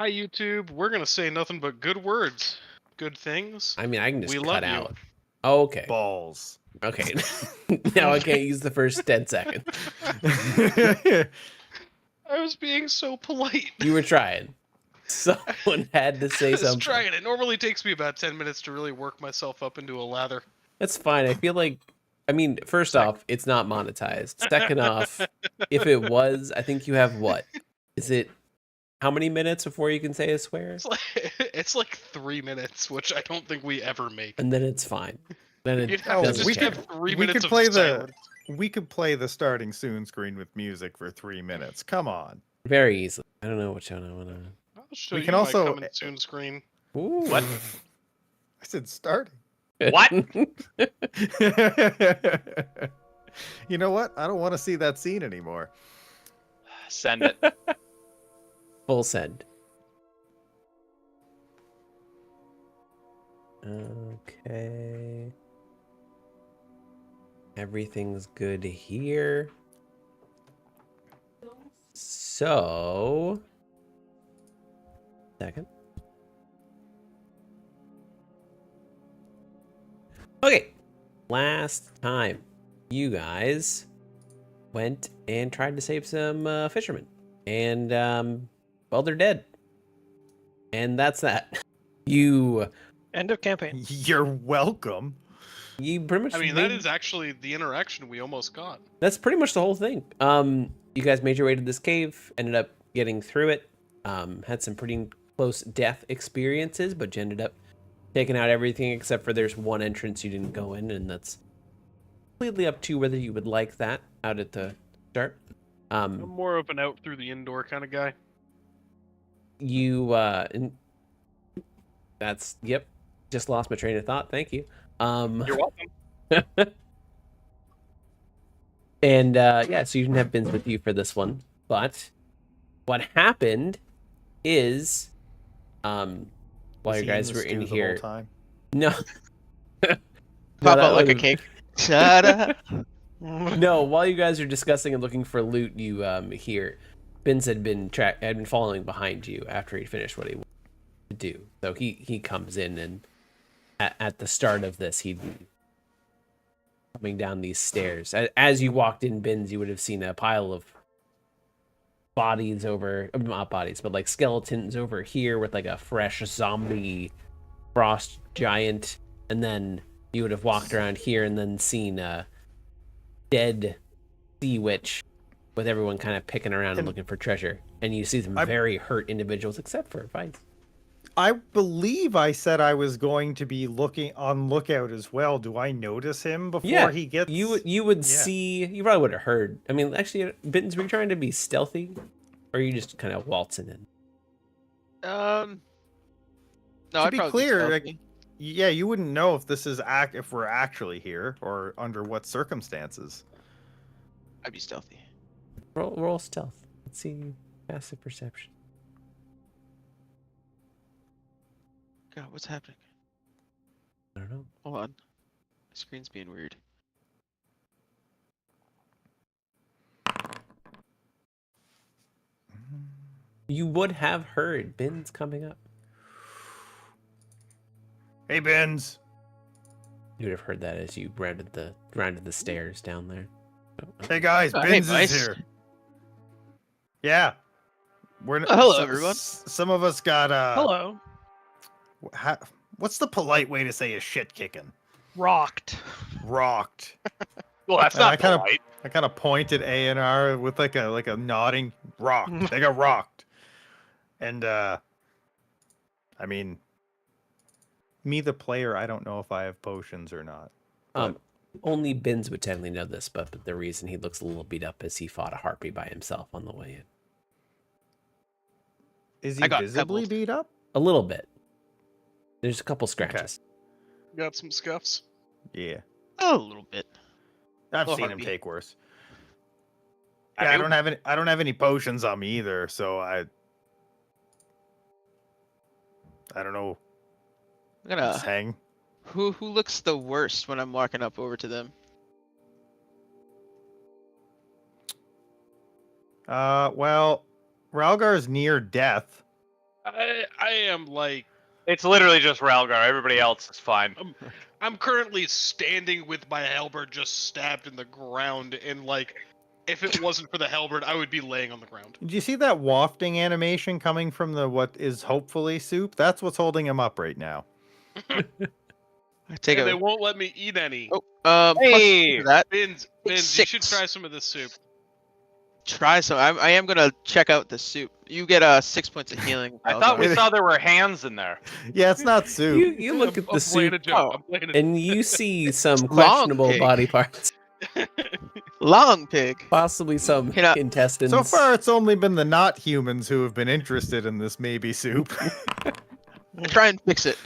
Hi, YouTube. We're going to say nothing but good words, good things. I mean, I can just We cut love you. out. Oh, okay. Balls. Okay. Now I can't use the first 10 seconds. I was being so polite. You were trying. Someone had to say I was something. trying. It normally takes me about 10 minutes to really work myself up into a lather. That's fine. I feel like, I mean, first off, it's not monetized. Second off, if it was, I think you have what? Is it how many minutes before you can say a swear? It's like 3 minutes, which I don't think we ever make. And then it's fine. Then it You'd have to doesn't just count. have 3 we minutes could play of silence. we could play the starting soon screen with music for 3 minutes. Come on. Very easily. I don't know which one I want to. I'll show We you can my also- coming soon screen. Ooh. What? I said starting. What? You know what? I don't want to see that scene anymore. Send it. Full send. Okay. Everything's good here. So, second. Okay. Last time, you guys went and tried to save some fishermen. And, well, they're dead. And that's that. You End of campaign. You're welcome. pretty much I mean, made- that is actually the interaction we almost got. that's pretty much the whole thing. You guys made your way to this cave, ended up getting through it, had some pretty close death experiences, but you ended up taking out everything except for there's one entrance you didn't go in, and that's completely up to whether you would like that out at the start. I'm more of an out through the indoor kind of guy. That's yep. Just lost my train of thought. Thank you. You're welcome. And yeah, so you didn't have Bins with you for this one. But what happened is, while you guys were in here, no, Pop that out like a was- cake. Ta-da! no, while you guys are discussing and looking for loot, you hear Bins had been following behind you after he finished what he wanted to do. So he comes in, and at the start of this, he'd be coming down these stairs. As you walked in, Bins, you would have seen a pile of bodies over, not bodies, but like skeletons over here with like a fresh zombie frost giant, and then you would have walked around here and then seen a dead sea witch with everyone kind of picking around and looking for treasure, and you see some very hurt individuals except for Vice. I believe I said I was going to be on lookout as well. Do I notice him before he gets? You would see. You probably would have heard. I mean, actually, Bittens, were you trying to be stealthy, or are you just kind of waltzing in? No, To I'd be probably clear, stealthy. like, yeah, you wouldn't know if this is if we're actually here or under what circumstances. I'd be stealthy. Roll stealth. Let's see passive perception. God, what's happening? I don't know. Hold on. My screen's being weird. You would have heard Bins coming up. Hey, Benz. You would have heard that as you rounded the stairs down there. Hey guys, Hey, Benz Vice. is here. Yeah, we're. Hello, everyone. Some of us got Hello. What's the polite way to say a shit kicking? Rocked. Rocked. Well, that's And I not kinda- polite. I kind of pointed Aionar with like a nodding rocked. They got rocked. And I mean, me the player, I don't know if I have potions or not. Only Bins would technically know this, but the reason he looks a little beat up is he fought a harpy by himself on the way in. Is I he got visibly pebbled. beat up? A little bit. There's a couple scratches. Got some scuffs. Yeah, A little bit. I've Little seen him harpy. take worse. Have Yeah, I you? don't have any potions on me either, so I don't know. I'm Just gonna. hang. Who looks the worst when I'm walking up over to them? Well, Ralgar is near death. I am like It's literally just Ralgar. Everybody else is fine. I'm currently standing with my halberd just stabbed in the ground, and like, if it wasn't for the halberd, I would be laying on the ground. Do you see that wafting animation coming from the what is hopefully soup? That's what's holding him up right now. I take And they a. won't let me eat any. Oh, Hey! plus that. Bins, you should 6. try some of this soup. Try some. I am gonna check out the soup. You get 6 points of healing. I thought we Ralgar. saw there were hands in there. Yeah, it's not soup. You look at I'm the playing soup a joke. Oh. I'm playing a and you see some Long questionable pig. body parts, Long pig. possibly some Can I- intestines. So far, it's only been the not humans who have been interested in this maybe soup. Try and fix it.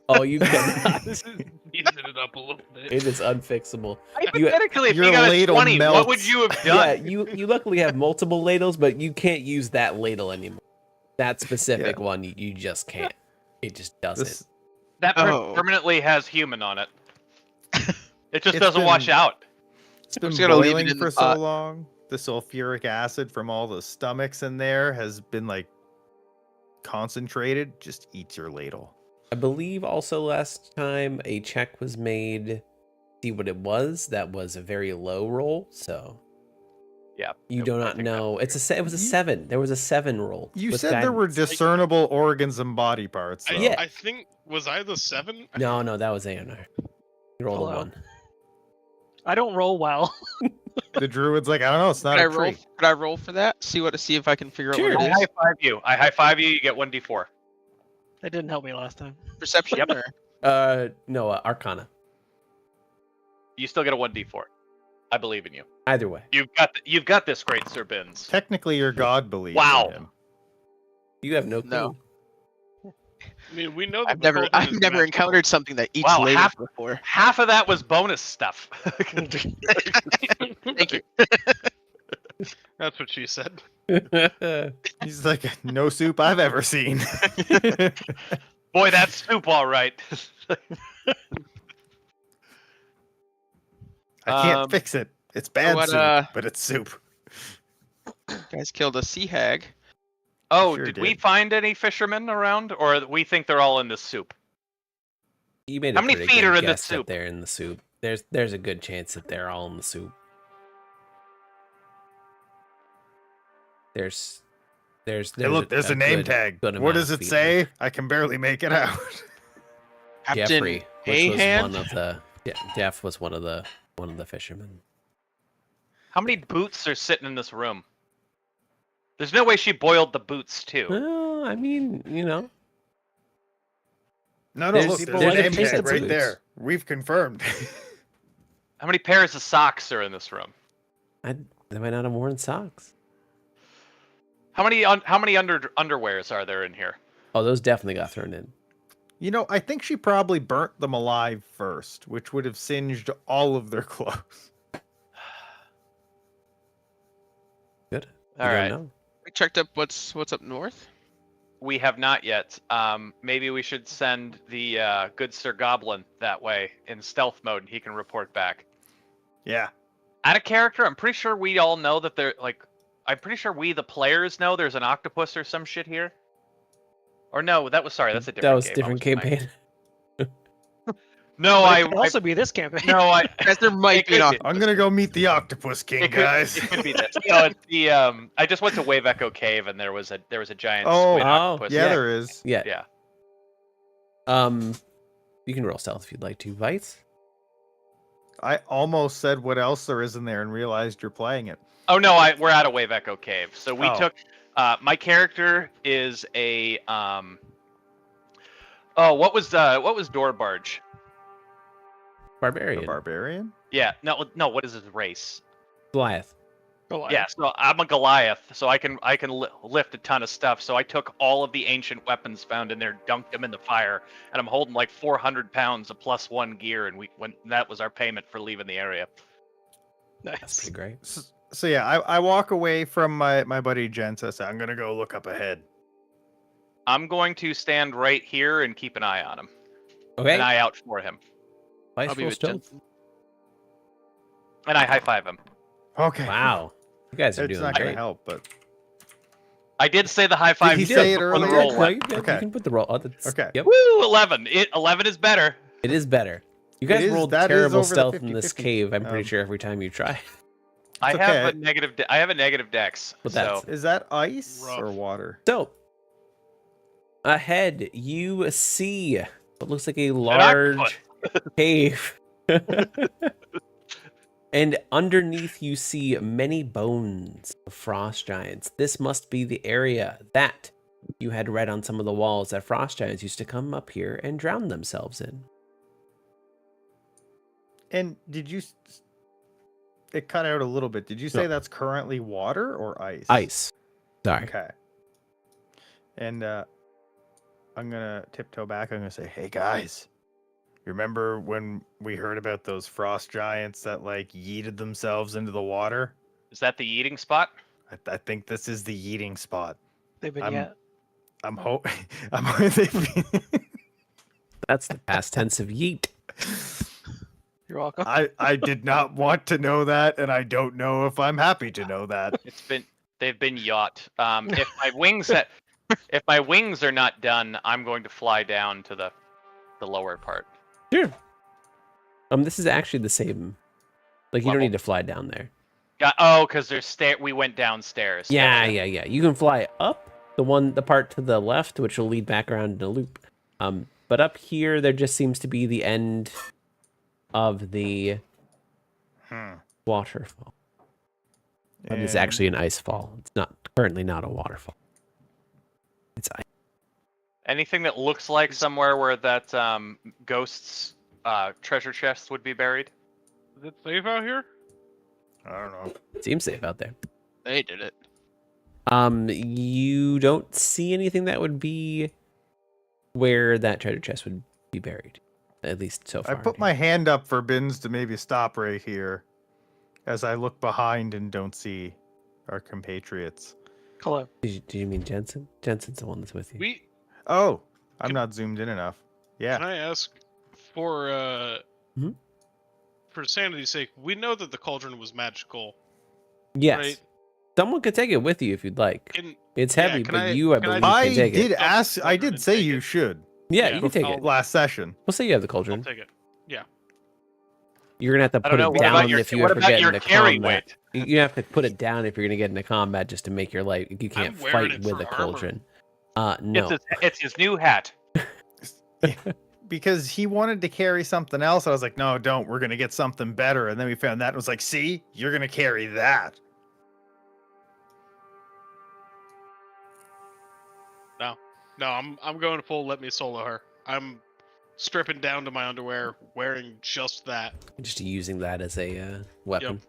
Oh, you cannot. Easing it up a little bit. It is unfixable. Hypothetically, if your you got a ladle 20, what melts. would you have Yeah, done? you luckily have multiple ladles, but you can't use that ladle anymore. That specific one, you just can't. It just doesn't. This, That Oh. permanently has human on it. It just It's doesn't wash been- out. it's been just gonna leave it boiling in for the so pot. long. The sulfuric acid from all the stomachs in there has been like concentrated. Just eats your ladle. I believe also last time a check was made to see what it was. That was a very low roll, so Yeah. you do I not think that know. was It was a 7. There was a 7 roll. You with said there were guidance. discernible organs and body parts. I, though. Yeah. I think, was I the 7? No, that was Aionar. You rolled a Hello. 1. I don't roll well. The druid's like, I don't know, it's not Could I a roll? tree. Could I roll for that? See if I can figure Sure. out I what it high is. five you. I high five you. You get 1d4. That didn't help me last time. Perception. Yep. Or... No, Arcana. You still get a 1d4. I believe in you. Either way, You've got this, great Sir Bins. Technically, your god believes Wow. in him. you have no clue. No. I mean, we know that I've never magical. encountered something that eats Wow, ladles half- before. Half of that was bonus stuff. Thank you. That's what she said. He's like, no soup I've ever seen. Boy, that's soup, all right. I can't Um, fix it. It's bad what, soup, but it's soup. Guys killed a sea hag. Oh, Sure did we did. find any fishermen around, or we think they're all in this soup? You made a How many pretty feet good are in the guess that soup? they're in the soup. There's a good chance that they're all in the soup. There's Hey, look, there's a name good- tag. good What amount does of it feet. say? I can barely make it out. Captain Jeffrey, which was Hayhand? one of the Jeff was one of the fishermen. How many boots are sitting in this room? There's no way she boiled the boots too. Well, I mean, No, There's look, people there's a like name to take tag the right boots. there. We've confirmed. How many pairs of socks are in this room? They might not have worn socks. How many underwears are there in here? Oh, those definitely got thrown in. I think she probably burnt them alive first, which would have singed all of their clothes. Good. All You don't right. know. We checked up what's up north. We have not yet. Maybe we should send the good Sir Goblin that way in stealth mode, and he can report back. Yeah. Out of character, I'm pretty sure we all know that they're like. I'm pretty sure we, the players, know there's an octopus or some shit here. Or no, that's a different. That was game. I different thinking- campaign. No, But I it could also be this campaign. no, I. Guys, there might It be an could be. octopus. I'm gonna go meet the Octopus King, It could, guys. it could be this. No, it's the I just went to Wave Echo Cave and there was a giant Oh, squid oh, octopus. Yeah, there is. Yeah. Yeah. You can roll stealth if you'd like to. Vice. I almost said what else there is in there and realized you're playing it. Oh no, we're out of Wave Echo Cave. So we Oh. took my character is a oh, what was Door Barge? The Barbarian. barbarian? Yeah, no, what is his race? Goliath. Yeah, so I'm a Goliath, so I can lift a ton of stuff. So I took all of the ancient weapons found in there, dunked them in the fire, and I'm holding like 400 pounds of +1 gear, and that was our payment for leaving the area. That's Nice. pretty great. So yeah, I walk away from my buddy Jensen. I say, I'm gonna go look up ahead. I'm going to stand right here and keep an eye on him, Okay. an eye out for him, Vice I'll be roll with stealth. Jensen. and I high five him. Okay. Wow. You guys are It's doing not gonna great. help, but I did say the high five. he just say it before the earlier? roll No, went. you, can, Okay. you can put the roll. Oh, that's, Okay. Yep. Woo! 11. 11 is better. It is better. You guys rolled that is terrible over the stealth in this 50-50. cave. I'm pretty sure every time you try. I It's have okay. a negative. I have a negative dex. But So Is that ice Rough. or water? So, ahead you see what looks like a octopus. large cave. And underneath you see many bones of frost giants. This must be the area that you had read on some of the walls that frost giants used to come up here and drown themselves in. And did you? It cut out a little bit. Did you say that's currently water or ice? Ice. Sorry. Okay. And I'm gonna tiptoe back. I'm gonna say, "Hey guys, you remember when we heard about those frost giants that like yeeted themselves into the water? is that the eating spot? I think this is the yeeting spot. They've been I'm- yet. I'm hoping. I'm hoping. That's the past tense of yeet. You're welcome. I did not want to know that, and I don't know if I'm happy to know that. They've been yacht. If my wings are not done, I'm going to fly down to the lower part. Sure. This is actually the same. Like, you don't Level. need to fly down there. Because there's we went downstairs. Yeah, Gotcha. yeah. You can fly up the part to the left, which will lead back around in a loop. But up here, there just seems to be the end of the waterfall. But it's actually an ice fall. It's not currently not a waterfall. It's ice. Anything that looks like somewhere where that ghost's treasure chest would be buried? Is it safe out here? I don't know. It seems safe out there. They did it. You don't see anything that would be where that treasure chest would be buried, at least so far. I put my hand up for Bins to maybe stop right here, as I look behind and don't see our compatriots. Hello. Did you mean Jensen? Jensen's the one that's with you. Oh, I'm Can- not zoomed in enough. Yeah. Can I ask for Mhm. for sanity's sake? We know that the cauldron was magical, Yes. right? Someone could take it with you if you'd like. Can It's yeah, heavy, can but I- you, I can I- believe, I can take did it. ask. I Cauldron did and say take you it. should Yeah, Yeah, you can take I'll- it. last session. We'll say you have the I'll cauldron. take it. You're gonna have to I put don't know. it What about down your, if you what ever about get your into carry combat. weight? You have to put it down if you're gonna get into combat just to make your life. You can't wearing fight it with for a armor. cauldron. No. It's his new hat. Because he wanted to carry something else. I was like, no, don't. We're gonna get something better. And then we found that and was like, see, you're gonna carry that. No, I'm going full. Let me solo her. I'm stripping down to my underwear, wearing just that. Just using that as a weapon.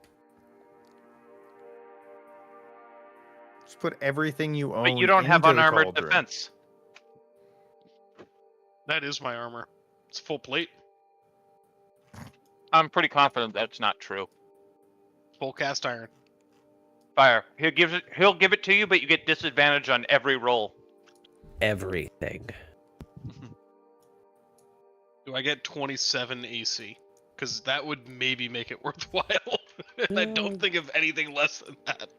Just put everything you own. But you don't have into the unarmored cauldron. defense. That is my armor. It's full plate, I'm pretty confident that's not true. full cast iron. Fire. He'll give it to you, but you get disadvantage on every roll. Everything. Do I get 27 AC? Because that would maybe make it worthwhile. And I don't think of anything less than that.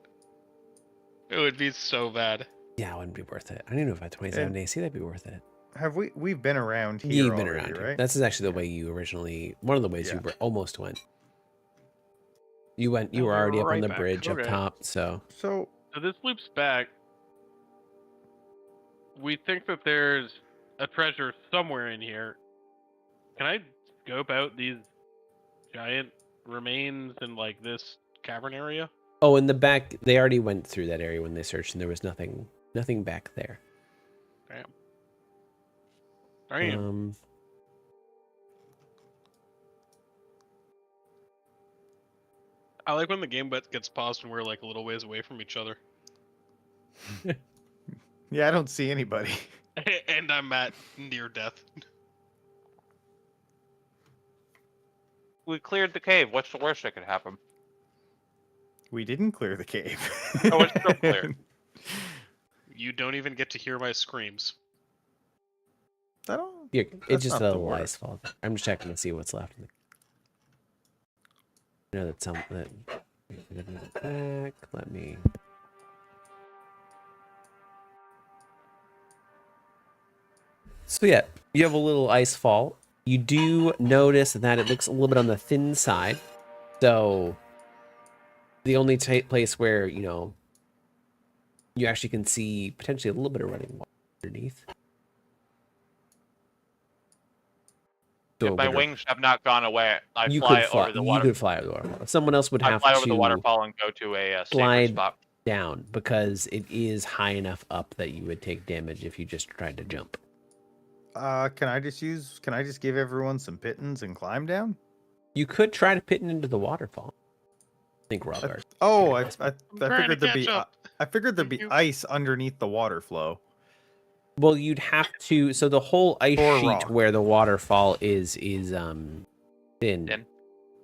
It would be so bad. Yeah, it wouldn't be worth it. I don't even know if I had 27 AC, that'd be worth it. Have we've been around here? You've been already, around here. right? This is actually the way you originally, one of the ways Yeah. you were almost went. You were Oh, we're already up on right the back. bridge up Okay. top, so. So So this loops back. We think that there's a treasure somewhere in here. Can I scope out these giant remains in like this cavern area? Oh, in the back, they already went through that area when they searched, and there was nothing back there. Damn. I like when the game gets paused and we're like a little ways away from each other. yeah, I don't see anybody. And I'm at near death. We cleared the cave. What's the worst that could happen? We didn't clear the cave. Oh, it's still clear. You don't even get to hear my screams. I don't. It's That's just not a the little word. ice fall. I'm just checking to see what's left. I know that some that. Back. Let me. So yeah, you have a little ice fall. You do notice that it looks a little bit on the thin side. So the only place where, you know, you actually can see potentially a little bit of running water underneath. So If my wings have not gone away, I you fly could fly. over the You water. could fly over the waterfall. Someone else would I have fly over the to waterfall and go to a safer slide spot. down because it is high enough up that you would take damage if you just tried to jump. Can I just give everyone some pittance and climb down? You could try to pitten into the waterfall. I think Ralgar. I trying figured to there'd be catch up. I figured there'd be You- ice underneath the water flow. Well, you'd have to. So the whole ice Or sheet rock. where the waterfall is thin. Thin.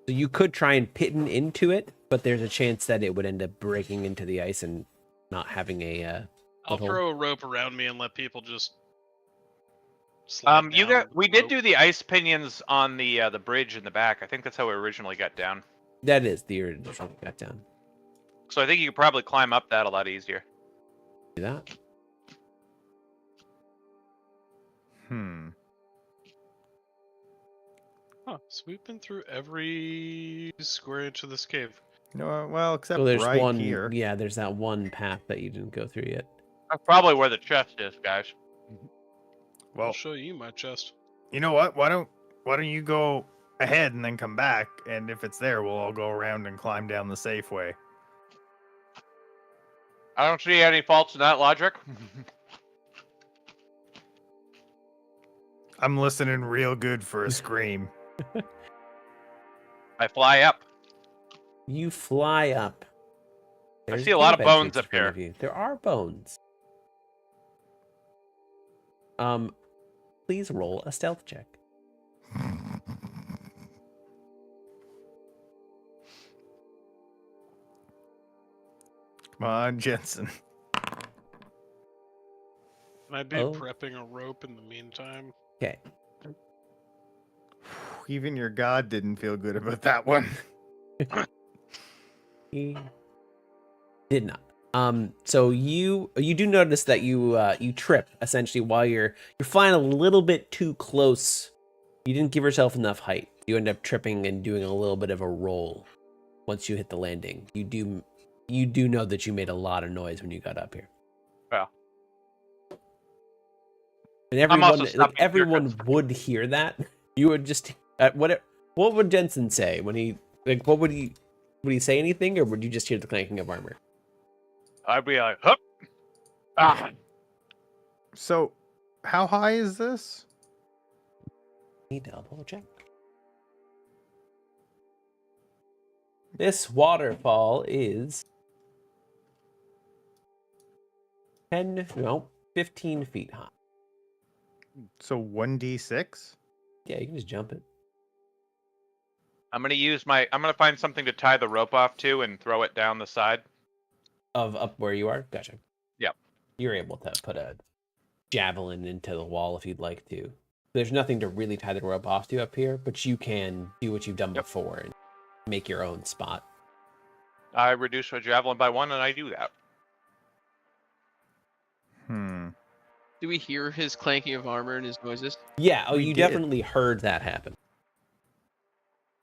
So you could try and pitten into it, but there's a chance that it would end up breaking into the ice and not having a. I'll foothold. throw a rope around me and let people just. Slide You down got. We did rope. do the ice pinions on the bridge in the back. I think that's how we originally got down. That is the original we got down. So I think you could probably climb up that a lot easier. Do that. Huh, so we've been through every square inch of this cave. No, well, except So there's right one. here. Yeah, there's that one path that you didn't go through yet. That's probably where the chest is, guys. Well, I'll show you my chest. you know what? Why don't you go ahead and then come back? And if it's there, we'll all go around and climb down the safe way. I don't see any faults in that logic. I'm listening real good for a scream. I fly up. You fly up. There's see a lot of cave bones entrance in up front here. of you. There are bones. Please roll a stealth check. Come on, Jensen. Can I be Oh. prepping a rope in the meantime? Okay. Even your god didn't feel good about that one. He did not. So you do notice that you trip essentially while you're flying a little bit too close. You didn't give yourself enough height. You end up tripping and doing a little bit of a roll once you hit the landing. You do know that you made a lot of noise when you got up here. Yeah. And I'm also everyone stopping here everyone would hear that. You would just what would Jensen say when he would he say anything, or would you just hear the clanking of armor? I'd be like, hup. Ah. So, how high is this? Need to double check. This waterfall is 15 feet high. So 1d6? Yeah, you can just jump it. I'm gonna find something to tie the rope off to and throw it down the side. Of up where you are? Gotcha. Yep. You're able to put a javelin into the wall if you'd like to. There's nothing to really tie the rope off to up here, but you can do what you've done before and make your own spot. I reduce my javelin by 1, and I do that. Do we hear his clanking of armor and his noises? Yeah, We you did. definitely heard that happen.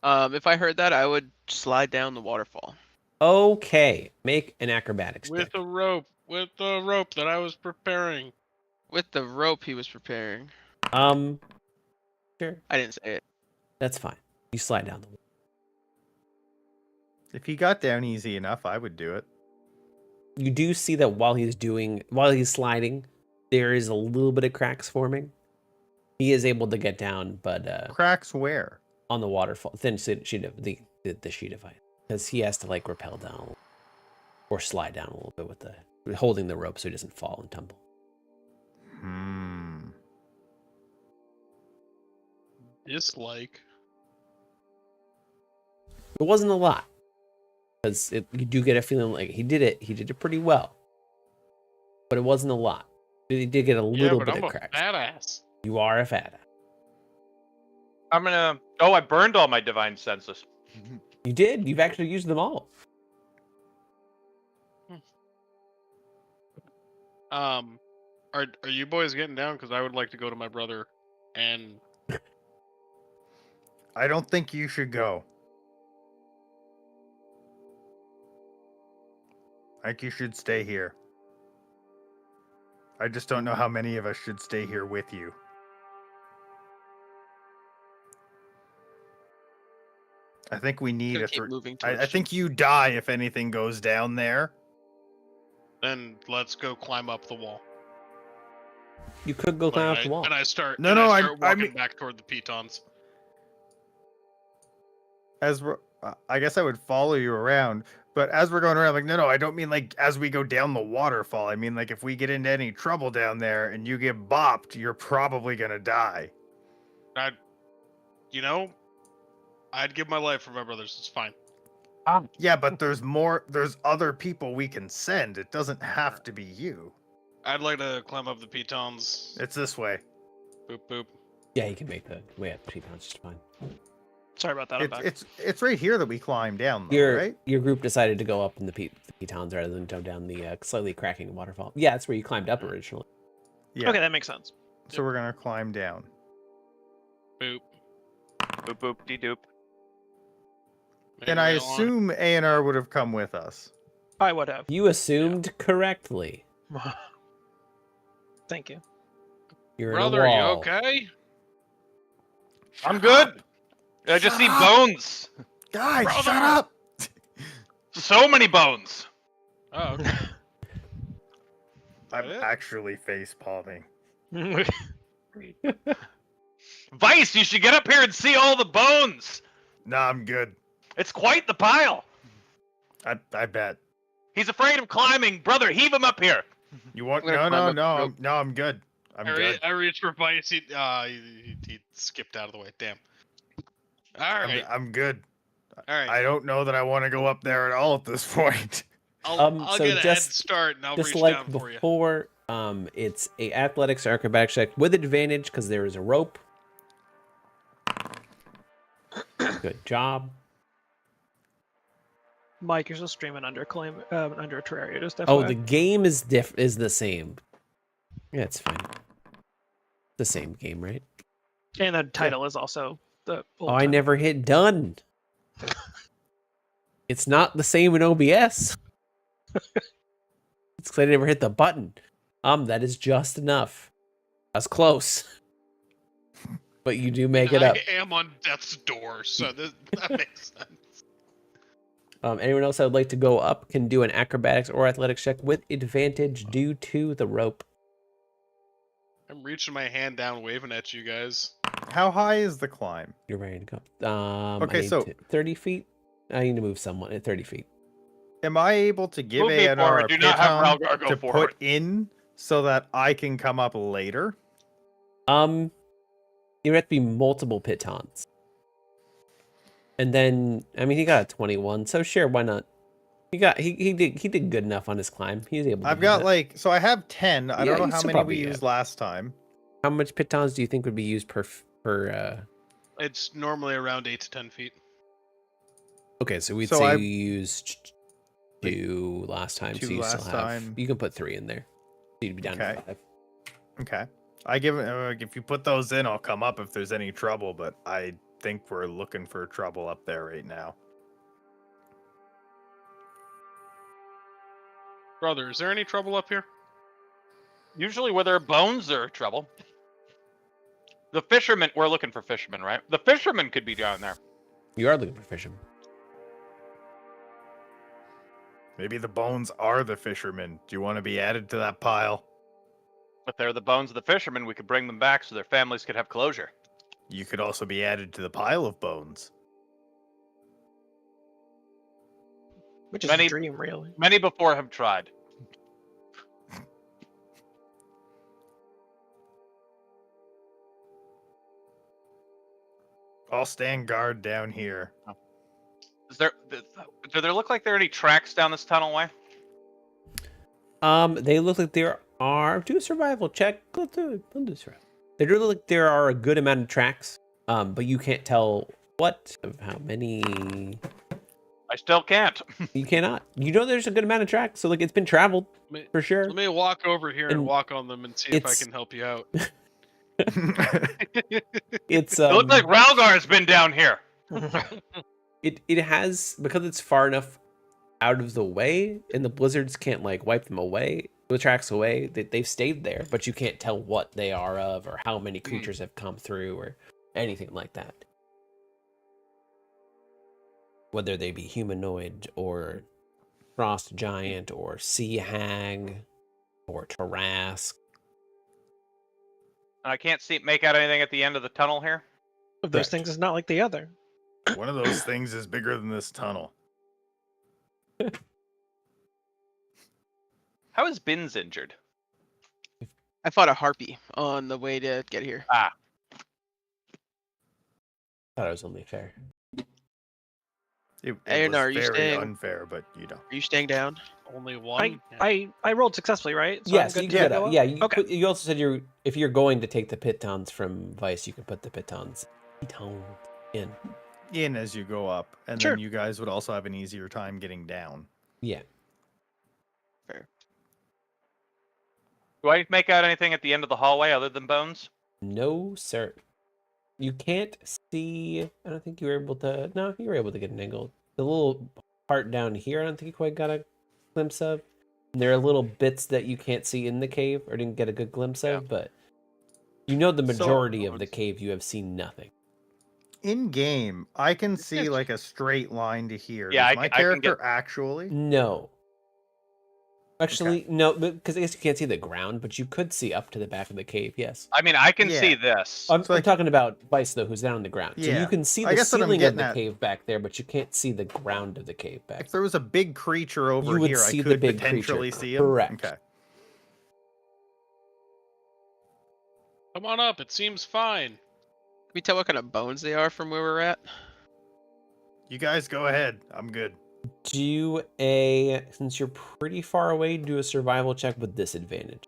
If I heard that, I would slide down the waterfall. Okay, make an acrobatics With check. the rope that I was preparing. With the rope he was preparing. Sure, I didn't say it. that's fine. You slide down the wall. If he got down easy enough, I would do it. You do see that while he's sliding, there is a little bit of cracks forming. He is able to get down, but Cracks where? on the waterfall, thin sheet of the sheet of ice, because he has to like rappel down a little, or slide down a little bit with holding the rope so he doesn't fall and tumble. Dislike. It wasn't a lot, because you do get a feeling like he did it pretty well, but it wasn't a lot. He did get a little bit I'm of a cracks. badass. You are a fat. I'm gonna. Oh, I burned all my divine senses. You did. You've actually used them all. Are you boys getting down? Because I would like to go to my brother, and I don't think you should go. I think you should stay here. I just don't know how many of us should stay here with you. I think we need Gonna a. keep moving I towards think you die if anything goes down there. then let's go climb up the wall. You could go climb up the wall. And I start. No, and no, I I start walking mean- back toward the pitons. As we're, I guess I would follow you around, but as we're going around, like, no, I don't mean like as we go down the waterfall. I mean like if we get into any trouble down there and you get bopped, you're probably gonna die. I'd give my life for my brothers. It's fine. Yeah, but there's other people we can send. It doesn't have to be you. I'd like to climb up the pitons. It's this way. Boop boop. Yeah, you can make the way up the pitons just fine. Sorry about that. I'm back. It's right here that we climb down, though, right? Your group decided to go up in the pitons rather than go down the slightly cracking waterfall. Yeah, that's where you climbed up originally. Yeah. Okay, that makes sense. So we're gonna climb down. Boop. Boop boop dee doop. And I Maybe on. assume Aionar would have come with us. I would have. You assumed correctly. Thank you. You're Brother, in a you wall. okay? I'm good. I just see bones. Guys, Brother! shut up! So many bones. Oh, okay. I'm Yeah. actually face palming. Vice, you should get up here and see all the bones. Nah, I'm good. It's quite the pile. I bet. He's afraid of climbing. Brother, heave him up here. You want? I'm gonna climb up the rope. I'm good. I'm good. I reached for Vice. He skipped out of the way. Damn. All right. I'm good. All right. I don't know that I want to go up there at all at this point. I'll so get a head just- start and I'll Just reach like down for you. before, it's a athletics or acrobatics check with advantage because there is a rope. Good job. Mike, you're still streaming under under Terraria. Just Oh, FYI. the game is the same. Yeah, it's fine. The same game, right? And the title is also the. Oh, I never hit done. It's not the same in OBS. It's because I never hit the button. That is just enough. That's close. But you do make it up. I am on death's door, so that makes sense. Anyone else that would like to go up can do an acrobatics or athletics check with advantage due to the rope. I'm reaching my hand down, waving at you guys. How high is the climb? You're ready to go. Okay, I need so- 30 feet. I need to move someone at 30 feet. Am I able to give Move me Aionar forward. a Do not have piton Ralgar go to forward. put in so that I can come up later? You have to be multiple pitons. And then, I mean, he got a 21, so sure, why not? He did good enough on his climb. He's able to I've do got that. like, so I have 10. I Yeah, don't you know how still many probably we have. used last time. How much pitons do you think would be used per It's normally around 8 to 10 feet. Okay, so we'd So say I- you used 2 last time, so two you still last have. time. You can put 3 in there. So you'd be down Okay. to 5. Okay. I give if you put those in, I'll come up if there's any trouble, but I think we're looking for trouble up there right now. Brother, is there any trouble up here? Usually where there are bones, there are trouble. The fishermen, we're looking for fishermen, right? The fishermen could be down there. You are looking for fishermen. Maybe the bones are the fishermen. Do you want to be added to that pile? If they're the bones of the fishermen, we could bring them back so their families could have closure. You could also be added to the pile of bones. Which is Many- a dream, really. Many before have tried. I'll stand guard down here. Is there? Do there look like there are any tracks down this tunnel way? They look like there are. Do a survival check. Go do it. Don't do survival. They do look like there are a good amount of tracks. But you can't tell what of how many. I still can't. You cannot. You know there's a good amount of tracks, so like it's been traveled Let me, for sure. let me walk over here and And walk on them and see if I it's- can help you out. It's It looks like Ralgar's been down here. it has, because it's far enough out of the way and the blizzards can't like wipe them away, the tracks away, they've stayed there, but you can't tell what they are of or how many creatures have come through or anything like that. Whether they be humanoid or frost giant or sea hag or Tarask. And I can't make out anything at the end of the tunnel here. Of those Correct. things is not like the other. One of those things is bigger than this tunnel. How is Bins injured? I fought a harpy on the way to get here. Ah, Thought it was only fair. It Aionar, was are you very staying? unfair, but you know. Are you staying down? Only one. I rolled successfully, right? So Yes, I'm you good can to get go up. up? Yeah, you, Okay. you also said if you're going to take the pitons from Vice, you can put the pitons in. In as you go up, and Sure. then you guys would also have an easier time getting down. Yeah. do I make out anything at the end of the hallway other than bones? No, sir. You can't see. I don't think you were able to. No, you were able to get an angle. The little part down here, I don't think you quite got a glimpse of. And there are little bits that you can't see in the cave or didn't get a good glimpse of, but you know the So- majority of the cave you have seen nothing. In game, I can see Yes. like a straight line to here. Yeah, Does I my can- I can character actually? No. Actually, no, because I guess you can't see the ground, but you could see up to the back of the cave, yes. I mean, I can Yeah. see this. I'm, So, I'm like- talking about Vice, though, who's down on the ground. So Yeah. you can see I the guess what I'm ceiling of getting the at- cave back there, but you can't see the ground of the cave back If there was a big creature over You would here, see I the could big potentially creature. see him. Correct. Okay. Come on up. It seems fine. Can we tell what kind of bones they are from where we're at? You guys go ahead. I'm good. Since you're pretty far away, do a survival check with disadvantage.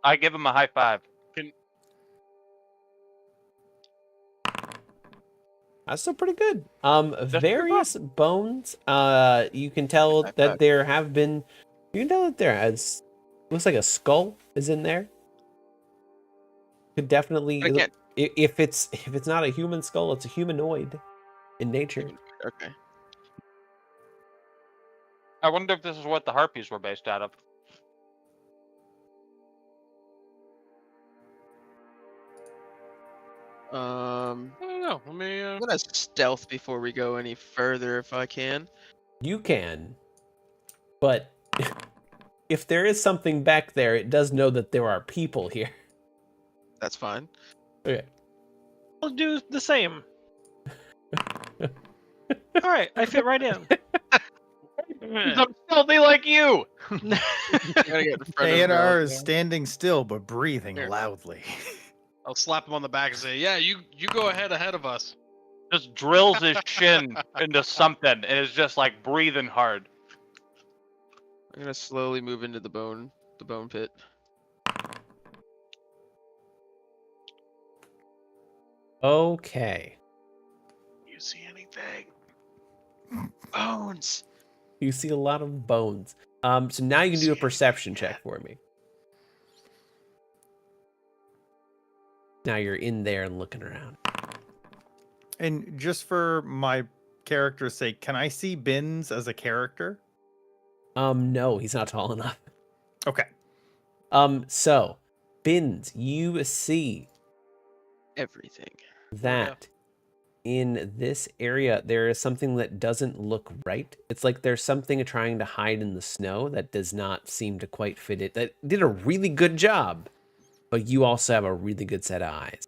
I give him a high five. That's still pretty good. pretty Various bones. You can tell that there have been. You can tell that there has. Looks like a skull is in there. Could definitely. But again, If it's not a human skull, it's a humanoid in nature. okay. I wonder if this is what the harpies were based out of. I don't know. Let me. I'm gonna stealth before we go any further if I can. You can, but if there is something back there, it does know that there are people here. That's fine. Okay. I'll do the same. All right, I fit right in. I'm stealthy like you. Gotta get in front of Aionar Ralgar. is standing still but breathing Here. loudly. I'll slap him on the back and say, "Yeah, you go ahead of us." Just drills his shin into something and is just like breathing hard. I'm gonna slowly move into the bone pit. Okay. You see anything? Bones. You see a lot of bones. So now you can do a perception check for me. Now you're in there and looking around. And just for my character's sake, can I see Bins as a character? No, he's not tall enough. Okay. So, Bins, you see Everything. that in this area there is something that doesn't look right. It's like there's something trying to hide in the snow that does not seem to quite fit it. That did a really good job, but you also have a really good set of eyes.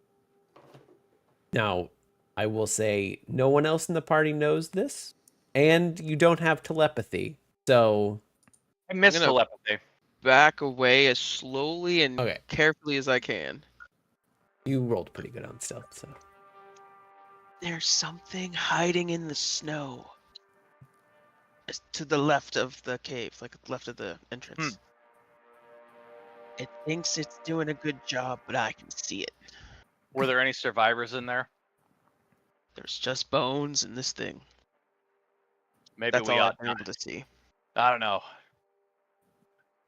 Now, I will say no one else in the party knows this, and you don't have telepathy. So, I miss I'm gonna- telepathy. Back away as slowly and Okay. carefully as I can. you rolled pretty good on stealth, so. There's something hiding in the snow. It's to the left of the cave, like left of the entrance. It thinks it's doing a good job, but I can see it. Were there any survivors in there? There's just bones in this thing. Maybe That's we all ought I've been not. able to see. I don't know.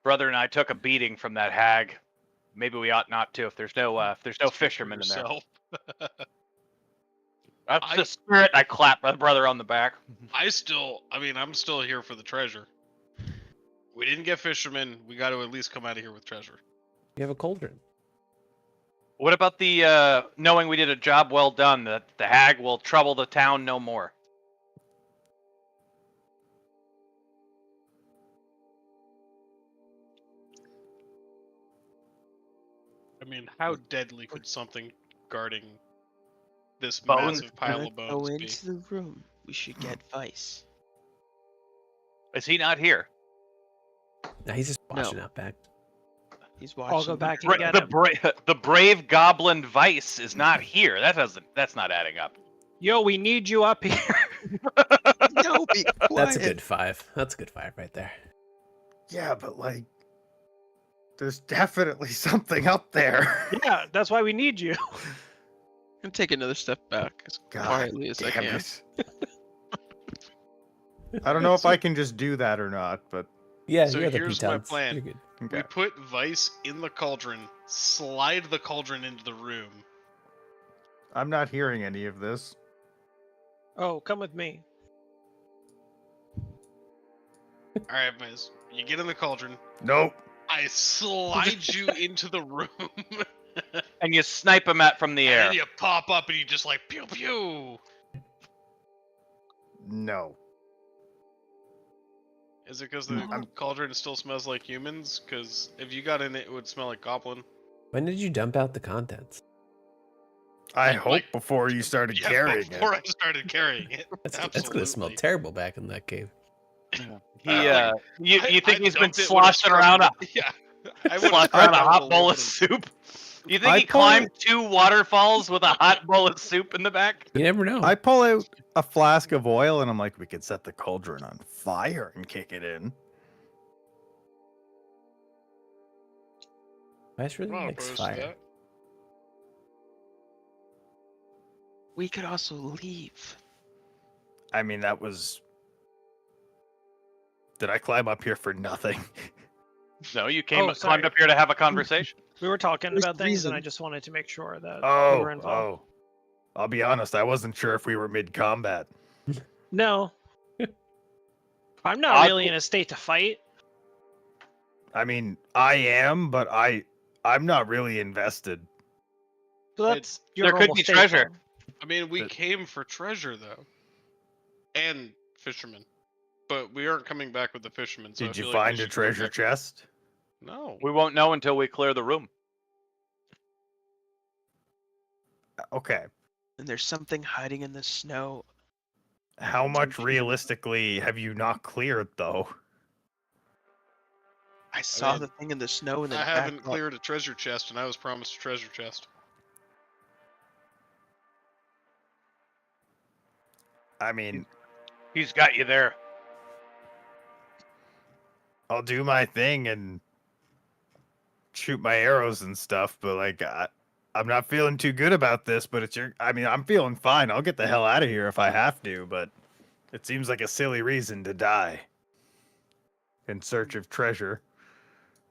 Brother and I took a beating from that hag. Maybe we ought not to if there's no fishermen in there. Yourself. That's the spirit. I clap my brother on the back. I'm still here for the treasure. We didn't get fishermen. We got to at least come out of here with treasure. You have a cauldron. What about the knowing we did a job well done, that the hag will trouble the town no more? I mean, how deadly could something guarding this Bones. massive pile Let's of go bones be? into the room. We should get Vice. Is he not here? Nah, he's just No. watching out back. He's watching. I'll go back and get The him. the brave goblin Vice is not here. That's not adding up. Yo, we need you up here. No, be quiet. That's a good 5. That's a good 5 right there. Yeah, but like, there's definitely something up there. Yeah, that's why we need you. I'm gonna take another step back as God quietly as I damn can. it. I don't know if I can just do that or not, but Yeah, So you're the here's my P-tons. plan. You're good. okay. We put Vice in the cauldron, slide the cauldron into the room. I'm not hearing any of this. Oh, come with me. All right, Vice, you get in the cauldron. Nope. I slide you into the room, And you snipe him from the and air. then you pop up and you just like pew pew. No. Is it because the cauldron still smells like humans? Because if you got in it, it would smell like goblin. When did you dump out the contents? I Like- hope before you started Yeah, carrying before it. I started carrying it. That's gonna smell Absolutely. terrible back in that cave. You think I he's been dumped it when I sloshing around started- Yeah. I would've sloshing around a started hot all bowl over of them. soup? You think I he pull- climbed 2 waterfalls with a hot bowl of soup in the back? You never know. I pull out a flask of oil and I'm like, we could set the cauldron on fire and kick it in. Vice really I'm not likes opposed to fire. that. We could also leave. I mean, that was. Did I climb up here for nothing? No, you Oh, climbed sorry. up here to have a conversation. We were talking There's about things, and I reason. just wanted to make sure that we Oh, were involved. I'll be honest, I wasn't sure if we were mid-combat. No. I'm not Odd- really in a state to fight. I mean, I am, but I'm not really invested. So that's your There could normal be state, treasure. though. I mean, we But- came for treasure though, and fishermen, but we aren't coming back with the fishermen. So I Did you feel like we find a should go treasure back- chest? No. We won't know until we clear the room. Okay. And there's something hiding in the snow. How much realistically have you not cleared, though? I saw mean, the thing in the snow and then I haven't backed up. cleared a treasure chest, and I was promised a treasure chest. I mean, He's got you there. I'll do my thing and shoot my arrows and stuff, but like, I'm not feeling too good about this, but it's your. I mean, I'm feeling fine. I'll get the hell out of here if I have to, but it seems like a silly reason to die in search of treasure.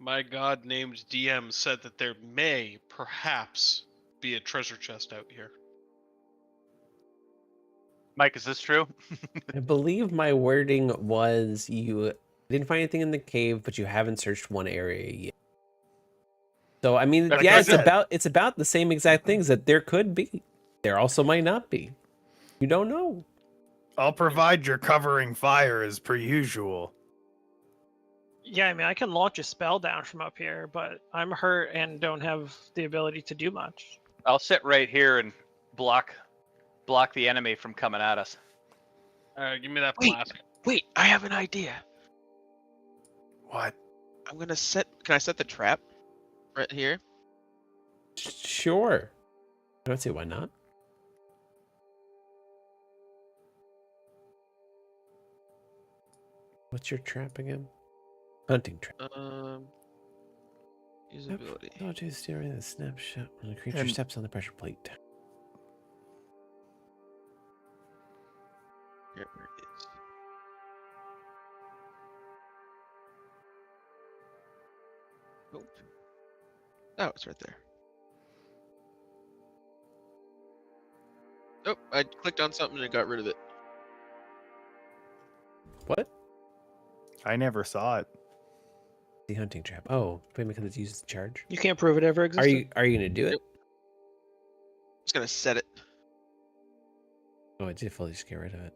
My god-named DM said that there may, perhaps, be a treasure chest out here. Mike, is this true? I believe my wording was you didn't find anything in the cave, but you haven't searched one area yet. So I mean, Like yeah, I it's said. about the same exact things that there could be. There also might not be. You don't know. I'll provide your covering fire as per usual. Yeah, I mean, I can launch a spell down from up here, but I'm hurt and don't have the ability to do much. I'll sit right here and block the enemy from coming at us. Give me that Wait. flask. Wait, I have an idea. What? I'm gonna set. Can I set the trap right here? Sure. I don't see why not. What's your trap again? Hunting trap. Usability. Oh, geez, steering the snapshot when the creature And- steps on the pressure plate. Here it is. Oh, it's right there. Oh, I clicked on something and it got rid of it. What? I never saw it. The hunting trap. Oh, maybe because it's used to charge. You can't prove it ever existed. Are you gonna do it? Nope. Just gonna set it. Oh, I did fully just get rid of it.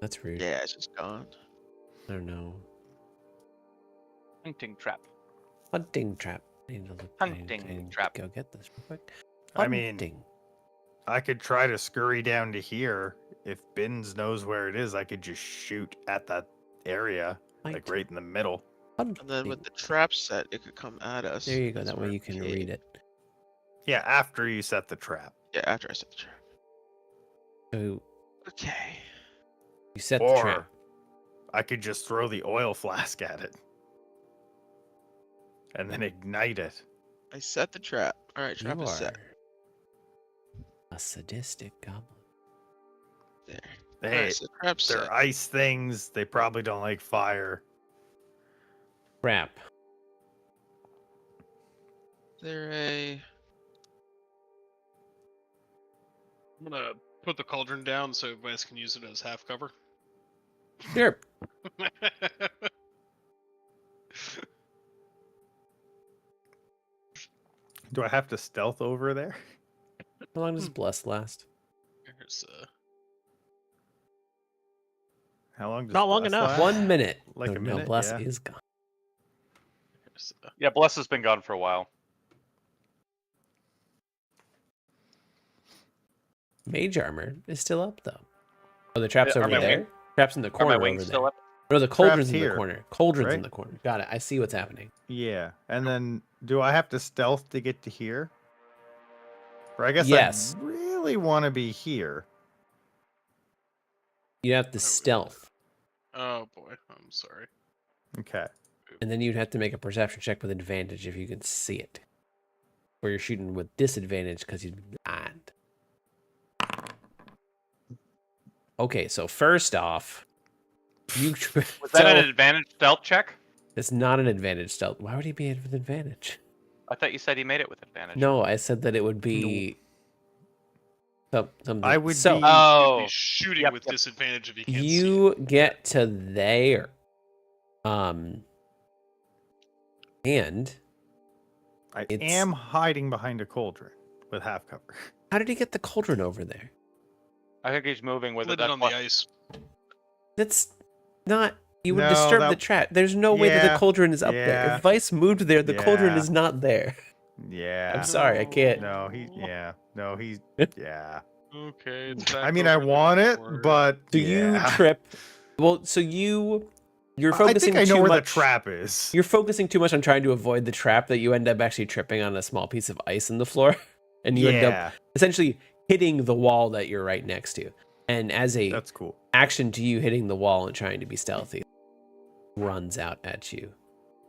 That's rude. Yeah, it's just gone. I don't know. Hunting trap. Hunting trap. I need to look. Hunting I need to trap. Go get this real quick. I mean, Hunting. I could try to scurry down to here. If Bins knows where it is, I could just shoot at that area, like right in the middle. And then with the trap set, it could come at us. There you go. That's That way where you can cave- read it. Yeah, after you set the trap. Yeah, after I set the trap. So Okay. you set the Or trap. I could just throw the oil flask at it. And then ignite it. I set the trap. Alright, trap You is are set. a sadistic goblin. There. Hey, Alright, so trap's set. they're ice things. They probably don't like fire. Trap. There a... I'm gonna put the cauldron down so you guys can use it as half cover. Sure. Do I have to stealth over there? How long does bless last? Here's, How long does Not long bless enough. last? 1 minute. Like Oh, a no, minute, bless yeah. is gone. here's, Yeah, Bless has been gone for a while. Mage armor is still up though. Oh, the trap's Yeah, are over my there. wing- Trap's in the Are corner my over wings there. still up? No, the cauldron's in here, the corner. Cauldron's in right? the corner. Got it. I see what's happening. Yeah, and then do I have to stealth to get to here? Or I guess Yes. I really want to be here. You have to we go. stealth, oh boy, I'm sorry. Okay. and then you'd have to make a perception check with advantage if you can see it. Or you're shooting with disadvantage because you're blind. Okay, so first off, you Was that an advantage stealth check? It's not an advantage stealth. Why would he be with advantage? I thought you said he made it with advantage. No, I said that it would be something. I would so be- You'd Oh, be shooting yep, with yep. disadvantage if you can't see you get to there, and I It's- am hiding behind a cauldron with half cover. how did he get the cauldron over there? I think he's moving it. with it. Lit it That's on the why- ice. That's not. You would No, disturb the that- trap. There's no way that the Yeah, cauldron is up there. yeah. If Vice moved there, the cauldron Yeah. is not there. Yeah. I'm sorry, I can't. No, he's yeah. Okay. It's back I mean, I over in the want it, corner. but So yeah. you trip. Well, so you're I focusing think I know too where much. the trap is. You're focusing too much on trying to avoid the trap that you end up actually tripping on a small piece of ice in the floor, and you end up Yeah, essentially hitting the wall that you're right next to. And as a that's cool. action to you hitting the wall and trying to be stealthy, runs out at you,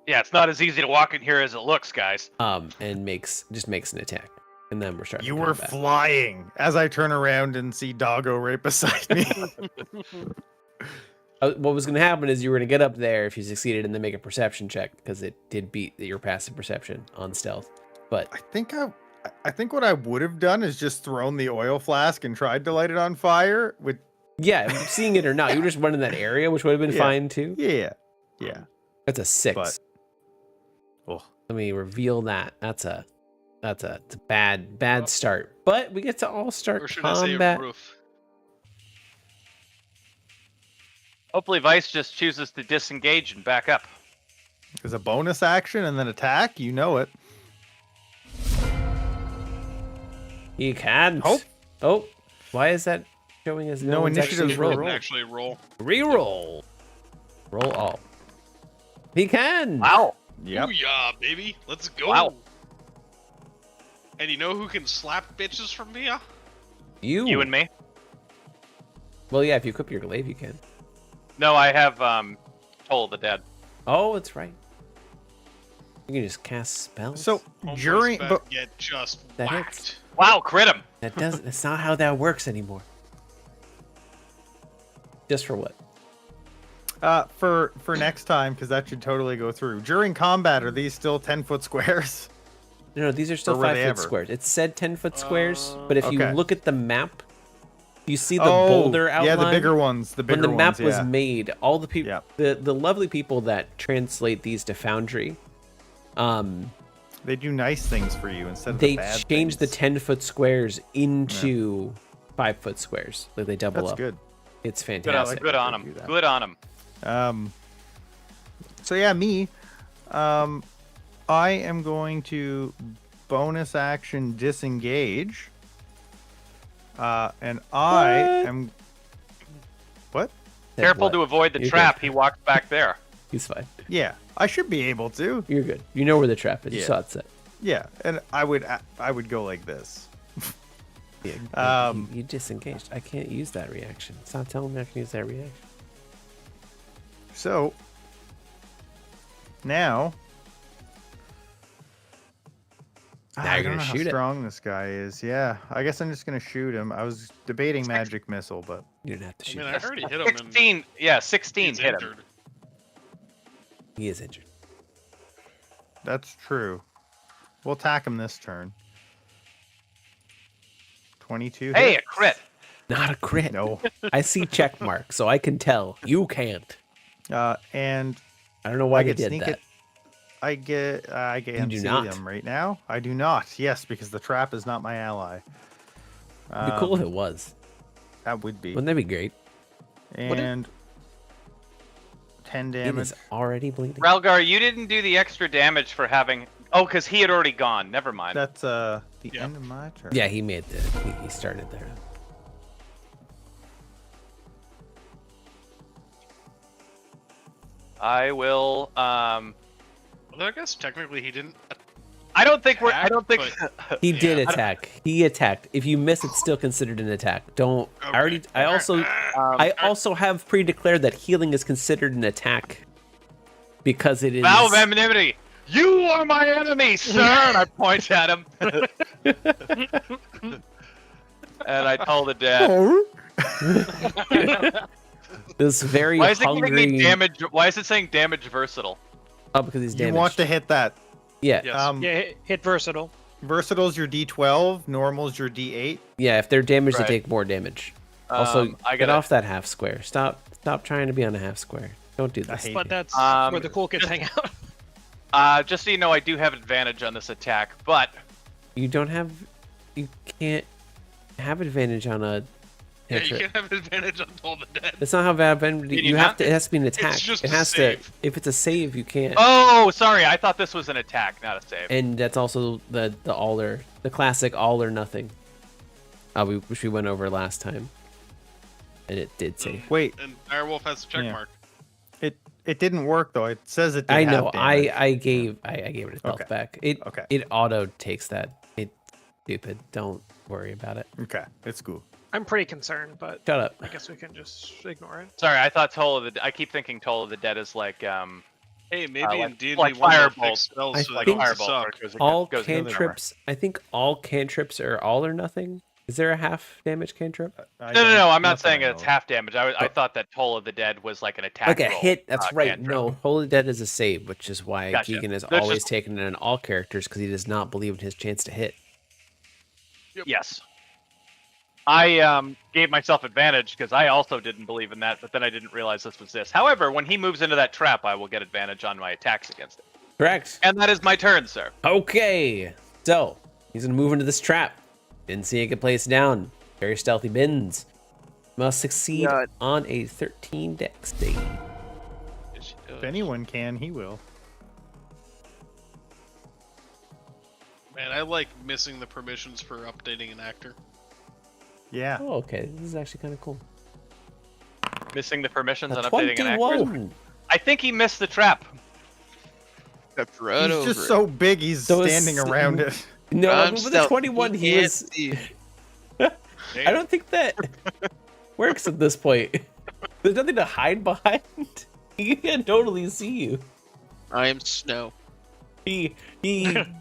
Yeah, it's not as easy to walk in here as it looks, guys. and makes an attack, and then we're starting. You were combat. flying as I turn around and see Doggo right beside me. What was going to happen is you were going to get up there if you succeeded, and then make a perception check because it did beat your passive perception on stealth. But I think what I would have done is just thrown the oil flask and tried to light it on fire. With yeah, seeing it or not, you were just running that area, which would have been Yeah. fine too. yeah. That's a 6. But oh, Let me reveal that. It's a bad start. But we get to all start Or should I say combat. roof? Hopefully, Vice just chooses to disengage and back up. there's a bonus action and then attack. You know it. You can't. Hope. Oh, why is that showing as No one's initiative actually for rolled? roll. Actually roll. Reroll. Roll all. He can. Wow. Yep. Ooh, yeah, baby. Let's go. Wow. And you know who can slap bitches from me? Huh? You and me? Well, yeah, if you equip your glaive, you can. No, I have Toll of the Dead. Oh, that's right. You can just cast spells. So Homeboys during, about but to get just That whacked. hits. Wow, crit him. that doesn't. That's not how that works anymore. Just for what? for next time, because that should totally go through. During combat, are these still 10-foot squares? No, these are still Or were they 5-foot ever? squares. It said 10-foot squares, but if you Okay. look at the map, you see the boulder outline. Yeah, the bigger ones. The bigger when the map ones, was yeah. made, all the people, Yeah. the lovely people that translate these to Foundry, They do nice things for you instead of they the bad change the things. 10-foot squares into 5-foot squares. Like they double That's up. good. It's Good fantastic. on do him. that. Good on him. So yeah, me. I am going to bonus action disengage. And I What? am. What? Said Careful what? to avoid the You're trap. good. He walked back there. He's fine. Yeah, I should be able to. You're good. You know where the trap is. You Yeah. saw it set. Yeah, and I would go like this. Yeah, you disengaged. I can't use that reaction. Stop telling me I can use that reaction. So now Now I you're don't gonna know how shoot it. strong this guy is. Yeah, I guess I'm just gonna shoot him. I was debating magic missile, but You didn't have to I shoot mean, him. I already hit him. And 16. Yeah, 16 he's hit him. injured. He is injured. that's true. We'll attack him this turn. 22. Hey, a hits? crit. Not a crit. No. I see check mark, so I can tell. You can't. And I don't know why I they get did sneak that. it. I can't do see not. them right now. I do not. Yes, because the trap is not my ally. It'd be cool if it was. That would be. Wouldn't that be great? And 10 It damage. is already bleeding. Ralgar, you didn't do the extra damage for having. Oh, because he had already gone. Never mind. That's the Yeah. end of my turn. Yeah, he made the. He started there. I will. Although I guess technically he didn't. I don't think we're. I Attack, don't think. He Yeah. did attack. He attacked. If you miss, it's still considered an attack. Don't. I already. I also. I also have pre-declared that healing is considered an attack because it is. Vow of enmity. You are my enemy, sir. And I point at him. And I told the dad. This very Why is it hungry. giving me damage? Why is it saying damage versatile? Oh, because he's You damaged. want to hit that. Yeah. Yes. Yeah, hit versatile. Versatile's your D12, normal's your D8. Yeah. If they're damaged, Right. they take more damage. Also, I get gotta- off that half square. Stop trying to be on a half square. Don't do this. hate But it. that's Um, where the cool kids hang out. Just so you know, I do have advantage on this attack, but You don't have. You can't have advantage on a. Yeah, you cantrip. can have advantage on Toll the Dead. That's not how advantage. Can You, you have not? to. It has to be an attack. just it a has save. to. If it's a save, you can't. oh, sorry, I thought this was an attack, not a save. And that's also the all or the classic all or nothing. Which we went over last time. And it did save. Wait, And Direwolf has a check Yeah. mark. it didn't work though. It says it did I know. have damage. I gave it its health Okay. back. It Okay. it auto takes that. It's stupid. Don't worry about it. Okay, it's cool. I'm pretty concerned, but Shut up. I guess we can just ignore it. Sorry, I thought Toll of the. I keep thinking Toll of the Dead is like Hey, maybe like- in D&D like one they'll Firebolt. fix spells I so they think- don't Fireball. suck. where it goes- All goes into the armor. cantrips. I think all cantrips are all or nothing. Is there a half damage cantrip? No, I'm not saying that it's half damage. I thought that Toll of the Dead was like an attack. Like a roll, hit. That's right. cantrip. No, Holy Dead is a save, which is why Gotcha. Keegan has There's always just- taken it in all characters because he does not believe in his chance to hit. Yes. I gave myself advantage because I also didn't believe in that, but then I didn't realize this was this. However, when he moves into that trap, I will get advantage on my attacks against it. Correct. And that is my turn, sir. Okay, so he's gonna move into this trap. Didn't see it get placed down. Very stealthy bins. Must succeed God. on a 13 dex save. If anyone can, he will. Man, I like missing the permissions for updating an actor. Yeah. Oh, okay. This is actually kind of cool. Missing the permissions A on updating an actor. 21. I think he missed the trap. Stepped right He's over just it. so big, he's So it's- standing around it. No, I'm with the stealthy. 21, he can't was. see. I don't think that works at this point. There's nothing to hide behind. He can totally see you. I am snow. He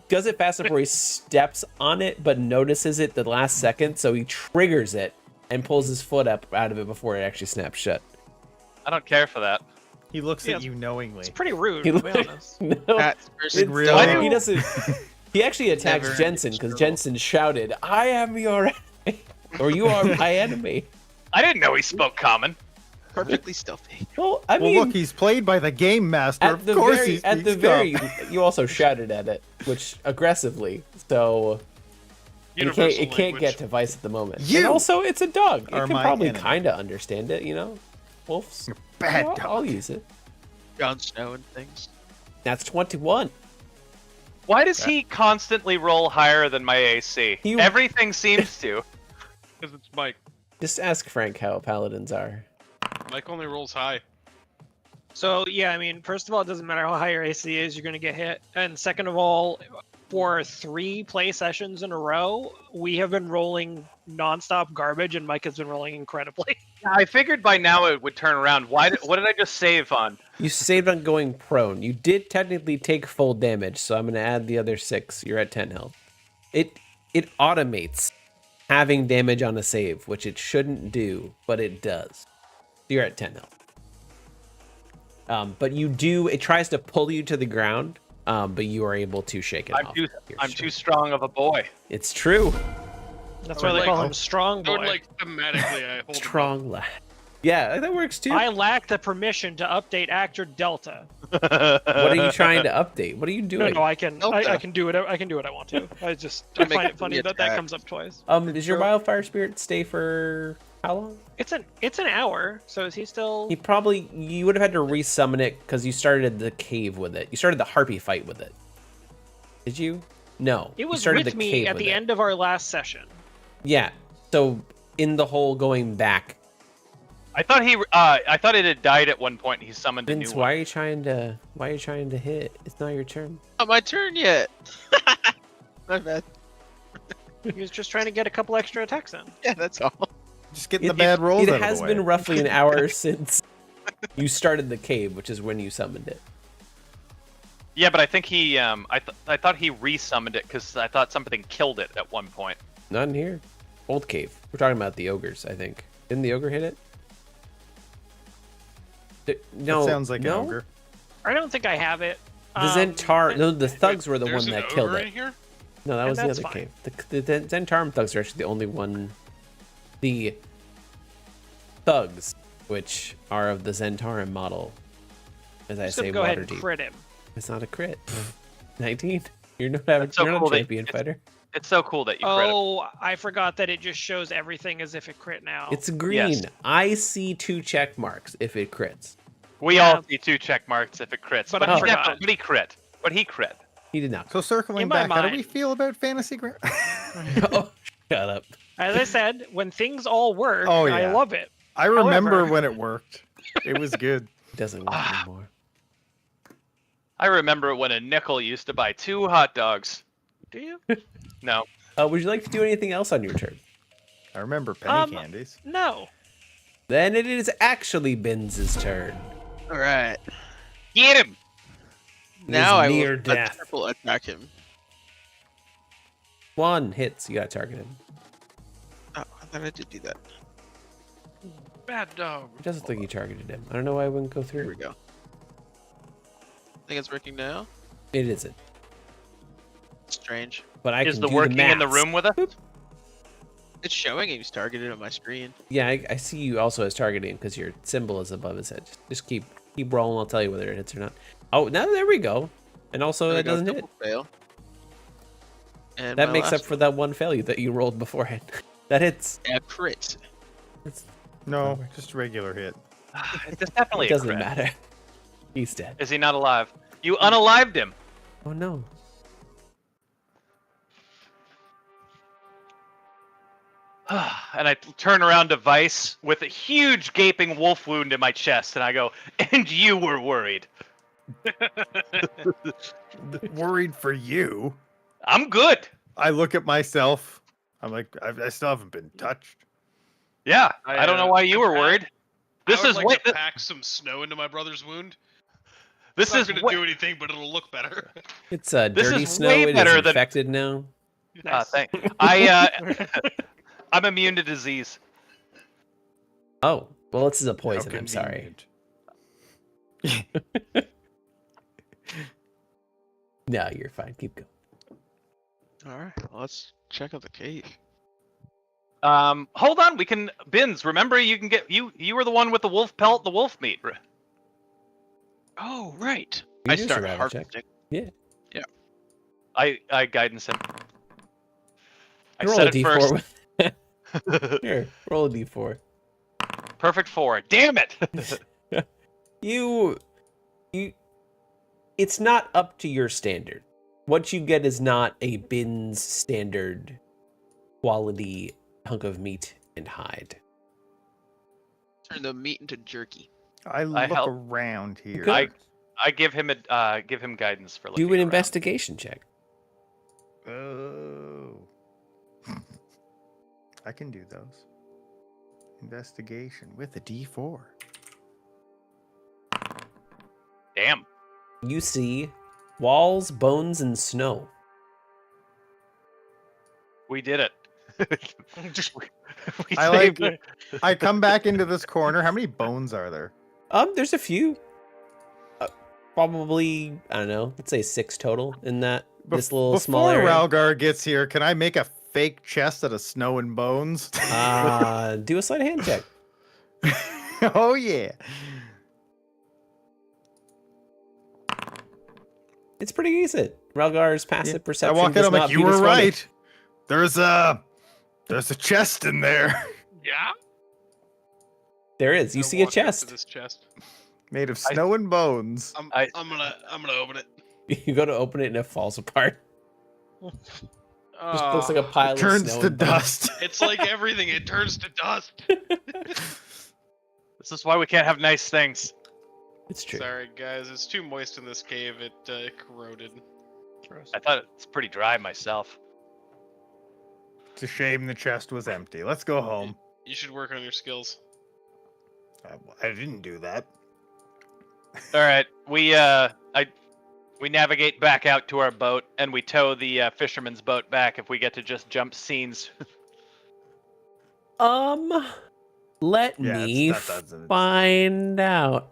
does it fast enough where he steps on it, but notices it the last second, so he triggers it and pulls his foot up out of it before it actually snaps shut. I don't care for that. He looks Yeah, at you knowingly. It's pretty rude, He to be look- honest. No, That's it's really- he doesn't. He actually attacks Never Jensen ending because struggle. Jensen shouted, "I am your enemy," or "You are my enemy." I didn't know he spoke common. Perfectly stealthy. Well, I Well, mean, look, he's played by the game master. at Of the course, very, he at the speaks very, common. you also shouted at it, which aggressively. So Universal it can't language. get to Vice at the moment. And You also, it's a dog. It are can my probably enemy. kind of understand it, you know. Wolves. Bad I'll dog. use it. Jon Snow and things. That's 21. Why does he constantly roll higher than my AC? He- Everything seems to. Because it's Mike. Just ask Frank how paladins are. Mike only rolls high. So yeah, I mean, first of all, it doesn't matter how high your AC is, you're gonna get hit. And second of all, for 3 play sessions in a row, we have been rolling nonstop garbage, and Mike has been rolling incredibly. I figured by now it would turn around. What did I just save on? You saved on going prone. You did technically take full damage, so I'm going to add the other 6. You're at 10 health. It automates having damage on a save, which it shouldn't do, but it does. You're at 10 health. But it tries to pull you to the ground, but you are able to shake it off. I'm too strong of a boy. It's true. That's I why would they call like- him Strong I would Boy. like thematically. I hold him up. Strong lad. Yeah, that works too. I lack the permission to update Actor Delta. What are you trying to update? What are you No, doing? no, I can do it. I can do what I want to. I To make find it it funny be that attacked. comes up twice. Does your wildfire spirit stay for how long? It's an hour. So is he still? You would have had to resummon it because you started the cave with it. You started the harpy fight with it. Did you? No. It you was started with the me cave at with the it. end of our last session. Yeah. So in the whole going back, I thought it had died at one point. And he summoned a new Vince, one. why are you trying to hit? It's not your turn. Not my turn yet. My bad. He was just trying to get a couple extra attacks in. Yeah, that's all. Just getting the bad rolls It out has of the way. been roughly an hour since you started the cave, which is when you summoned it. Yeah, but I think he I thought he resummoned it because I thought something killed it at one point. Not in here. Old cave. We're talking about the ogres, I think. Didn't the ogre hit it? No. That sounds like no? an ogre. I don't think I have it. The Zentarum. No, the thugs were the There's one an that killed ogre it. in here? No, that And was the that's other fine. cave. The Zentarum thugs are actually the only one. The thugs, which are of the Zentarum model, as I Just gonna say, go ahead water and deep. crit him. It's not a crit. 19. You're not That's so you're cool not a that champion fighter. It's so cool that you crit him. Oh, I forgot that it just shows everything as if it crit now. It's green. Yes. I see 2 check marks if it crits. We Yeah. all see 2 check marks if it crits. But But, I he forgot. but he crit. But he crit. He did not. So circling In my back, how do we mind- feel about fantasy ground? Oh, shut up. As I said, when things all work, Oh, I yeah. love it. I remember However- when it worked. It was good. It doesn't work anymore. I remember when a nickel used to buy 2 hot dogs. Do you? No. Would you like to do anything else on your turn? I remember penny Um, candies. No. Then it is actually Binz's turn. All right. Get him! Now I near will death. triple attack him. 1 hits. You got targeted. Oh, I thought I did do that. Bad dog. It doesn't look like you targeted him. I don't know why it wouldn't go Here we through. go. I think it's working now. It isn't. Strange. But I Is can the do working in the maths. room with us? It's showing he's targeted on my screen. Yeah, I see you also as targeting because your symbol is above his head. Just keep rolling. I'll tell you whether it hits or not. Oh, now there we go. And also There we that go, doesn't hit. double fail. And That my makes up last for that one failure that you rolled beforehand. That hits. one, a crit. No, just a regular hit. It's definitely It a doesn't crit. matter. He's dead. Is he not alive? You unalived him. Oh no. And I turn around to Vice with a huge gaping wolf wound in my chest, and I go, "And you were worried. Worried for you. I'm good." I look at myself. I'm like, I still haven't been touched. Yeah, I don't know why you were worried. This I would is like what to pack some snow into my brother's wound. this It's not is going to what. do anything, but it'll look better. It's This dirty is snow. way It is better than- infected now. Nice. I'm immune to disease. Oh, well, this is a How poison. I'm sorry. convenient. No, you're fine. Keep going. All right, well, let's check out the cave. Hold on, we can Bins. Remember, you can get you. You were the one with the wolf pelt, the wolf meat. Oh, right. You I do started survival check. harvesting. Yeah. I guidance him. I Roll said a it d4 first. with- Here, roll a d4. Perfect 4. Damn it! You, it's not up to your standard. What you get is not a bin's standard quality hunk of meat and hide. Turn the meat into jerky. I look help. around here. Good. I give him guidance for looking Do an around. investigation check. Oh. I can do those. Investigation with a D4. Damn. You see walls, bones, and snow. We did it. we I like saved it. I come back into this corner. How many bones are there? There's a few. Probably, I don't know, let's say 6 total in that this little small Before area. Ralgar gets here, can I make a fake chest out of snow and bones? Do a sleight of hand check. Oh yeah. It's pretty decent. Ralgar's passive I perception walk in, does I'm not like, you beat were his 20. right. There's a chest in there. Yeah. There is. You I see a walk up to chest. This chest. Made of snow and bones. I'm I- gonna open it. You go to open it and it falls apart. Just looks like a Oh, pile of Turns snow to and bones. dust. It's like everything. It turns to dust. This is why we can't have nice things. It's true. Sorry, guys. It's too moist in this cave. It corroded. I thought it's pretty dry myself. It's a shame the chest was empty. Let's go home. You should work on your skills. I didn't do that. All right, we navigate back out to our boat and we tow the fisherman's boat back if we get to just jump scenes. Let Yeah, me that doesn't- find out.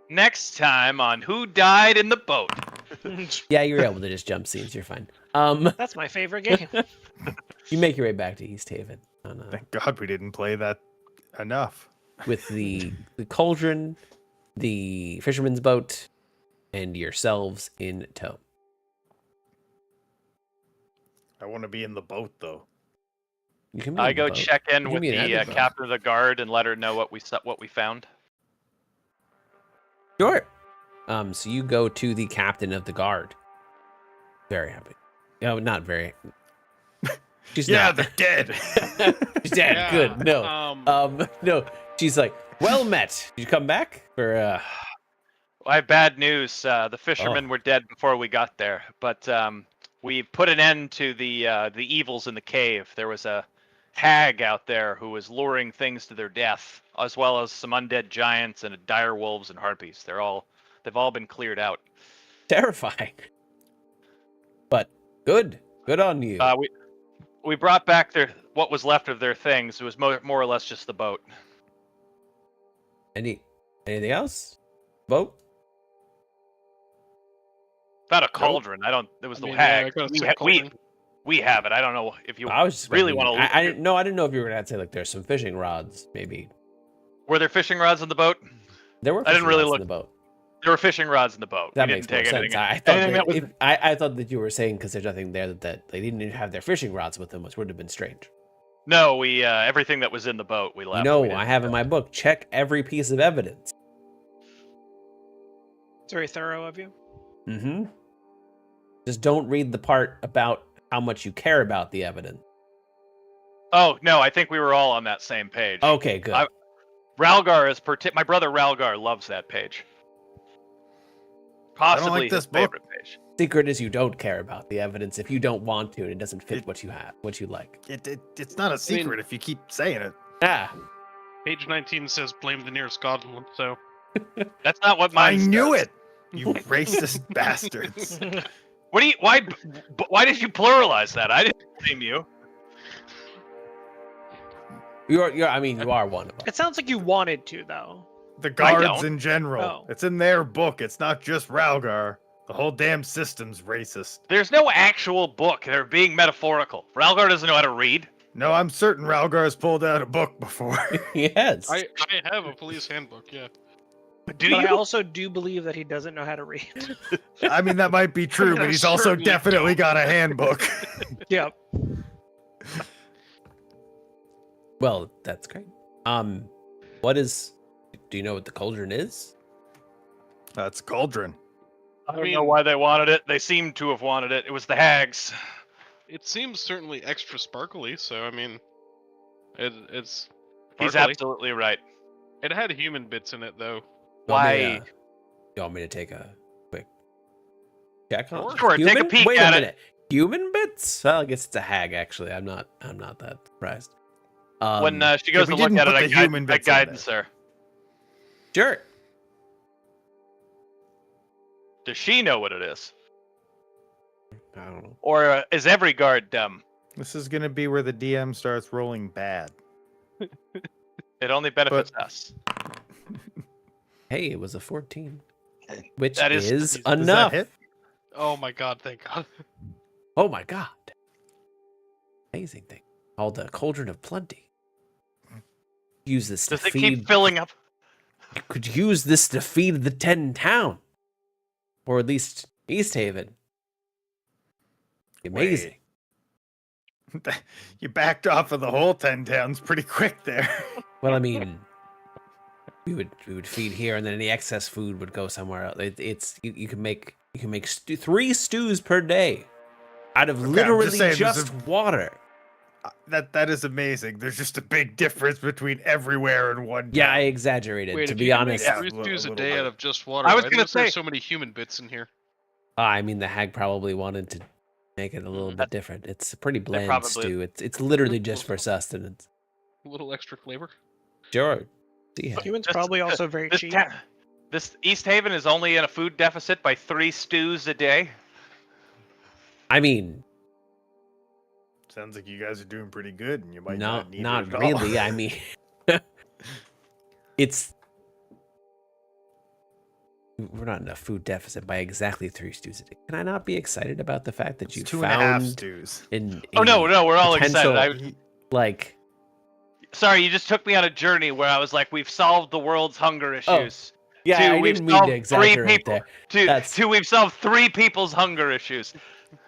Next time on Who Died in the Boat. Yeah, you're able to just jump scenes. You're fine. That's my favorite game. You make your way back to East Haven on, Thank God we didn't play that enough. with the cauldron, the fisherman's boat, and yourselves in tow. I want to be in the boat though. You can be I in the go boat. check You in can with be in the any boat. captain of the guard and let her know what we found. Sure. So you go to the captain of the guard. Very happy. No, not very. She's Yeah, not. they're dead. She's dead. Yeah, Good. No. No. She's like, well met. Did you come back for? I have bad news. The fishermen were dead before we got there, but we put an end to the evils in the cave. There was a hag out there who was luring things to their death, as well as some undead giants and dire wolves and harpies. They've all been cleared out. Terrifying. But good. Good on you. We brought back what was left of their things. It was more or less just the boat. Anything else? Boat? Found a cauldron. It was I the mean, hag. I got a We, sick ha- we cauldron. we have it. I don't know if you I was just really expecting- want to. I didn't know. I didn't know if you were gonna say like there's some fishing rods. Maybe Were there fishing rods in the boat? there were. I didn't fishing really rods look. in the boat. There were fishing rods in the boat. That We makes didn't more take sense. anything. I thought that you were saying because there's nothing there that they didn't even have their fishing rods with them, which would have been strange. No, we everything that was in the boat we left. You know, We didn't- I have in my book. Check every piece of evidence. It's very thorough of you. Mm-hmm. Just don't read the part about how much you care about the evidence. Oh no, I think we were all on that same page. Okay, good. Ralgar is my brother Ralgar loves that page. Possibly this his book. favorite page. Secret is you don't care about the evidence if you don't want to and it doesn't fit what you have, what you like. It's not a secret if you keep saying it. Ah, Page 19 says blame the nearest goblin. So That's not what I mine knew says. it. You racist bastards. What do you? Why did you pluralize that? I didn't blame you. you're. I mean, you are one of them. It sounds like you wanted to, though. The guards don't. in general. Oh. It's in their book. It's not just Ralgar. The whole damn system's racist. There's no actual book. They're being metaphorical. Ralgar doesn't know how to read. No, I'm certain Ralgar's pulled out a book before. Yes. I have a police handbook, yeah. Do But I you? also do believe that he doesn't know how to read. I mean, that might be true, but I he's also certainly definitely got a handbook. Yep. Well, that's great. What is? Do you know what the cauldron is? That's Cauldron. I don't know why they wanted it. They seem to have wanted it. It was the hags. It seems certainly extra sparkly, so I mean, it's. He's sparkly. absolutely right. It had human bits in it, though. Why? You want me to take a quick check on? Sure, take a Human? peek Wait at a it. minute. Human bits? Well, I guess it's a hag. Actually, I'm not that surprised. When she goes we to look didn't at it, put I the human bits in guidance her. Sure. Does she know what it is? I don't know. Or is every guard dumb? This is gonna be where the DM starts rolling bad. It only benefits us. Hey, it was a 14, which That is- is Does that enough. hit? Oh my god, thank god. Oh my god! Amazing thing called the Cauldron of Plenty. Use this Does to it feed. keep filling up? You could use this to feed the 10 town, or at least East Haven. Amazing. You backed off of the whole 10 towns pretty quick there. Well, I mean, we would feed here, and then any excess food would go somewhere else. You can make 3 stews per day out of Okay, I'm literally just saying, just there's water. That is amazing. There's just a big difference between everywhere and one. Yeah, town. I exaggerated. Wait, to if be you can honest, make Yeah, 3 a stews a little day bit. out of just water. I was why gonna is there say- so many human bits in here. I mean, the hag probably wanted to make it a little bit different. It's a pretty bland probably- stew. It's literally just for sustenance. A little extra flavor. Sure. See, Human's This- probably also very This, cheap. this East Haven is only in a food deficit by 3 stews a day. I mean, Sounds like you guys are doing pretty good, and you might no, not need not it at all. really. I mean, it's we're not in a food deficit by exactly 3 stews a day. Can I not be excited about the fact that It's you 2.5 found stews. Oh no, we're all potential- excited. like Sorry, you just took me on a journey where I was like, we've solved the world's hunger issues. yeah, Two, I we've didn't mean to solved 3 exaggerate people. there. That's- We've solved 3 people's hunger issues.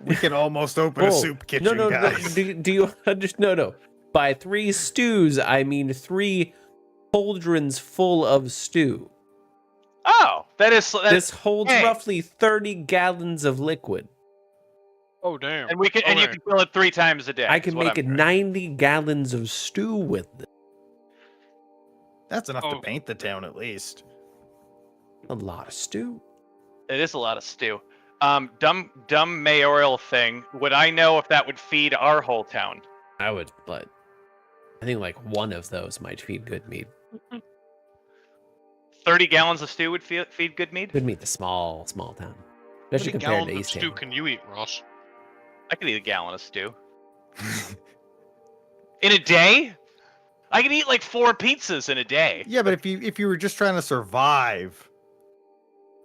We can almost open a Whoa. soup kitchen, no, guys. do you understand? No. By 3 stews, I mean 3 cauldrons full of stew. Oh, that's This holds hey. roughly 30 gallons of liquid. Oh damn. and we can and you Okay. can fill it 3 times a day. I is can what make I'm it hearing. 90 gallons of stew with this. That's enough to Oh. paint the town at least. A lot of stew. It is a lot of stew. Dumb mayoral thing. Would I know if that would feed our whole town? I would, but I think like one of those might feed good meat. 30 gallons of stew would feed good mead? Good meat, the small town, How especially many compared to gallons of East stew Haven. can you eat, Ross? I could eat a gallon of stew. In a day? I could eat like 4 pizzas in a day. Yeah, but if you were just trying to survive,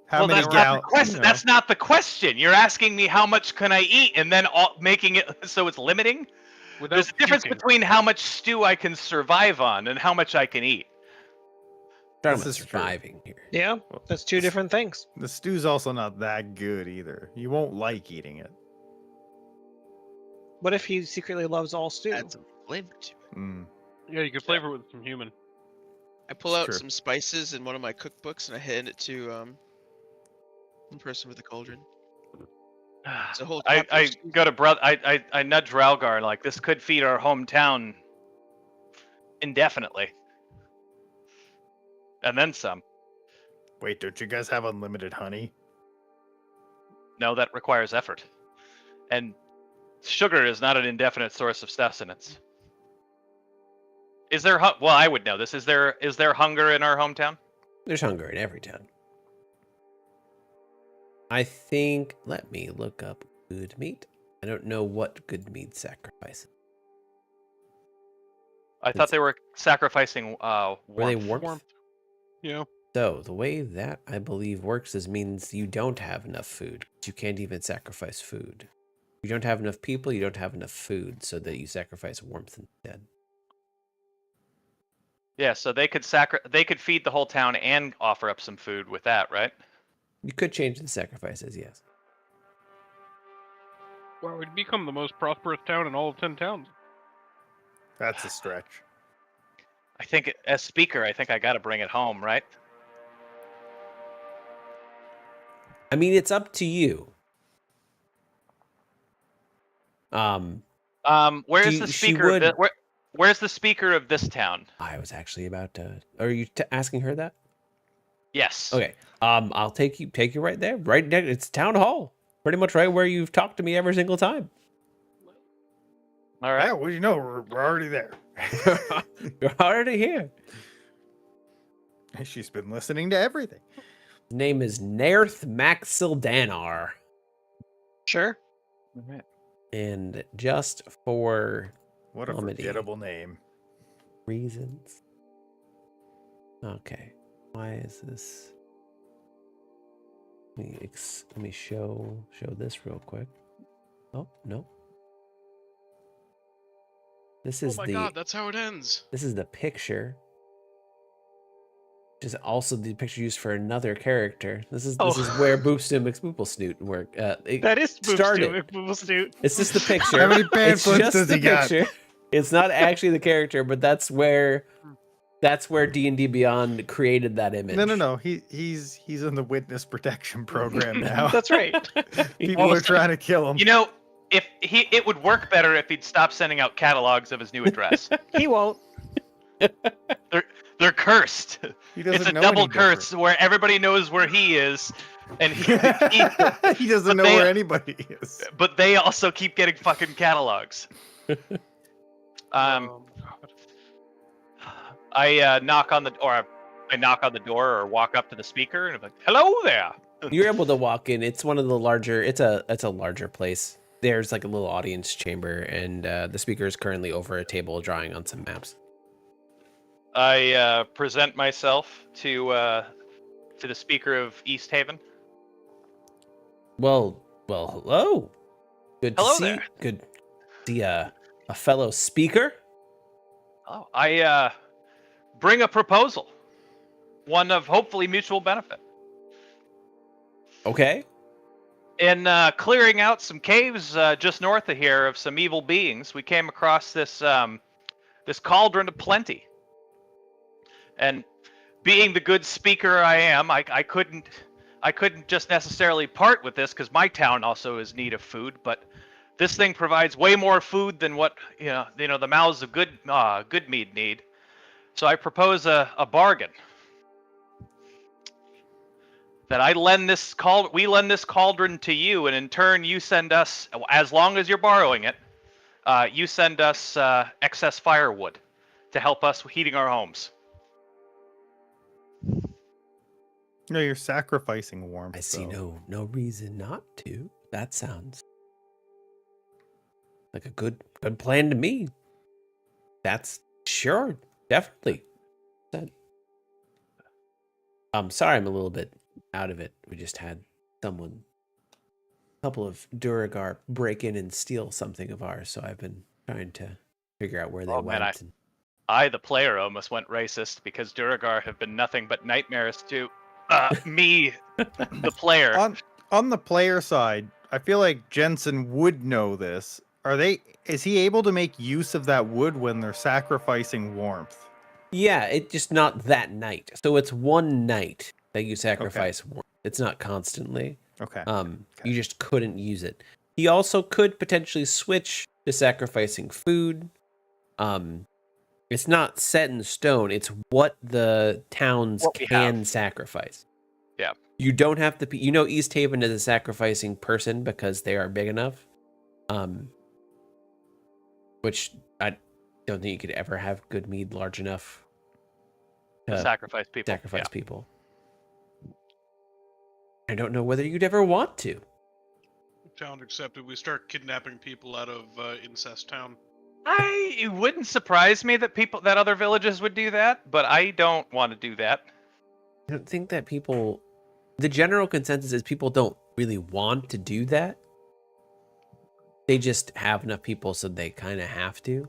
how Well, many that's not the gallons? question. That's not the question. You're asking me how much can I eat and then making it so it's limiting? Without There's a difference puking. between how much stew I can survive on and how much I can eat. Talking This about is true. surviving here. Yeah, that's 2 different things. The stew's also not that good either. You won't like eating it. What if he secretly loves all stew? Add some flavor to it. Mm. Yeah, you can flavor it with some human. I pull It's out true. some spices in one of my cookbooks and I hand it to the person with the cauldron. It's a whole. chapter I of stew. go to brother. I nudge Ralgar like this could feed our hometown indefinitely, and then some. Wait, don't you guys have unlimited honey? No, that requires effort, and sugar is not an indefinite source of sustenance. Is there? Well, I would know this. Is there hunger in our hometown? There's hunger in every town. I think. Let me look up good meat. I don't know what good meat sacrifices. I thought they were sacrificing Were they warmth. warmth? Yeah. So the way that I believe works means you don't have enough food. You can't even sacrifice food. You don't have enough people, you don't have enough food, so that you sacrifice warmth instead. Yeah, so they could feed the whole town and offer up some food with that, right? You could change the sacrifices, yes. Well, we'd become the most prosperous town in all of 10 towns. That's a stretch. I think as speaker, I think I got to bring it home, right? I mean, it's up to you. Where's the speaker of this? Where's the speaker of this town? I was actually about to. Are you asking her that? Yes. Okay. I'll take you right there. Right next. It's town hall. Pretty much right where you've talked to me every single time. All right. Yeah, well, you know, we're already there. You're already here. She's been listening to everything. His name is Naerth Maxildanar. Sure. All right. And just for What a comedy forgettable name. reasons. Okay. Why is this? Let me show this real quick. Oh, no. This is Oh my god, that's how it ends. This is the picture. Which is also the picture used for another character. This is where Boopsnoot McSpoopelsnoot work. That is started. Boopsnoot. It's just the picture. How many It's pamphlets just does the he got? picture. It's not actually the character, but that's where D&D Beyond created that image. No. He's in the witness protection program now. That's right. People are trying to kill him. You know, it would work better if he'd stop sending out catalogs of his new address. He won't. They're cursed. He doesn't It's a know double any curse where everybody knows where he is, and he doesn't know where anybody is. but they also keep getting fucking catalogs. I knock on the door or walk up to the speaker and I'm like, "Hello there." You're able to walk in. It's one of the larger. It's a larger place. There's like a little audience chamber, and the speaker is currently over a table drawing on some maps. I present myself to the speaker of East Haven. Well, hello. Good to Hello see. there. Good to see a fellow speaker. Oh, I bring a proposal, one of hopefully mutual benefit. Okay. In clearing out some caves just north of here of some evil beings, we came across this cauldron of plenty. And being the good speaker I am, I couldn't just necessarily part with this because my town also is in need of food. But this thing provides way more food than what the mouths of good mead need. So I propose a bargain that we lend this cauldron to you, and in turn you send us, as long as you're borrowing it, you send us excess firewood to help us heating our homes. No, you're sacrificing warmth. I see though. no reason not to. That sounds like a good plan to me. That's sure, definitely. I'm sorry, I'm a little bit out of it. We just had a couple of Duragar break in and steal something of ours, so I've been trying to figure out where they went. Man, I, the player, almost went racist because Duragar have been nothing but nightmares to me, the player. On the player side, I feel like Jensen would know this. Is he able to make use of that wood when they're sacrificing warmth? Yeah, it's just not that night. So it's one night that you sacrifice warmth. It's not constantly. Okay. You just couldn't use it. He also could potentially switch to sacrificing food. It's not set in stone. It's what the towns can sacrifice. Yeah. You don't have to. East Haven is a sacrificing person because they are big enough. Which I don't think you could ever have good mead large enough to sacrifice people. People. I don't know whether you'd ever want to. Town accepted. We start kidnapping people out of incest town. It wouldn't surprise me that other villages would do that, but I don't want to do that. I don't think that people. The general consensus is people don't really want to do that. They just have enough people, so they kind of have to.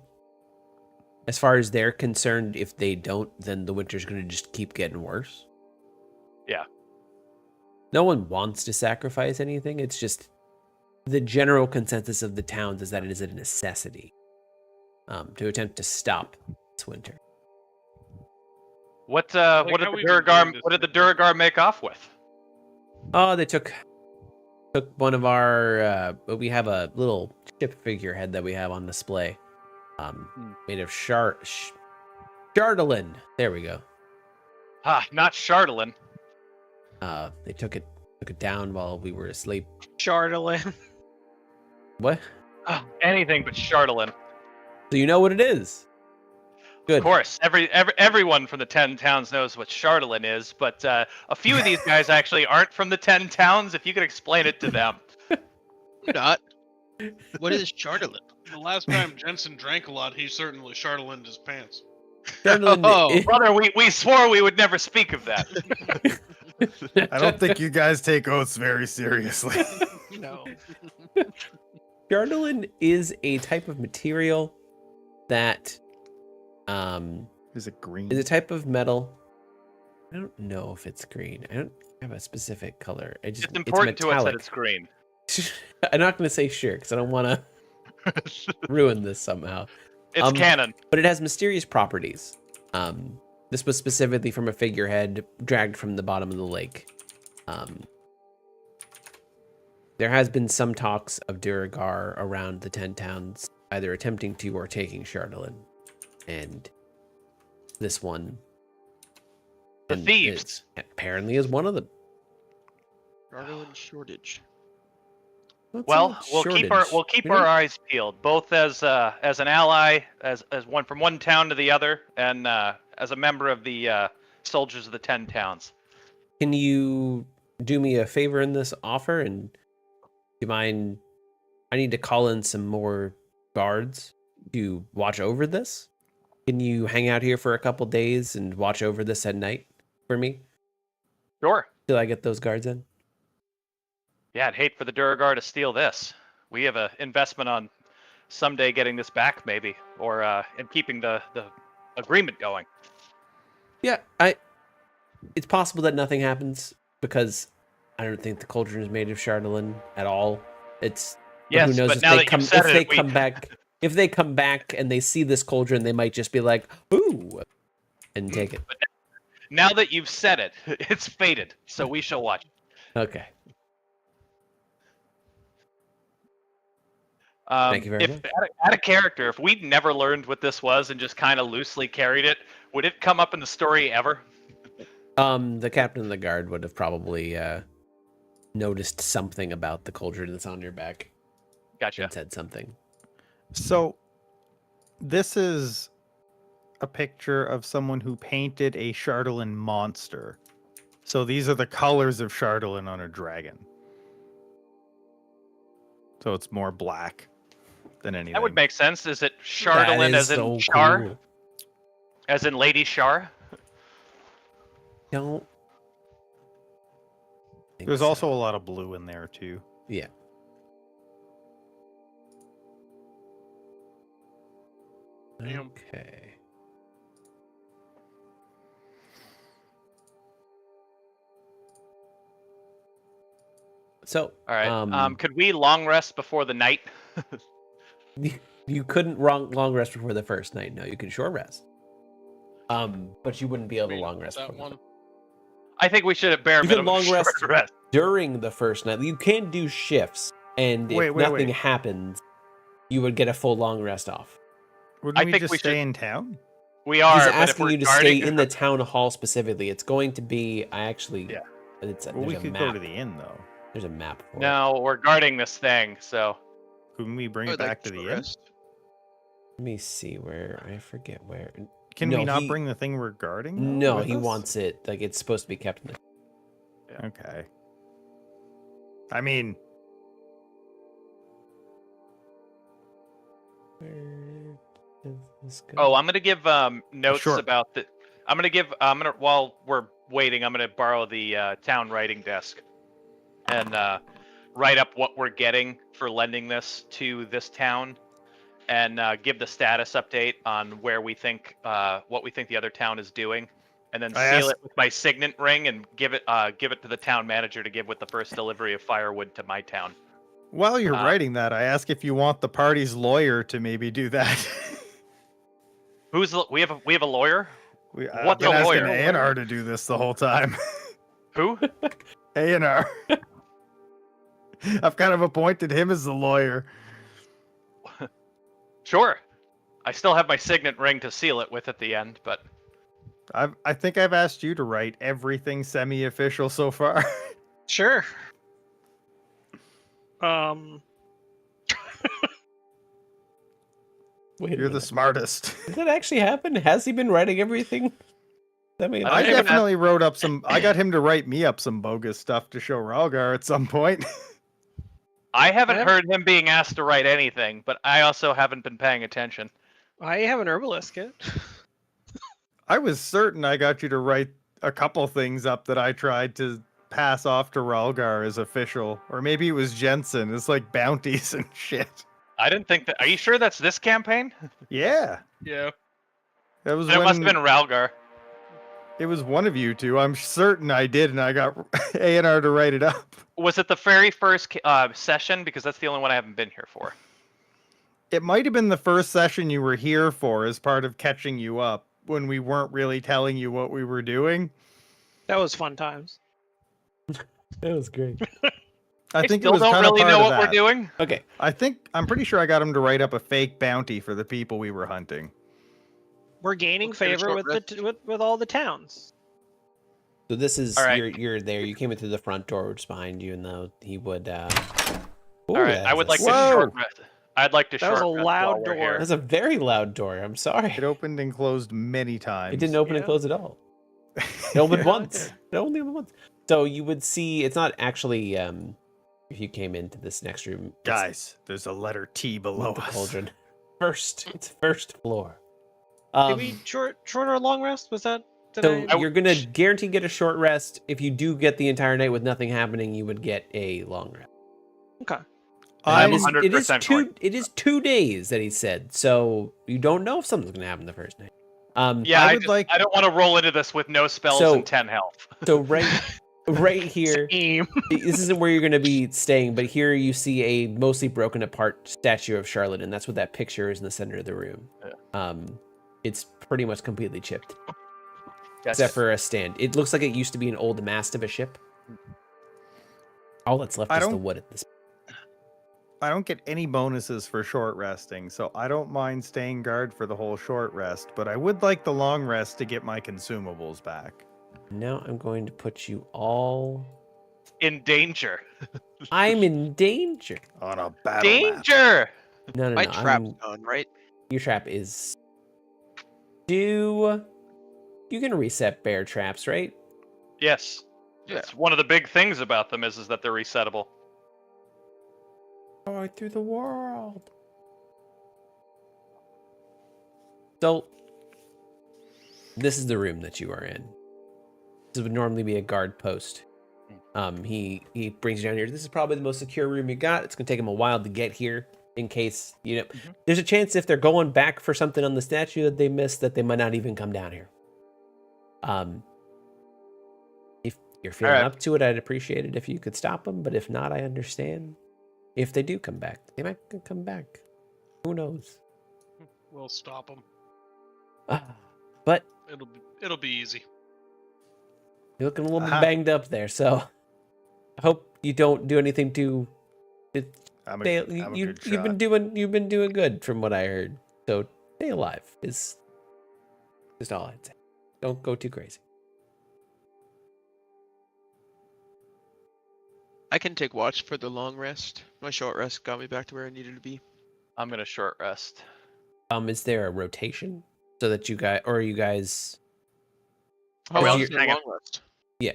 As far as they're concerned, if they don't, then the winter's going to just keep getting worse. Yeah. No one wants to sacrifice anything. It's just the general consensus of the towns is that it is a necessity to attempt to stop this winter. What Like what did how the we've been doing Duragar this what did the before. Duragar make off with? Oh, they took one of our. We have a little ship figurehead that we have on display, made of Chardolin. There we go. Ah, not Chardolin. They took it down while we were asleep. Chardolin. What? Ah, anything but Chardolin. So you know what it is. Good. Of course, everyone from the 10 towns knows what Chardolin is, but a few of these guys actually aren't from the 10 towns. If you could explain it to them. Not. What is Chardolin? The last time Jensen drank a lot, he certainly Chartelined his pants. Chardolin, Oh. Brother, we swore we would never speak of that. I don't think you guys take oaths very seriously. No. Chardolin is a type of material that Is it green? is a type of metal. I don't know if it's green. I don't have a specific color. It's important to us that metallic. it's green. I'm not going to say sure because I don't want to ruin this somehow. It's canon. But it has mysterious properties. This was specifically from a figurehead dragged from the bottom of the lake. There has been some talks of Duragar around the 10 towns, either attempting to or taking Chardolin. And this one... The and thieves. apparently is one of them. Chardolin shortage. What's Well, a we'll keep our shortage? We our don't- eyes peeled, both as an ally, as one from one town to the other, and as a member of the soldiers of the 10 towns. Can you do me a favor in this offer? And do you mind? I need to call in some more guards to watch over this. Can you hang out here for a couple days and watch over this at night for me Sure. till I get those guards in? Yeah, I'd hate for the Duragar to steal this. We have an investment on someday getting this back, maybe, or and keeping the agreement going. Yeah, it's possible that nothing happens because I don't think the cauldron is made of Chardolin at all. But Yes, who knows but if now they that come you've said if they it, we- come back if they come back and they see this cauldron, they might just be like, "Ooh," and take it. Now that you've said it, it's fated, so we shall watch. Okay. Thank you very much. Out of character, if we'd never learned what this was and just kind of loosely carried it, would it come up in the story ever? The captain of the guard would have probably noticed something about the cauldron that's on your back Gotcha. and said something. So, this is a picture of someone who painted a Chardolin monster. So these are the colors of Chardolin on a dragon. So it's more black than anything. That would make sense. Is it That Chardolin is as in so Char? cool. As in Lady Char? Don't. think There's so. also a lot of blue in there too. Yeah. Damn. Okay. So, All right. Could we long rest before the night? you couldn't long rest before the first night. No, you can short rest. But you wouldn't be able to long rest that before one. I think we should at bare You can minimum long short rest during the first night. You can do shifts, and if Wait, nothing wait. happens, you would get a full long rest off. Wouldn't I we think just we stay should- in town? We are. He's but if asking we're you to guarding- stay in the town hall specifically. It's going to be. Yeah. It's Well, we there's a could map. go to the inn though. There's a map for it. No, we're guarding this thing. So Couldn't we bring I it would back like to the short inn? rest. Let me see where. I forget where. Can No, we not he- bring the thing we're guarding? though, No, with he us? wants it. Like it's supposed to be kept in the. Okay. I mean, Where does this go? Oh, I'm gonna give notes Sure. about the. I'm gonna while we're waiting, I'm gonna borrow the town writing desk and write up what we're getting for lending this to this town, and give the status update on where we think what we think the other town is doing, and then seal it with my signet ring and give it to the town manager to give with the first delivery of firewood to my town. While you're writing that, I ask if you want the party's lawyer to maybe do that. We have a lawyer? I've been asking Aionar to do this the whole time. Who? Aionar. I've kind of appointed him as the lawyer. Sure. I still have my signet ring to seal it with at the end, but I think I've asked you to write everything semi-official so far. Sure. Wait, You're the smartest. Did that actually happen? Has he been writing everything? I mean, I definitely wrote up some. I got him to write me up some bogus stuff to show Ralgar at some point. I haven't heard him being asked to write anything, but I also haven't been paying attention. I have an herbalist kit. I was certain I got you to write a couple things up that I tried to pass off to Ralgar as official, or maybe it was Jensen. It's like bounties and shit. I didn't think that. Are you sure that's this campaign? Yeah, Yeah. that was. It must have been Ralgar. It was one of you two. I'm certain I did, and I got Aionar to write it up. Was it the very first session? Because that's the only one I haven't been here for. It might have been the first session you were here for as part of catching you up when we weren't really telling you what we were doing. That was fun times. that was great. I think still it was don't kind of really part know of what we're that. doing. Okay. I'm pretty sure I got him to write up a fake bounty for the people we were hunting. We're gaining Let's get a favor short with all the towns. So this is All right. you're there. You came in through the front door, which is behind you, and though he would. All right, I would like to Whoa! short rest. I'd like to That was short a rest loud while we're door. here. That's a very loud door. I'm sorry. It opened and closed many times. It didn't open and Yeah. close at all. It opened once. It only opened once. So you would see. It's not actually. If you came into this next room, it's Guys, there's a letter T below not the us. cauldron. It's first floor. Did we short or long rest? Was that? Did So I... you're gonna guarantee get a short rest. If you do get the entire night with nothing happening, you would get a long rest. Okay. I'm It is 100% for it. It is 2 days that he said. So you don't know if something's gonna happen the first night. Yeah, I I, would like- I don't want to roll into this with no spells So- and 10 health. So right here, Same. this isn't where you're going to be staying, but here you see a mostly broken apart statue of Charlotte, and that's what that picture is in the center of the room. It's pretty much completely chipped, except for a stand. It looks like it used to be an old mast of a ship. All that's left is the wood at this. I don't get any bonuses for short resting, so I don't mind staying guard for the whole short rest, but I would like the long rest to get my consumables back. Now I'm going to put you all. In danger. I'm in danger. On a battle map. Danger! No. My trap's gone, right? Your trap is. You can reset bear traps, right? Yes. Yeah. It's one of the big things about them is that they're resettable. Going through the world. So, this is the room that you are in. This would normally be a guard post. He brings you down here. This is probably the most secure room you got. It's gonna take him a while to get here, in case there's a chance if they're going back for something on the statue that they missed, that they might not even come down here. If you're feeling Alright. up to it, I'd appreciate it if you could stop them. But if not, I understand. If they do come back, they might come back. Who knows? We'll stop them. But It'll be easy. you're looking a little bit banged up there, so I hope you don't do anything too. I'm a Stay, good you've been shot. doing good from what I heard. So stay alive is just all I'd say. Don't go too crazy. I can take watch for the long rest. My short rest got me back to where I needed to be. I'm going to short rest. Is there a rotation so that you guys, or are you guys? Oh, well, I'll you're- say hang on. long rest. Yeah.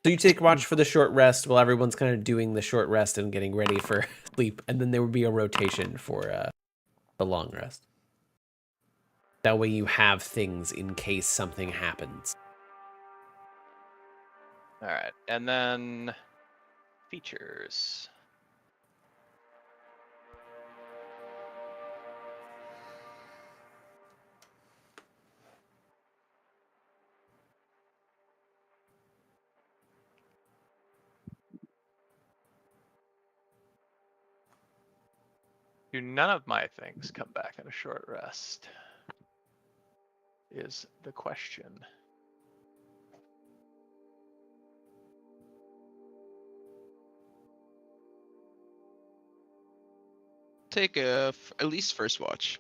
So you take watch for the short rest while everyone's kind of doing the short rest and getting ready for sleep, and then there would be a rotation for the long rest. That way you have things in case something happens. All right, and then features. Do none of my things come back in a short rest? Is the question. Take a at least first watch.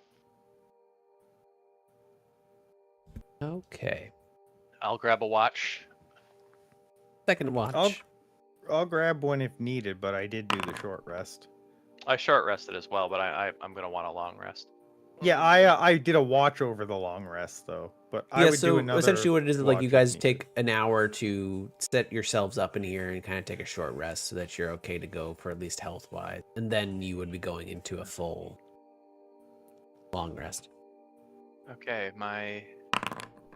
Okay. I'll grab a watch. Second watch. I'll grab one if needed, but I did do the short rest. I short rested as well, but I'm gonna want a long rest. Yeah, I did a watch over the long rest though, but I Yeah, would do so another. essentially what it is like watch you if guys needed. take an hour to set yourselves up in here and kind of take a short rest so that you're okay to go for at least health wise. And then you would be going into a full long rest. Okay, my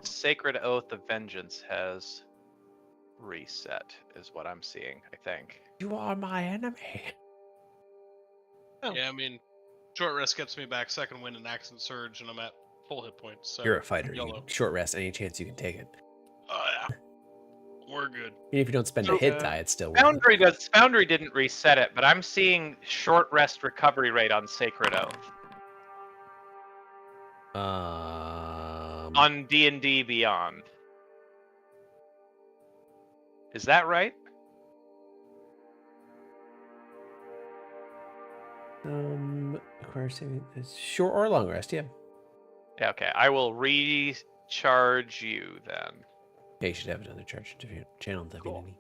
Sacred Oath of Vengeance has reset, is what I'm seeing, I think. You are my enemy. Oh. Yeah, I mean, short rest gets me back second wind and accent surge, and I'm at full hit points. So You're a fighter. You YOLO. short rest any chance you can take it. Oh yeah, we're good. Even if you don't spend a So, hit die, it's still worth it. Foundry didn't reset it, but I'm seeing short rest recovery rate on Sacred Oath. On DnD Beyond. Is that right? Require saving short or long rest, yeah. Yeah, okay, I will recharge you then. Yeah, you should have another charge to your channel divinity.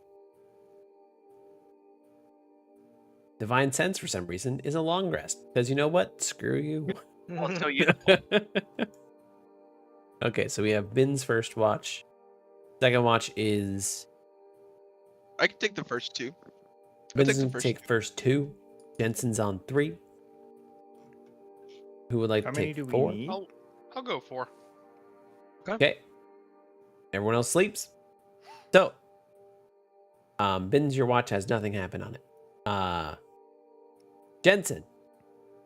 Divine Sense, for some reason, is a long rest. Because you know what? Screw you. Well, so uniform. Okay, so we have Bin's first watch. Second watch is I can take the first two. Bin's take the gonna first take first two. Jensen's on 3. Who would like How to many take do 4? we need? I'll go for. Okay. Everyone else sleeps. So, Bin's your watch has nothing happen on it. Jensen.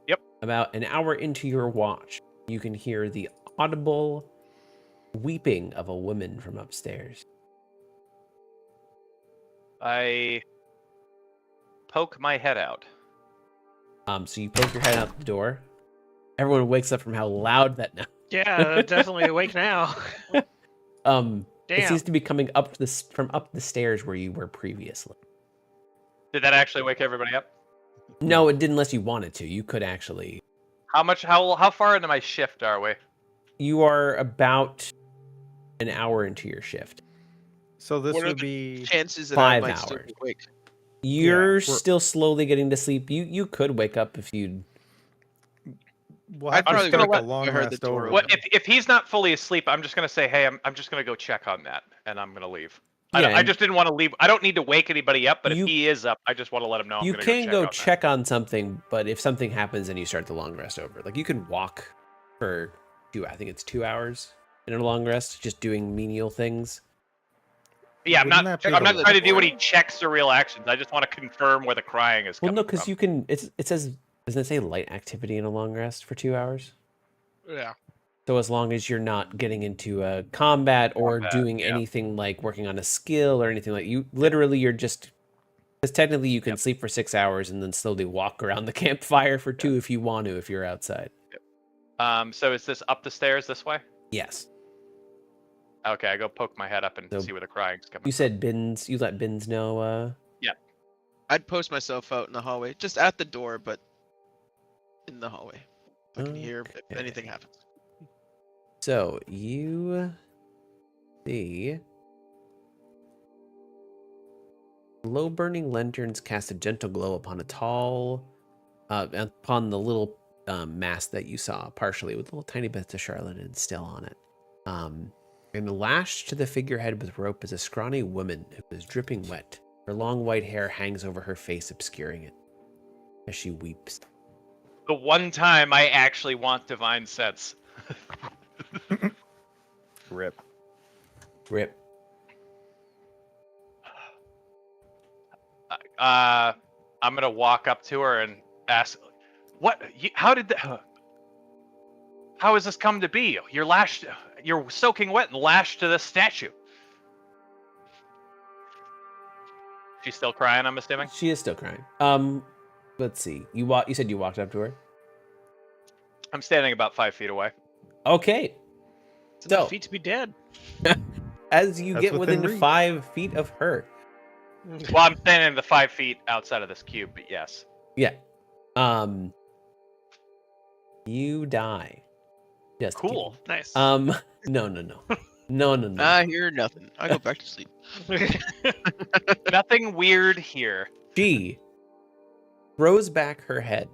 Yep. About an hour into your watch, you can hear the audible weeping of a woman from upstairs. I poke my head out. So you poke your head out the door. Everyone wakes up from how loud that now. Yeah, definitely awake now. It Damn. seems to be coming up from up the stairs where you were previously. Did that actually wake everybody up? No, it didn't unless you wanted to. You could actually. How far into my shift are we? You are about an hour into your shift. So this What are would the be chances that 5 I might still hours. be awake? You're we're- still slowly getting to sleep. You could wake up if you'd. we'll have I'd to probably start wake the up long if I heard the rest door over. Well, if he's not fully asleep, I'm just gonna say, hey, I'm just gonna go check on that, and I'm gonna leave. Yeah, I and just didn't want to leave. I don't need to wake anybody up, but You- if he is up, I just want to let him know. I'm you gonna can go go check. check on something, but if something happens, then you start the long rest over. Like you can walk for I think it's 2 hours in a long rest, just doing menial things. Yeah, I'm Wouldn't not. that be I'm the not trying to do worst? any checks or real actions. I just want to confirm where the crying is Well, coming no, because from. you can. It says, doesn't it say light activity in a long rest for 2 hours? Yeah. So as long as you're not getting into a combat or Combat, doing yeah. anything like working on a skill or anything like you're just because technically you can sleep for 6 hours and then slowly walk around the campfire for 2 if you want to if you're outside. So is this up the stairs this way? Yes. Okay, I go poke my head up and So see where the crying's coming. You said Bins. You let Bins know. I'd post myself out in the hallway, just at the door, but in the hallway. I can hear if anything Okay. happens. So you see low burning lanterns cast a gentle glow upon upon the little mast that you saw, partially with little tiny bits of charlatan still on it. And lashed to the figurehead with rope is a scrawny woman who is dripping wet. Her long white hair hangs over her face, obscuring it as she weeps. The one time I actually want divine sense. Rip. Rip. I'm gonna walk up to her and ask, how did that? How has this come to be? You're soaking wet and lashed to this statue. She's still crying, I'm assuming? She is still crying. Let's see. You said you walked up to her? I'm standing about 5 feet away. Okay. It's So- enough feet to be dead. As you That's get within within reach. 5 feet of her. Well, I'm standing the 5 feet outside of this cube, but yes. Yeah. You die. Just Cool. Nice. kidding. No. I hear nothing. I go back to sleep. Nothing weird here. She throws back her head,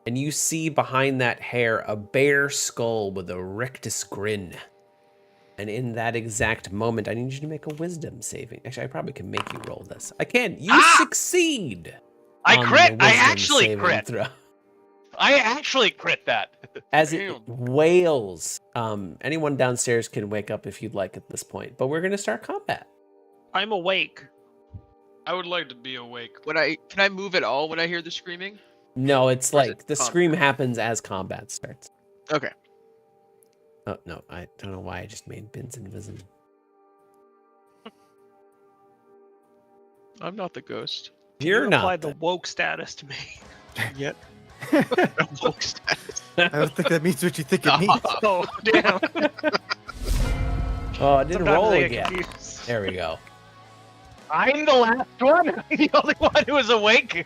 and you see behind that hair a bare skull with a rictus grin. And in that exact moment, I need you to make a wisdom saving. Actually, I probably can make you roll this. I can. You succeed. I on crit! the I wisdom actually saving crit! throw. I actually crit that! As it Damn. wails. Anyone downstairs can wake up if you'd like at this point, but we're going to start combat. I'm awake. I would like to be awake. Can I move at all when I hear the screaming? No, it's Or is like it the combat? scream happens as combat starts. Okay. Oh, no, I don't know why I just made Bins invisible. I'm not the ghost. You're You not. applied the woke status to me. Yet. Woke status. I don't think that means what you think it means. Oh, damn. Oh, I didn't Sometimes roll I get again. confused. There we go. I'm the last one! I'm the only one who is awake!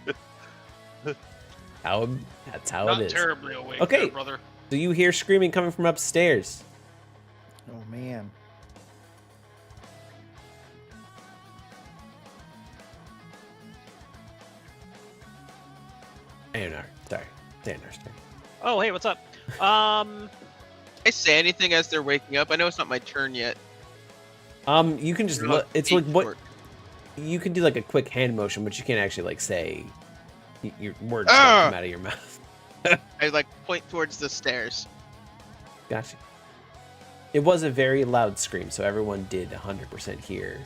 That's how Not it is. terribly awake, Okay. there, brother. So you hear screaming coming from upstairs. Oh man. Aionar, sorry. Aionar's turn. Oh, hey, what's up? I say anything as they're waking up? I know it's not my turn yet. You can just look. It's like what Work. you can do, like a quick hand motion, but you can't actually like say your words don't Ah! come out of your mouth. I like point towards the stairs. Gotcha. It was a very loud scream, so everyone did 100% hear.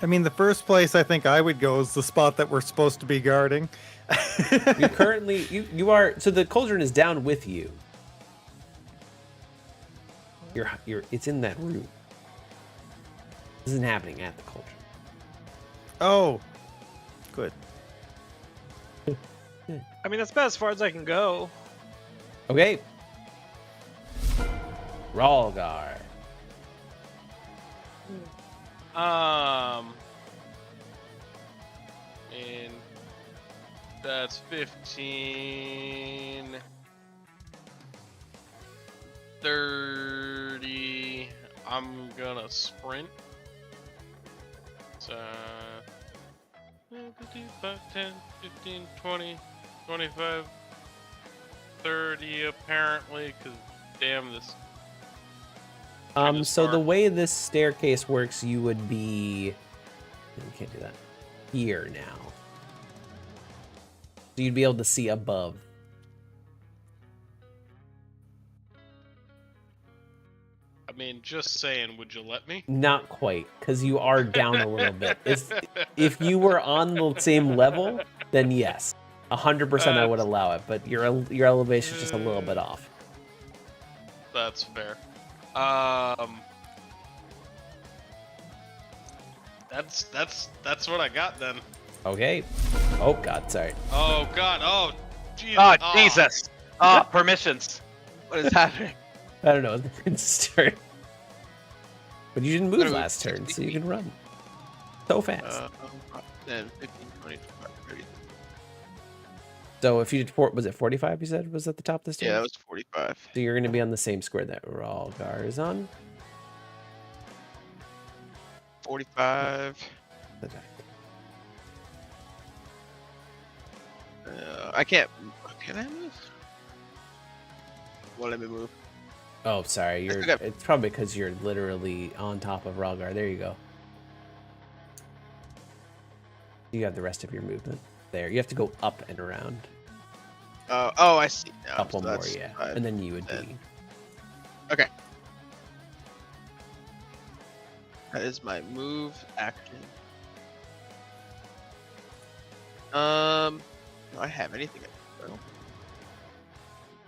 I mean, the first place I think I would go is the spot that we're supposed to be guarding. You currently you are so the cauldron is down with you. You're it's in that room. This isn't happening at the cauldron. Oh, good. I mean, that's about as far as I can go. Okay. Ralgar. And that's 15, 30. I'm gonna sprint. So 5, 10, 15, 20, 25, 30 apparently, because damn this. kinda So the far. way this staircase works, you would be. You can't do that. Here now. So you'd be able to see above. I mean, just saying, would you let me? Not quite, because you are down a little bit. If you were on the same level, then yes, 100% I would allow it. But your elevation's just a little bit off. That's fair. That's what I got then. Okay. Oh God, sorry. Oh God. Oh, Jesus. Oh, Jesus! Oh, permissions. What is happening? I don't know. It's turn. But you didn't move What are we, last turn, 60 so you feet? can run so fast. 10, 15, 20, 25, 30. So if you did was it 45? You said was at the top this turn. Yeah, that was 45. So you're going to be on the same square that Ralgar is on. 45. Okay. I can't. Can I move? Well, let me move. Oh, sorry. You're. forgot- It's probably because you're literally on top of Ralgar. There you go. You have the rest of your movement there. You have to go up and around. Oh, I see. Now, Up so one more, that's yeah. 5. And then you would then- be. Okay. That is my move action. Do I have anything?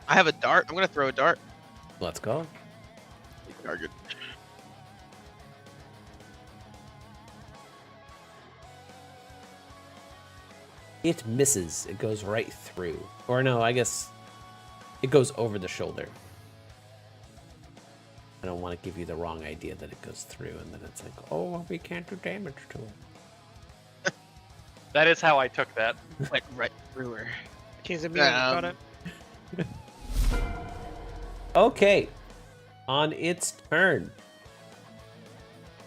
I have a dart. I'm gonna throw a dart. Let's go. Target. It misses. It goes right through. Or no, I guess it goes over the shoulder. I don't want to give you the wrong idea that it goes through and then it's like, oh, we can't do damage to it. That is how I took that. Like right through her. Keys of being got it. Okay. On its turn.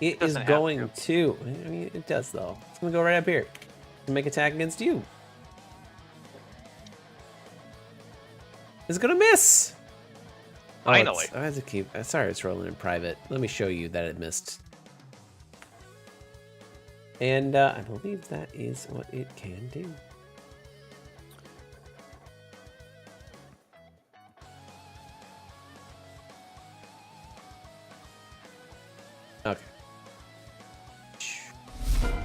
It is Doesn't have going to. I mean, it does though. It's going to go right up here. To make attack against you. It's going to miss. Finally. I have to keep. Sorry, it's rolling in private. Let me show you that it missed. And I believe that is what it can do. Okay.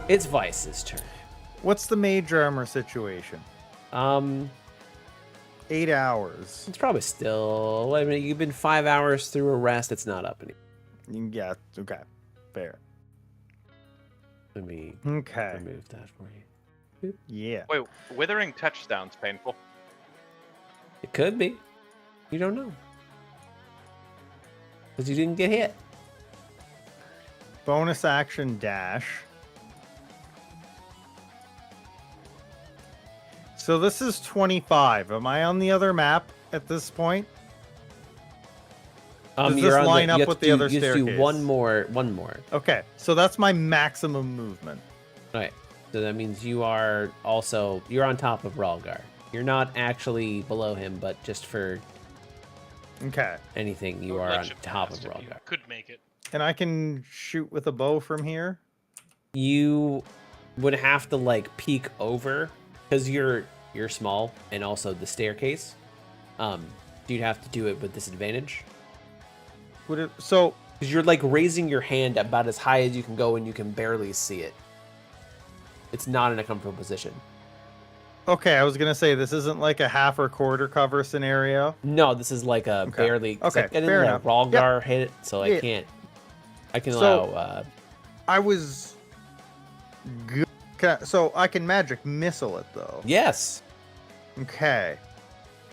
It's Vice's turn. What's the mage armor situation? 8 hours. It's probably still. Wait a minute. You've been 5 hours through a rest. It's not up anymore. Yeah, okay. Fair. Let me Okay. remove that for you. Yeah. Wait, withering touch sounds painful. It could be. You don't know. Because you didn't get hit. Bonus action dash. So this is 25. Am I on the other map at this point? Does this you're on line up you have with to the do, other you have to do staircase? one more. Okay, so that's my maximum movement. Alright. So that means you are also, you're on top of Ralgar. You're not actually below him, but just for Okay. anything, you Or are on ledge of top of past if you Ralgar. could make it. And I can shoot with a bow from here? You would have to like peek over because you're small, and also the staircase. You'd have to do it with disadvantage Would it, so, because you're like raising your hand about as high as you can go, and you can barely see it. It's not in a comfortable position. okay, I was going to say, this isn't like a half or quarter cover scenario. No, this is like a Okay. barely. Okay, I didn't fair let enough. Ralgar hit it, so Yeah. I can't. I can So- allow. I was... So I can magic missile it, though. Yes. Okay.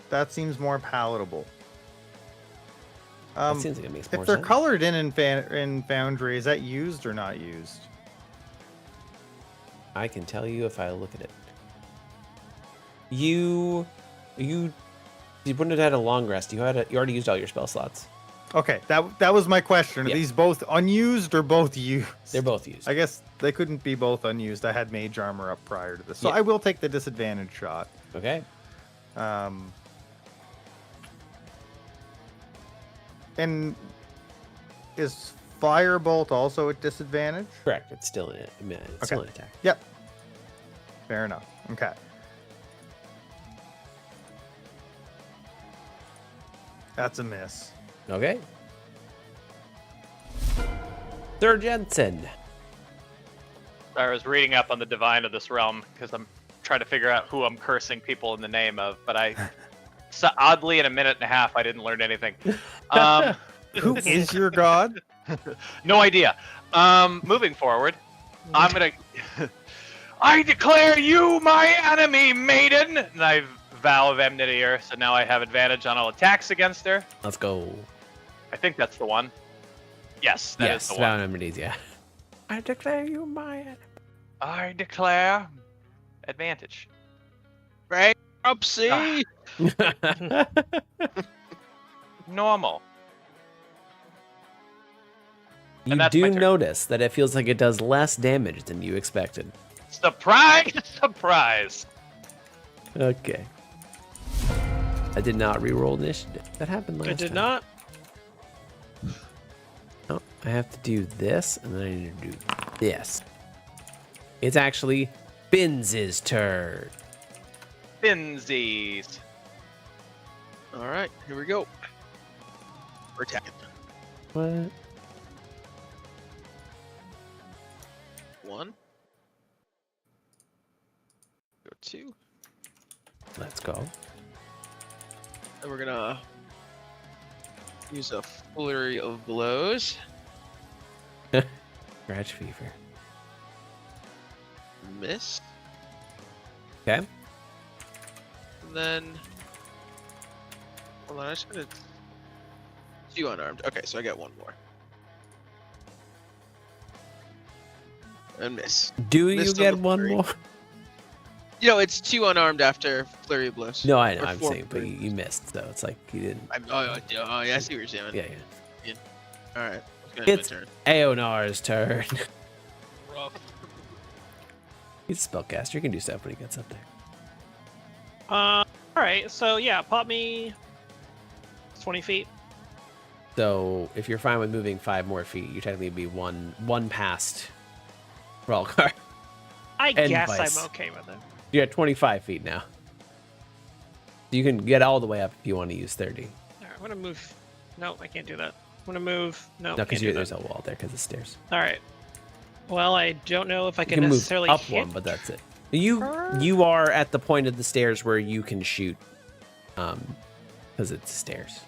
That seems more palatable. That seems like it makes more If they're sense. colored in Foundry, is that used or not used? I can tell you if I look at it. You wouldn't have had a long rest. You already used all your spell slots. Okay, that was my question. Are Yeah. these both unused or both used? They're both used. I guess they couldn't be both unused. I had mage armor up prior to this, so Yeah. I will take the disadvantage shot. Okay. And is firebolt also at disadvantage? Correct. It's still in it. I mean, it's still an attack. Yep. Fair enough. Okay. That's a miss. Okay. Sir Jensen. I was reading up on the divine of this realm because I'm trying to figure out who I'm cursing people in the name of, but so oddly in a minute and a half I didn't learn anything. Who is your god? No idea. Moving forward, I'm gonna. I declare you my enemy, maiden, and I vow of enmity her. So now I have advantage on all attacks against her. Let's go. I think that's the one. Yes, that is Yes, the Vow one. of Enmity, yeah. I declare you my enemy. I declare advantage. Bankruptcy. Normal. You And that's my do turn. notice that it feels like it does less damage than you expected. Surprise! Surprise! Okay. I did not reroll initiative. That happened last I did time. not. Oh, I have to do this, and then I need to do this. It's actually Binz's turn. Finzies. All right, here we go. We're attacking. What? 1. Go 2. Let's go. And we're gonna use a flurry of blows. Scratch fever. Miss. Okay. And then, hold on, I just gonna 2 unarmed. Okay, so I got 1 more. And miss. Do you Missed on get the one flurry. more? You know, it's 2 unarmed after flurry of blows. No, I know. Or I'm 4 saying, but flurry you missed, so it's like you didn't. oh, yeah, I see what you're saying. Yeah. All right. It's It's my turn. Aionar's turn. Rough. He's a spellcaster. He can do stuff when he gets up there. All right. So yeah, pop me 20 feet. So if you're fine with moving 5 more feet, you technically be one past Ralgar. I And guess vice. I'm okay with it. You're at 25 feet now. You can get all the way up if you want to use 30. All right, I'm gonna move. No, I can't do that. I'm gonna move. No, No, can't because do there's that. a wall there because of stairs. All right. Well, I don't know if I You can can move necessarily up hit. one, but that's it. You are at the point of the stairs where you can shoot, because it's stairs.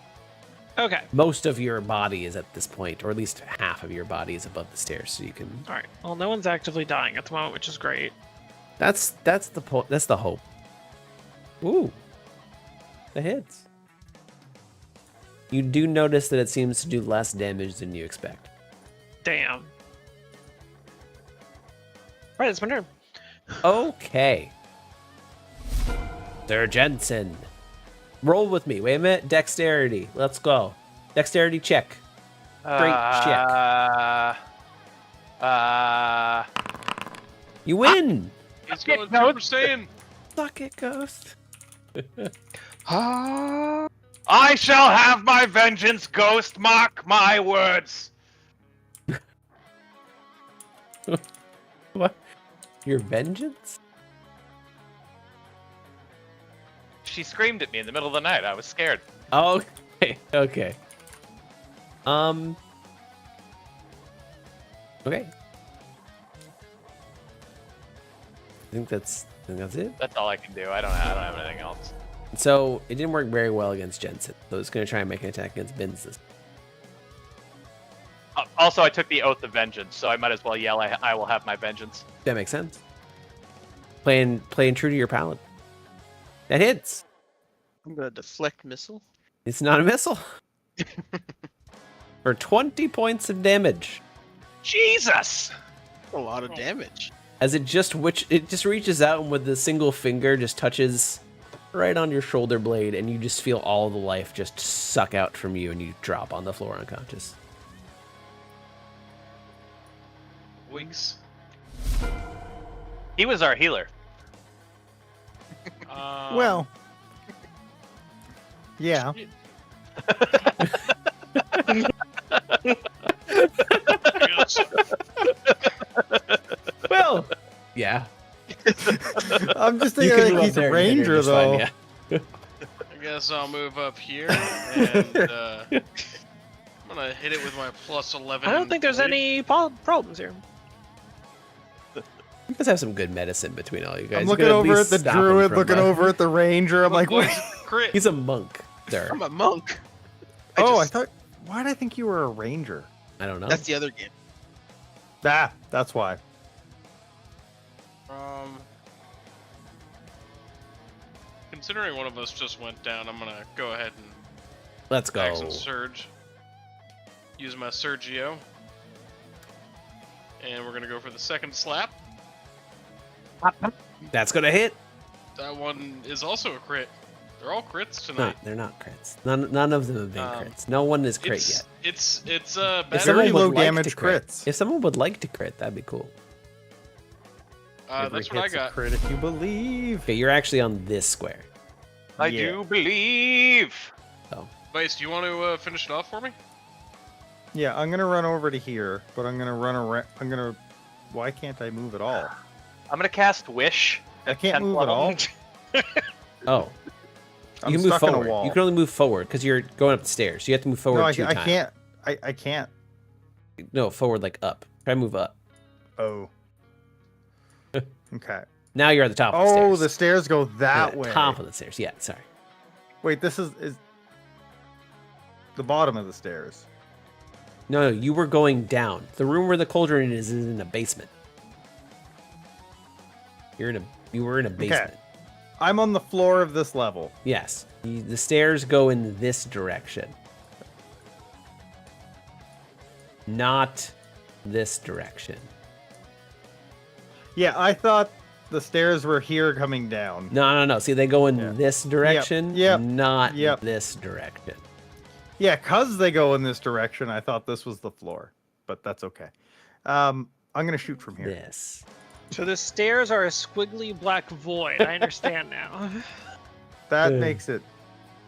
Okay. Most of your body is at this point, or at least half of your body is above the stairs, so you can. All right. Well, no one's actively dying at the moment, which is great. That's the hope. Ooh, the hits. You do notice that it seems to do less damage than you expect. Damn. All right, it's my turn. Okay. Sir Jensen. Roll with me. Wait a minute. Dexterity. Let's go. Dexterity check. check. You win. He's going Super Saiyan. Suck it, Ghost. I shall have my vengeance, Ghost. Mark my words. What? Your vengeance? She screamed at me in the middle of the night. I was scared. Oh, okay. Okay. Okay. I think that's it. That's all I can do. I don't have anything else. So it didn't work very well against Jensen. So it's gonna try and make an attack against Binz this. Also, I took the oath of vengeance, so I might as well yell, I will have my vengeance. That makes sense. Playing true to your Paladin. That hits. I'm gonna deflect missile. It's not a missile. For 20 points of damage. Jesus! A lot of damage. As it just reaches out and with a single finger just touches right on your shoulder blade, and you just feel all the life just suck out from you, and you drop on the floor unconscious. Winks. He was our healer. Well, yeah. Yes. Well, yeah. I'm just You thinking can like move he's up there a and hit her ranger just fine, though. yeah. I guess I'll move up here and I'm gonna hit it with my plus 11. I don't think there's blade. any problems here. You guys have some good medicine between all you guys. I'm You looking could at over least at the stop him druid, from, looking over at the ranger. I'm like, Look, what? boys, crit. He's a monk, sir. I'm a monk. Oh, I just- thought. Why did I think you were a ranger? I don't know. That's the other game. Ah, that's why. Considering one of us just went down, I'm gonna go ahead and Let's go. action surge. Use my Sergio. And we're gonna go for the second slap. That's gonna hit. That one is also a crit. They're all crits No, tonight. they're not crits. None of them have been crits. No one is crit yet. It's If better. someone Very would low like to damage crit- crits. If someone would like to crit, that'd be cool. Every That's what I hit's a got. crit if you believe. Okay, you're actually on this square. I Yeah. do believe. Vice, do you want to finish it off for me? Yeah, I'm gonna run over to here, but I'm gonna run around. Why can't I move at all? I'm gonna cast Wish. I can't 10th move at level. all. Oh, I'm you can move stuck in a forward. wall. You can only move forward because you're going up the stairs. You have to move forward No, I 2 times. can't. I can't. No, forward like up. Try to move up. Oh. Okay. Now you're at the top of the Oh, stairs. the stairs go that Yeah, way. Top of the stairs. Yeah, sorry. Wait, this is the bottom of the stairs. No, you were going down. The room where the cauldron is in a basement. You were in a basement. Okay. I'm on the floor of this level. Yes. The stairs go in this direction. Not this direction. Yeah, I thought the stairs were here coming down. No. See, they go in Yeah. this direction, Yep. not Yep. this direction. Yeah, because they go in this direction, I thought this was the floor. But that's okay. I'm going to shoot from here. This. So the stairs are a squiggly black void. I understand now. That Ugh. makes it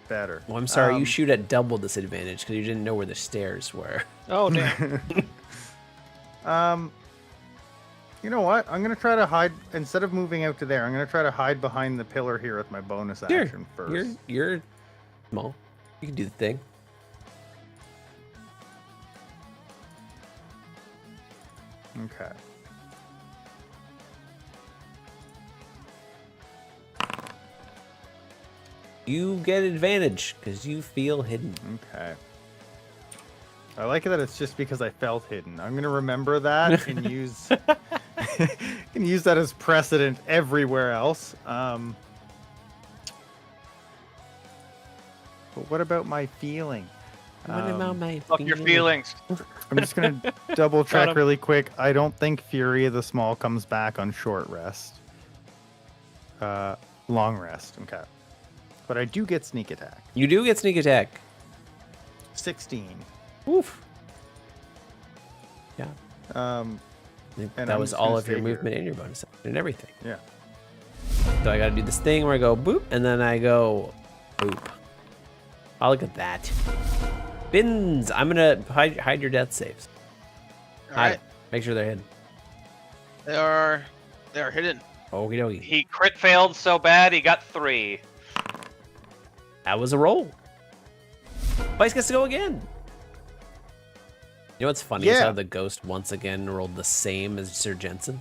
better. Well, I'm sorry, you shoot at double disadvantage because you didn't know where the stairs were. Oh damn. You know what? I'm going to try to hide, instead of moving out to there, I'm going to try to hide behind the pillar here with my bonus Sure. action first. You're small. You can do the thing. Okay. You get advantage because you feel hidden. Okay. I like that it's just because I felt hidden. I'm gonna remember that and use can use that as precedent everywhere else. But what about my feeling? What about my Fuck your feelings. I'm just gonna double Got check him. really quick. I don't think Fury of the Small comes back on short rest. Long rest. Okay. But I do get sneak attack. You do get sneak attack. 16. Oof. Yeah. I think And that I'm was just all gonna of your stay here. movement and your bonus action and everything. Yeah. So I gotta do this thing where I go boop, and then I go boop. Oh, look at that. Bins! I'm gonna hide your death saves. All Hide right, it. Make sure they're hidden. they are hidden. Okie dokie. He crit failed so bad he got 3. That was a roll. Vice gets to go again. You know what's funny is Yeah. how the ghost once again rolled the same as Sir Jensen.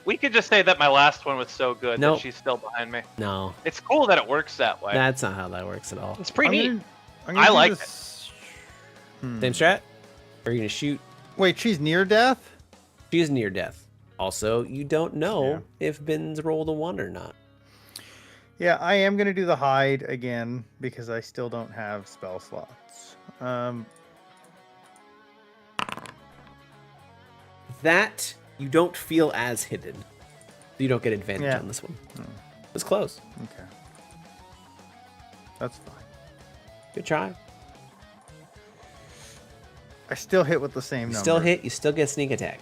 We could just say that my last one was so good Nope. that she's still behind me. No, It's cool that it works that way. that's not how that works at all. It's pretty neat. I like it. Same strat? Or are you gonna shoot? Wait, she's near death? She is near death. Also, you don't know Yeah. if Bins rolled a 1 or not. Yeah, I am going to do the hide again because I still don't have spell slots. That you don't feel as hidden. You don't get advantage Yeah. on this one. It's close. Okay. That's fine. Good try. I still hit with the same You number. still hit, you still get sneak attack.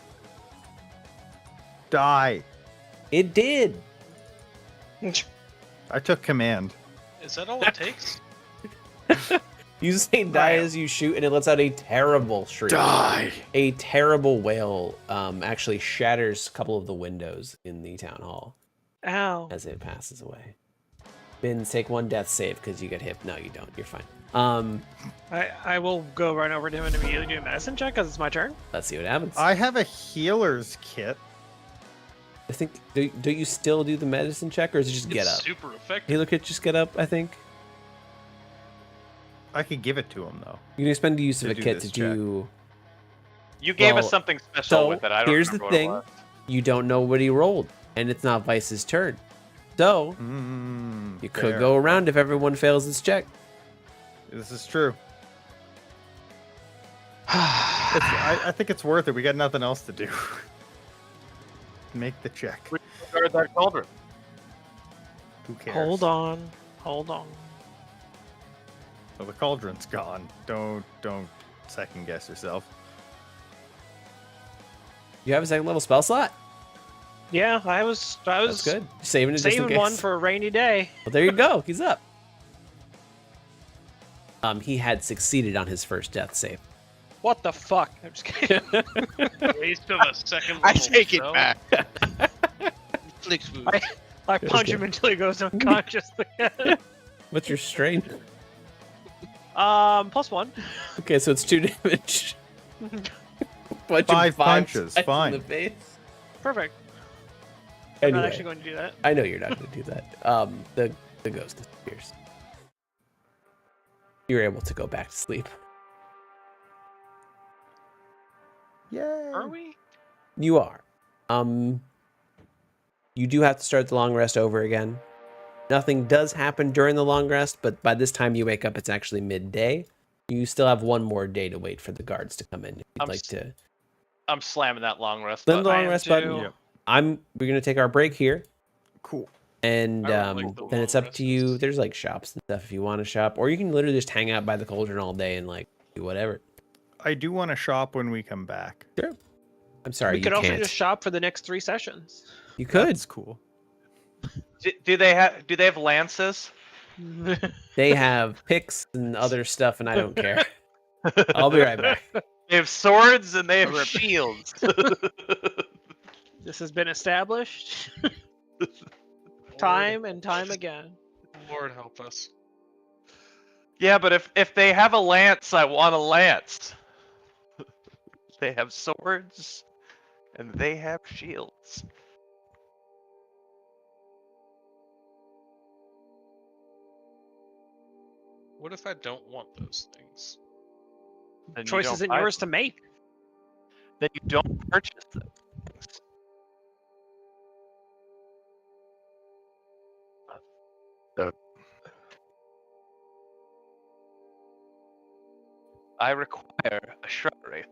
Die. It did. I took command. Is that all it takes? You say die as you shoot, and it lets out a terrible shriek. Die. A terrible wail actually shatters a couple of the windows in the town hall Ow. as it passes away. Bins, take 1 death save because you get hit. No, you don't. You're fine. I will go run over to him and immediately do a medicine check because it's my turn. Let's see what happens. I have a healer's kit. I think, do you still do the medicine check, or is it just get It's up? super effective. Healer kit, just get up, I think. I could give it to him, though. You can spend the use of To a do kit this to check. do. You gave Well, us something special so with it. I don't here's the remember thing. what it was. You don't know what he rolled, and it's not Vice's turn. So, you could Fair. go around if everyone fails this check. This is true. I think it's worth it. We got nothing else to do. Make the check. We guard that cauldron. Who cares? Hold on. Well, the cauldron's gone. Don't second guess yourself. You have a second level spell slot. Yeah, I was That's good. Saving it just in saving case. one for a rainy day. Well, there you go. He's up. He had succeeded on his first death save. What the fuck? I'm just kidding. Waste of a second level I take it spell. back. Flick smooth. I punch him until he goes unconscious. What's your strength? +1. Okay, so it's 2 damage. Punch him 5 punches, times fine. in the face. Perfect. I'm not Anyway, actually going to do that. I know you're not going to do that. The ghost disappears. You're able to go back to sleep. Yay! Are we? You are. You do have to start the long rest over again. Nothing does happen during the long rest, but by this time you wake up, it's actually midday. You still have one more day to wait for the guards to come in. If you'd like to. I'm slamming that long rest Then the button. long rest button. Yep. We're gonna take our break here, Cool. and I would like the then it's long up to you. rests. There's like shops and stuff if you want to shop, or you can literally just hang out by the cauldron all day and like do whatever. I do want to shop when we come back. Sure. I'm sorry, We you could also can't. just shop for the next 3 sessions. You could. That's cool. Do they have lances? They have picks and other stuff, and I don't care. I'll be right back. They have swords and they have shields. This has been established time and time again. Lord help us. Yeah, but if they have a lance, I want a lance. They have swords and they have shields. What if I don't want those things? Then you Choice don't isn't buy yours them. to make. Then you don't purchase them. I require a shrubbery.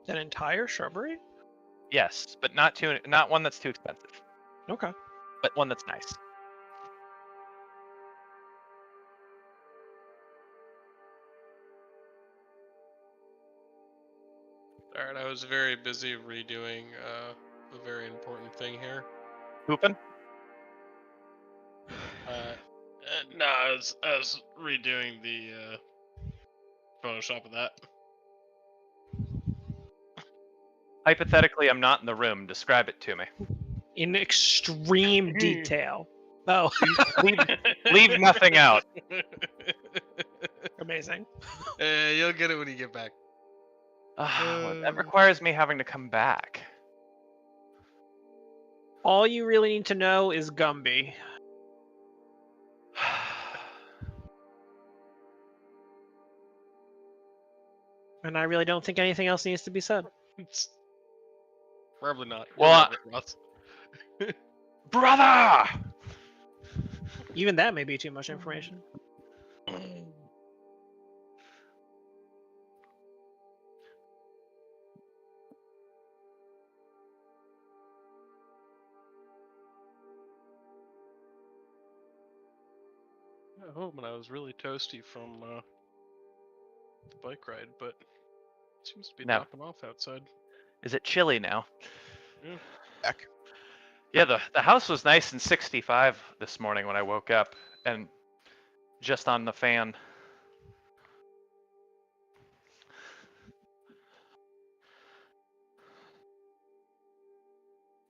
An entire shrubbery? Yes, but not one that's too expensive, Okay. but one that's nice. Alright, I was very busy redoing a very important thing here. Pooping? No, I was redoing the Photoshop of that. Hypothetically, I'm not in the room. Describe it to me. In extreme detail. Oh, Leave nothing out. amazing. You'll get it when you get back. Well, that requires me having to come back. All you really need to know is Gumby. And I really don't think anything else needs to be said. It's probably not. Well, You'll love it, Ross. Brother! Even that may be too much information. At home and I was really toasty from the bike ride, but it seems to be No. dropping off outside. Is it chilly now? Yeah. Back. Yeah, the house was nice and 65 this morning when I woke up, and just on the fan.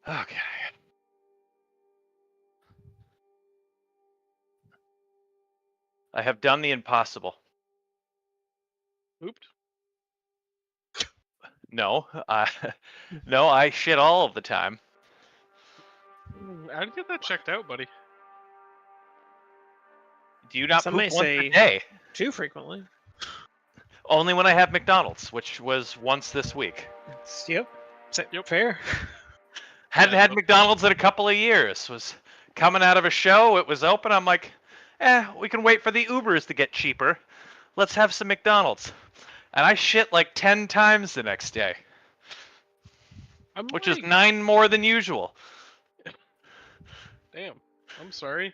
Okay. I have done the impossible. Ooped. No, no, I shit all of the time. I'd get that checked out, buddy. Do you not Some poop may once say- a day? Too frequently. Only when I have McDonald's, which was once this week. Yep. Fair. Hadn't Yeah, had but- McDonald's in a couple of years. Was coming out of a show, it was open. I'm like, we can wait for the Ubers to get cheaper. Let's have some McDonald's. And I shit like 10 times the next day, which is 9 more than usual. Damn. I'm sorry.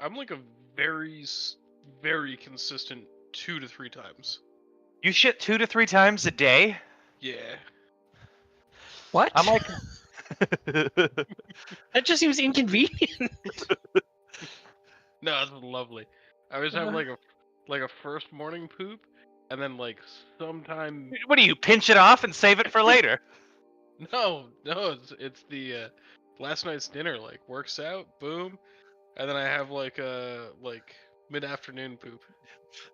I'm like a very consistent 2 to 3 times. You shit 2 to 3 times a day? Yeah. What? I'm like, That just seems inconvenient. No, it's lovely. I always have like a first morning poop, and then like sometime. what do you pinch it off and save it for later? No, it's the last night's dinner. Like works out, boom, and then I have like a Mid-afternoon poop.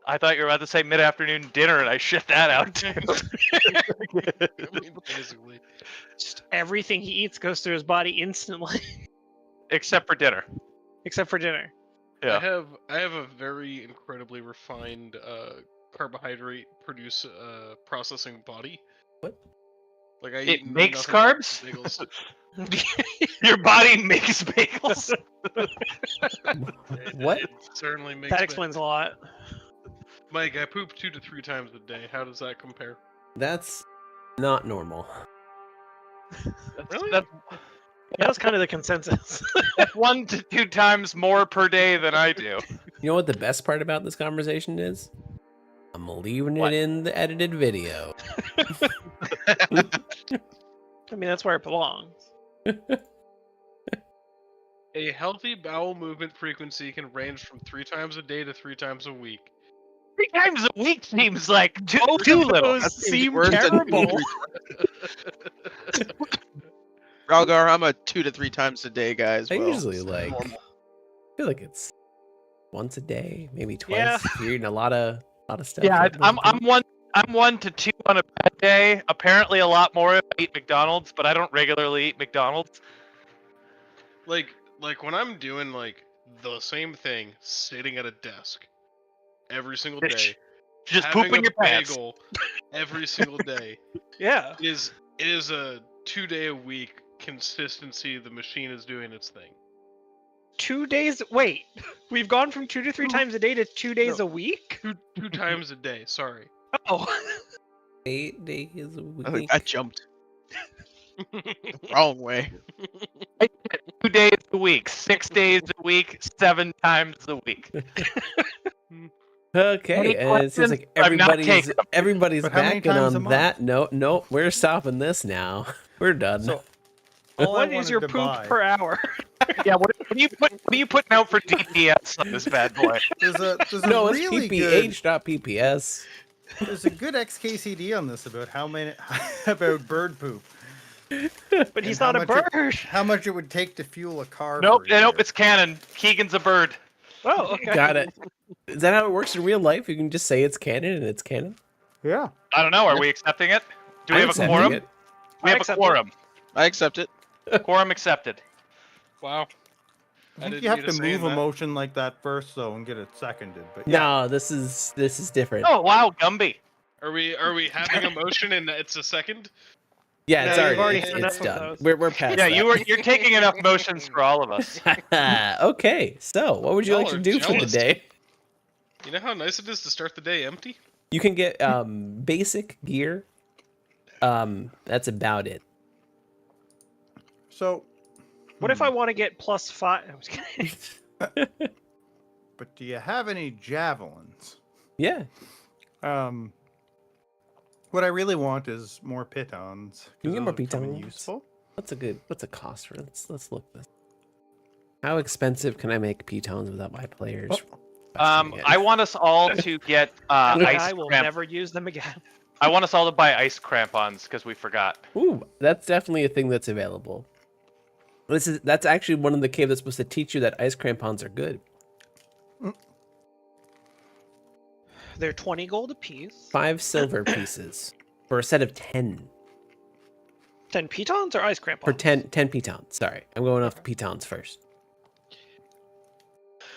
I thought you were about to say mid-afternoon dinner, and I shit that out too. I mean, basically. Just everything he eats goes through his body instantly, Except for dinner. except for dinner. Yeah. I have a very incredibly refined carbohydrate processing body. What? Like I It eat makes nothing but carbs? bagels. Your body makes bagels. What? It certainly makes. That explains a lot. Mike, I poop 2 to 3 times a day. How does that compare? That's not normal. Really? That was kind of the consensus. That's 1 to 2 times more per day than I do. You know what the best part about this conversation is? I'm leaving What? it in the edited video. I mean, that's where it belongs. A healthy bowel movement frequency can range from 3 times a day to 3 times a week. 3 times a week seems like too Both little. those That seems seem worse than terrible. Ralgar, I'm a 2 to 3 times a day guy as I well. usually It's like. normal. I feel like it's once a day, maybe twice. Yeah. If you're eating a lot of stuff. Yeah, like I'm that. I'm 1 to 2 on a bad day. Apparently, a lot more if I eat McDonald's, but I don't regularly eat McDonald's. Like when I'm doing like the same thing, sitting at a desk every single day, Just having poop in a your pants. bagel every single day. Yeah. It is a 2-day-a-week consistency. The machine is doing its thing. 2 days. Wait, we've gone from 2 to 3 times a day to 2 days No. a week. Two times a day. Sorry. Oh, 8 days a week. I think that jumped the wrong way. 2 days a week, 6 days a week, 7 times a week. Okay, Any and it seems questions? like I'm not everybody's taking them. everybody's But how many back, and times a on month? that note, nope, we're stopping this now. We're done. So, all I what is your wanted poop to buy- per hour? Yeah, what are you putting out for DPS on this bad boy? There's a no, it's really PPH, good not PPS. there's a good XKCD on this about how many about bird poop. But he's And not how a much it- bird. How much it would take to fuel a car? Nope, for a nope, year. it's canon. Keegan's a bird. Oh, okay. Got it. Is that how it works in real life? You can just say it's canon and it's canon. Yeah. I don't know. Are we accepting it? Do we I'm have a accepting quorum? it. We have a accept it. quorum. I accept it. Quorum accepted. Wow. I I think didn't you have need to to say move a that. motion like that first, though, and get it seconded. But yeah. No, this is different. Oh wow, Gumby. Are we having a motion and it's a second? Yeah, it's Yeah, already, you've already it's, had it's enough of done. those. We're past Yeah, that. you're taking enough motions for all of us. Okay, so what would you like Y'all to are do for the jealous. day? You know how nice it is to start the day empty? You can get basic gear. That's about it. So, What if I want to get +5? I was kidding. but do you have any javelins? Yeah, What I really want is more pitons. 'cause You get more those would come in pitons. useful. what's a cost for let's look this. How expensive can I make pitones without my players? I want us all to get And ice I will cramp. never use them again. I want us all to buy ice crampons because we forgot. Ooh, that's definitely a thing that's available. That's actually one of the cave that's supposed to teach you that ice crampons are good. They're 20 gold apiece. 5 silver pieces for a set of 10. 10 pitons or ice crampons? For 10 pitons. Sorry, I'm going off the pitons first.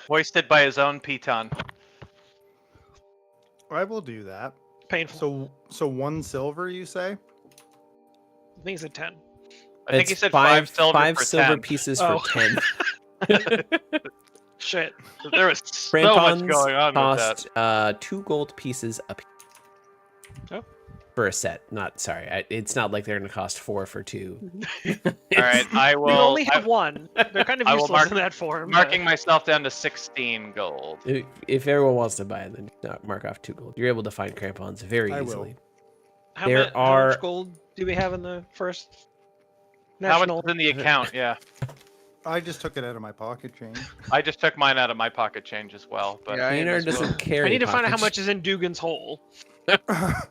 Hoisted by his own piton. I will do that. Painful. So 1 silver, you say? I think it's a 10. I think It's he said 5 silver five for silver 10. pieces Oh. for 10. Shit. There was so Crampons much going on with cost that. 2 gold pieces a piece. Oh. For a set. It's not like they're going to cost 4 for 2. All right, I We will. only have one. They're kind of I will useless mark- in that form. but- marking myself down to 16 gold. If everyone wants to buy it, then mark off 2 gold. You're able to find crampons very I will. easily. How there how are- much gold do we have in the first How national? much is in the account? Yeah, I just took it out of my pocket change. I just took mine out of my pocket change as well. But Yeah, I am Aionar as well. doesn't carry I need to find out how pockets. much is in Dugan's hole. There's How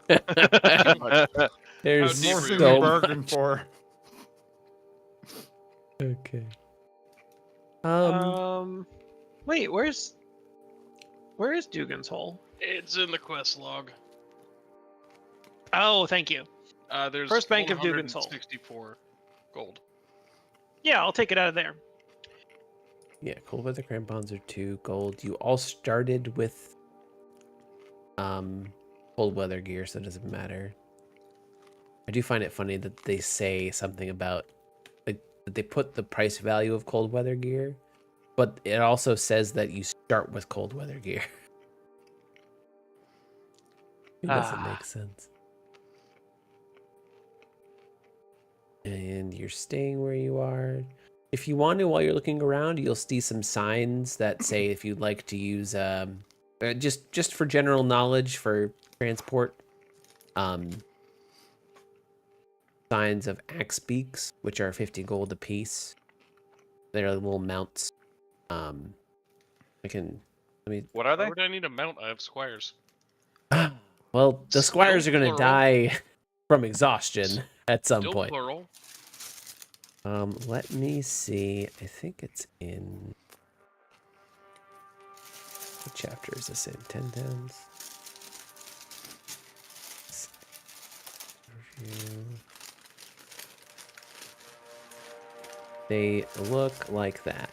More deep than So we so bargained for. Okay. Wait, where's Where is Dugan's Hole? It's in the quest log. Oh, thank you. There's First bank of Dugan's Hole. 164 gold. Yeah, I'll take it out of there. Yeah, cold weather crampons are 2 gold. You all started with cold weather gear, so it doesn't matter. I do find it funny that they say something about like that they put the price value of cold weather gear, but it also says that you start with cold weather gear. It doesn't make sense. And you're staying where you are. If you want to, while you're looking around, you'll see some signs that say if you'd like to use just for general knowledge for transport, signs of axe beaks, which are 50 gold apiece. They're little mounts. Let me. What are Why they? would I need a mount? I have squires. Well, the squires are Still gonna plural. die from exhaustion at some Still point. plural. Let me see. I think it's in. What chapter is this in? 10 towns. They look like that.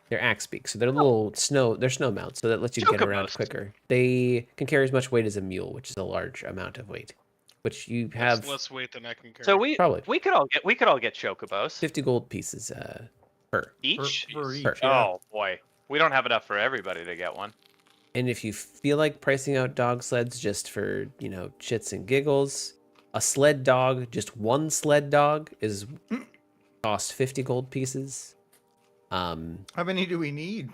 They're axe beaks, so they're little they're snow mounts, so that lets you get around Chocobos. quicker. They can carry as much weight as a mule, which is a large amount of weight. Which you have That's less weight than I can carry. So we Probably. we could all get chocobos 50 gold pieces per. each. For each, Per- yeah. Oh boy, we don't have enough for everybody to get one. And if you feel like pricing out dog sleds just for, shits and giggles, a sled dog, just one sled dog, is cost 50 gold pieces. How many do we need?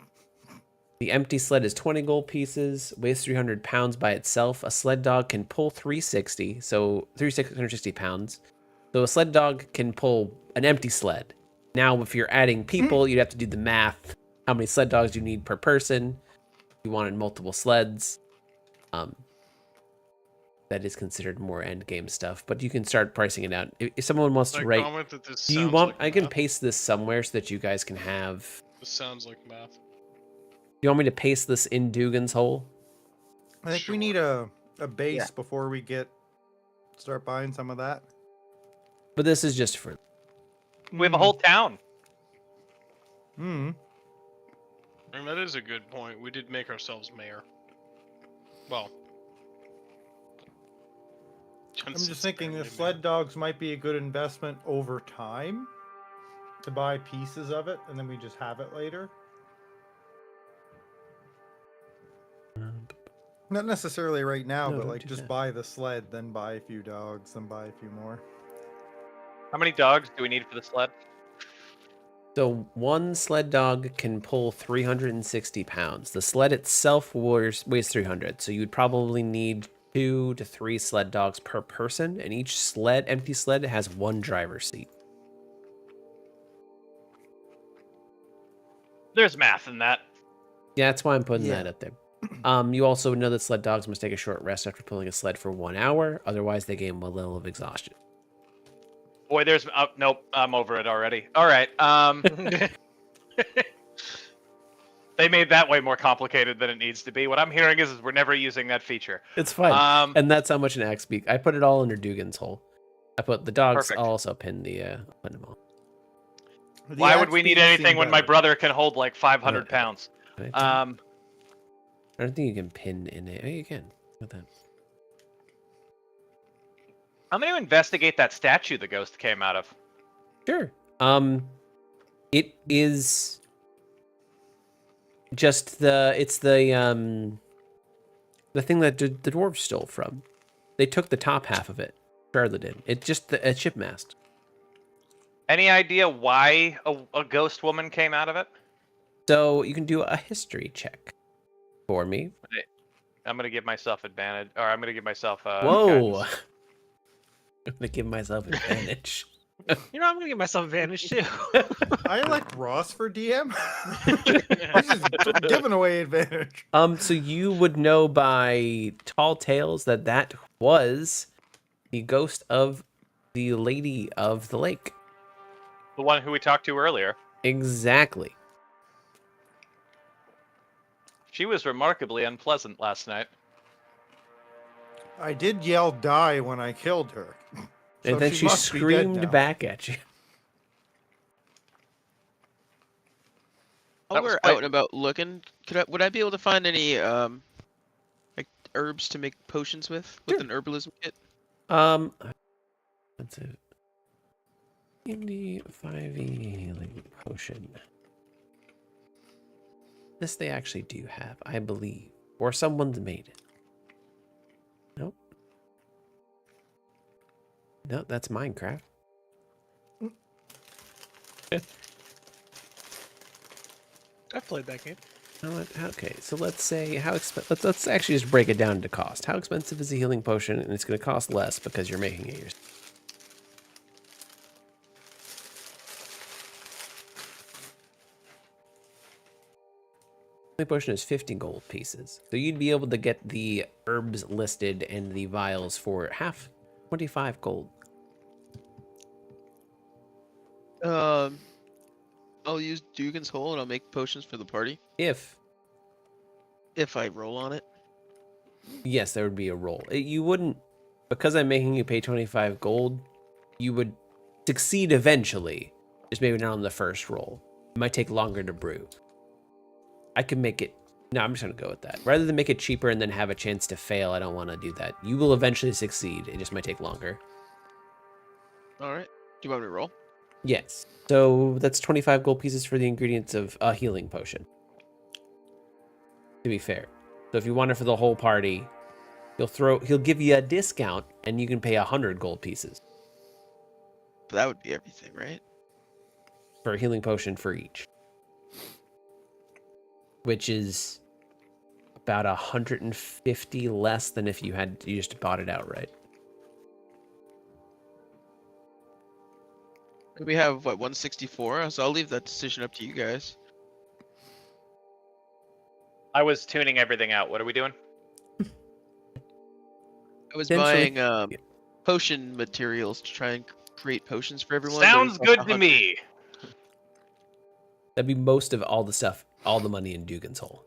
The empty sled is 20 gold pieces, weighs 300 pounds by itself. A sled dog can pull 360, so 360 pounds. So a sled dog can pull an empty sled. Now, if you're adding people, you'd have to do the math. How many sled dogs you need per person? If you wanted multiple sleds. That is considered more end game stuff, but you can start pricing it out. If someone wants to I write, comment that this do you sounds want? like I can math. paste this somewhere so that you guys can have. This sounds like math. You want me to paste this in Dugan's Hole? I think Sure. we need a base Yeah. before we start buying some of that. But this is just for. We have a whole town. Hmm. I mean, that is a good point. We did make ourselves mayor. Well, I'm Jensen's just thinking the apparently sled dogs might be a good investment over time to buy pieces of it, and then we just have it later. Not necessarily right now, No, but don't like do just that. buy the sled, then buy a few dogs, then buy a few more. How many dogs do we need for the sled? So one sled dog can pull 360 pounds. The sled itself weighs 300, so you'd probably need 2 to 3 sled dogs per person, and each empty sled, has one driver's seat. There's math in that. Yeah, that's why I'm putting Yeah. that up there. You also know that sled dogs must take a short rest after pulling a sled for 1 hour, otherwise they gain 1 level of exhaustion. Boy, there's nope. I'm over it already. All right. They made that way more complicated than it needs to be. What I'm hearing is we're never using that feature. It's fine. And that's how much an axe beak. I put it all under Dugan's Hole. I put the dogs. Perfect. I'll also pin put them all. The Why would axe we need beaks seem anything when my better. brother can hold like 500 pounds? Can I do- Um, I don't think you can pin in it. Oh, you can. Look at that. I'm going to investigate that statue the ghost came out of. Sure. It is just it's the thing that the dwarves stole from. They took the top half of it. Charlotte did. It's just a chip mast. Any idea why a ghost woman came out of it? So you can do a history check for me. I'm going to give myself advantage, or I'm going to give myself Whoa. guidance. I'm gonna give myself advantage. You know, I'm gonna give myself advantage too. I like Ross for DM. He's just giving away advantage. So you would know by tall tales that was the ghost of the Lady of the Lake. The one who we talked to earlier. Exactly. She was remarkably unpleasant last night. I did yell die when I killed her. And then she must be dead screamed now. back at you. While That was we're quite- out and about looking, would I be able to find any like herbs to make potions with Sure. an herbalism kit? That's it. D&D 5e healing potion. This they actually do have, I believe. Or someone's made it. Nope. No, that's Minecraft. I've played that game. Okay, so let's say how expensive. Let's actually just break it down to cost. How expensive is a healing potion? And it's going to cost less because you're making it yourself. Healing potion is 50 gold pieces, so you'd be able to get the herbs listed and the vials for half, 25 gold. I'll use Dugan's Hole and I'll make potions for the party If if I roll on it. yes, there would be a roll. You wouldn't, because I'm making you pay 25 gold. You would succeed eventually, just maybe not on the first roll. It might take longer to brew. I could make it. No, I'm just gonna go with that. Rather than make it cheaper and then have a chance to fail, I don't want to do that. You will eventually succeed. It just might take longer. All right. Do you want me to roll? Yes. So that's 25 gold pieces for the ingredients of a healing potion. To be fair. So if you want it for the whole party, he'll give you a discount and you can pay 100 gold pieces But that would be everything, right? for a healing potion for each. Which is about 150 less than if you just bought it outright. We have what 164, so I'll leave that decision up to you guys. I was tuning everything out. What are we doing? I was Potentially- buying potion materials to try and create potions for everyone. but Sounds it's like good to 100. me. That'd be most of all the stuff, all the money in Dugan's Hole.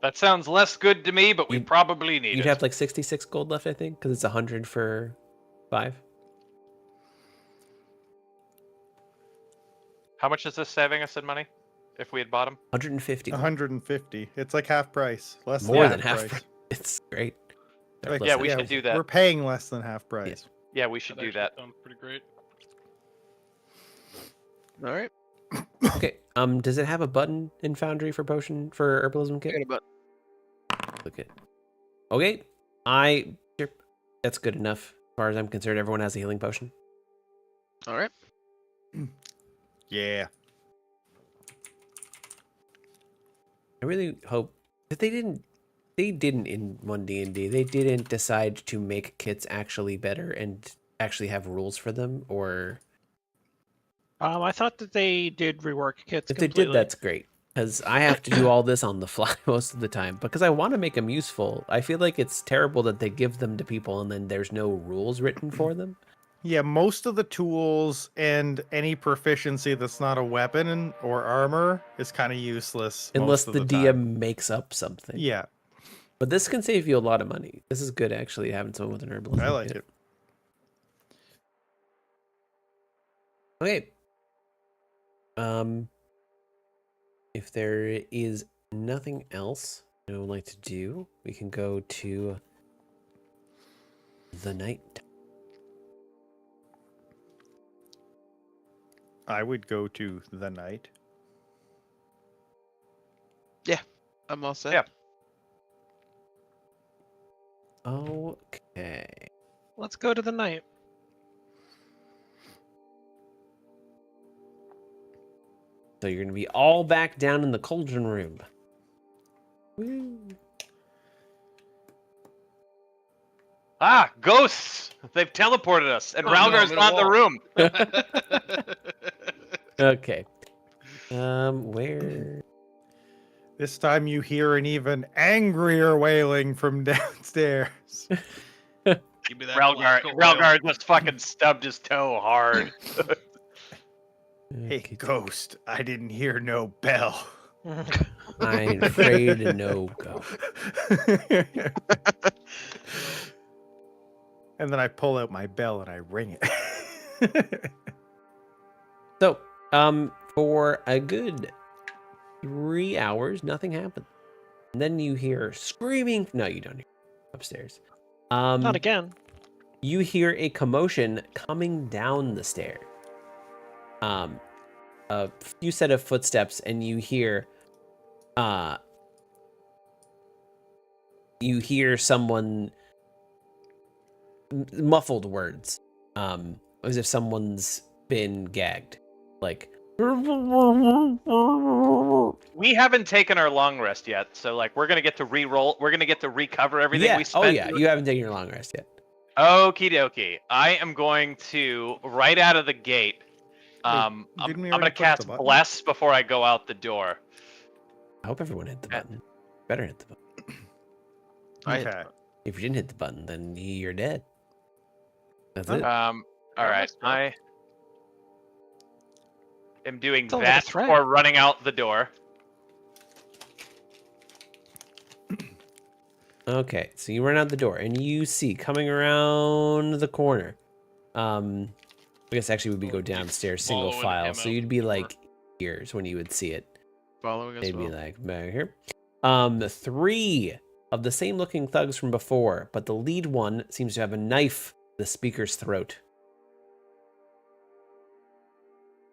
That sounds less good to me, but we You'd- probably need You'd it. have like 66 gold left, I think, because it's 100 for 5. How much is this saving us in money? If we had bought them? 150. 150. It's like half price. Less More than than half price. It's great. Like, Less yeah, than we half. should do that. We're paying less than half price. Yeah, we should do that. Sounds pretty great. All right. Okay. Does it have a button in Foundry for potion for herbalism I kit? got a button. Click it. Okay. Sure, that's good enough. As far as I'm concerned, everyone has a healing potion. All right. Yeah. I really hope that they didn't in 1D&D. They didn't decide to make kits actually better and actually have rules for them, or I thought that they did rework kits. if they did, that's great. Because I have to do all this on the fly most of the time because I want to make them useful. I feel like it's terrible that they give them to people and then there's no rules written for them. Yeah, most of the tools and any proficiency that's not a weapon or armor is kind of useless. Unless most the of DM time. makes up something. Yeah, But this can save you a lot of money. This is good, actually, having someone with an herbalism I like kit. it. Okay. If there is nothing else I would like to do, we can go to the night. I would go to the night. I'm all set. Yeah. Okay. Let's go to the night. So you're going to be all back down in the cauldron room. Woo. Ah, ghosts! They've teleported us, and Ralgar's not in the room. Okay. Where? This time you hear an even angrier wailing from downstairs. Give me that classical Ralgar just fucking stubbed his toe hard. Hey, Okay. ghost, I didn't hear no bell. I'm afraid to no go. And then I pull out my bell and I ring it. So, for a good 3 hours, nothing happened. And then you hear screaming. No, you don't hear upstairs. Not again. You hear a commotion coming down the stair. A few set of footsteps, and you hear someone muffled words, as if someone's been gagged, like. We haven't taken our long rest yet, so like we're gonna get to re-roll. We're gonna get to recover everything we spent. Oh yeah, you haven't taken your long rest yet. Okie dokie. I am going to right out of the gate. I'm gonna cast Bless before I go out the door. I hope everyone hit the button. Better hit the button. Okay. If you didn't hit the button, then you're dead. That's it. All right. I am doing Sounds like a that threat. before running out the door. Okay, so you run out the door, and you see coming around the corner. I guess actually we go downstairs single Following file, him so out you'd the be door. like here's when you would see it. Following us They'd be well. like back here. 3 of the same looking thugs from before, but the lead one seems to have a knife in the speaker's throat.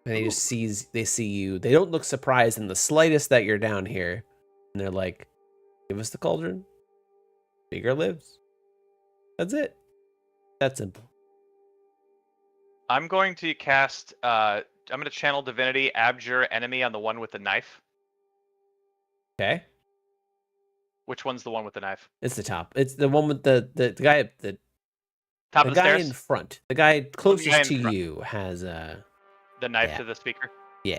And they see you. They don't look surprised in the slightest that you're down here. And they're like, give us the cauldron. Speaker lives. That's it. That simple. I'm going to cast. I'm going to channel Divinity, Abjure Enemy on the one with the knife. Okay. Which one's the one with the knife? It's the top. It's the one with the guy the Top the of the guy stairs. in front. The guy closest in to front. you has The knife yeah. to the speaker. Yeah.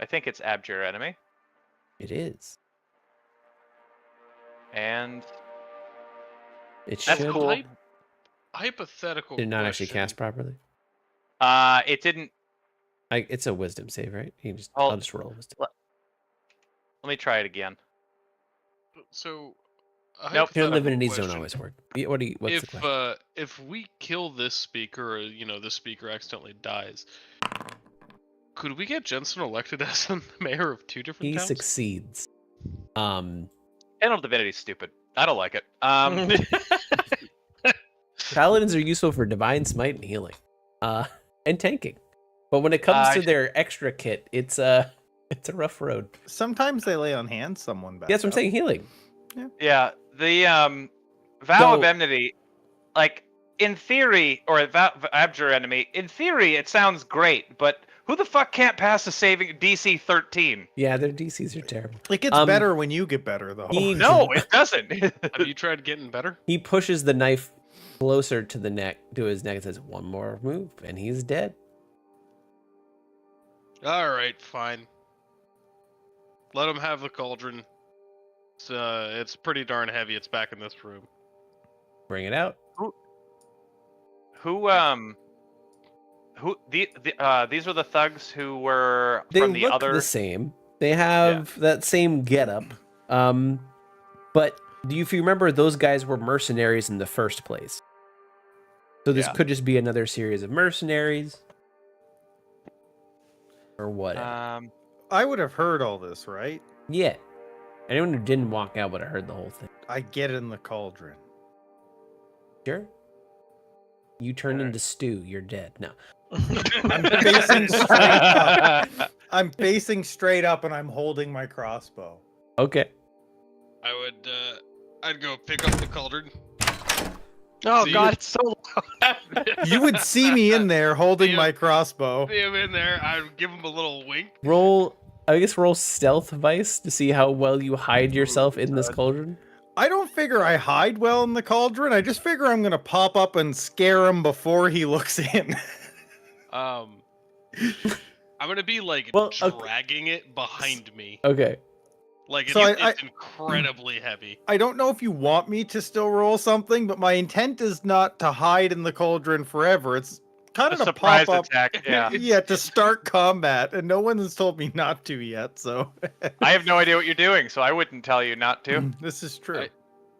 I think it's Abjure Enemy. It is. And It That's should cool. Hypothetical. did not actually question. cast properly. it didn't. It's a wisdom save, right? You just Oh. I'll just roll wisdom. Let me try it again. So, Nope. Your hypothetical divinities don't question. always work. What's the question? If we kill this speaker, or this speaker accidentally dies, could we get Jensen elected as the mayor of 2 different He towns? succeeds. Channel Divinity's stupid. I don't like it. Paladins are useful for divine smite and healing, and tanking. But when it comes to their extra kit, it's a rough road. Sometimes they lay on hands someone back. That's what I'm saying. Healing. Yeah, the Vow So- of Enmity, like in theory, or Abjure Enemy, in theory, it sounds great, but who the fuck can't pass a saving DC 13? Yeah, their DCs are terrible. It gets better when you get better, though. No, it doesn't. Have you tried getting better? He pushes the knife closer to his neck, and says, "One more move, and he's dead." All right, fine. Let him have the cauldron. It's pretty darn heavy. It's back in this room. Bring it out. These were the thugs who were They from the look other. the same. They have that same getup. But if you remember, those guys were mercenaries in the first place. So this Yeah. could just be another series of mercenaries, or whatever. I would have heard all this, right? Yeah. Anyone who didn't walk out would have heard the whole thing. I get in the cauldron. Sure. You turn into stew. You're dead. No. I'm facing straight up. I'm facing straight up, and I'm holding my crossbow. Okay. I'd go pick up the cauldron. Oh See? god, it's so loud. You would see me in there holding Yeah. my crossbow. See him in there. I'd give him a little wink. Roll stealth vice to see how well you hide yourself in this cauldron. I don't figure I hide well in the cauldron. I just figure I'm gonna pop up and scare him before he looks in. I'm gonna be like Well, okay. dragging it behind me. Okay. Like So it's incredibly heavy. I don't know if you want me to still roll something, but my intent is not to hide in the cauldron forever. It's kind of A a surprise pop up. attack. Yeah. Yeah, to start combat, and no one has told me not to yet. So I have no idea what you're doing, so I wouldn't tell you not to. this is true.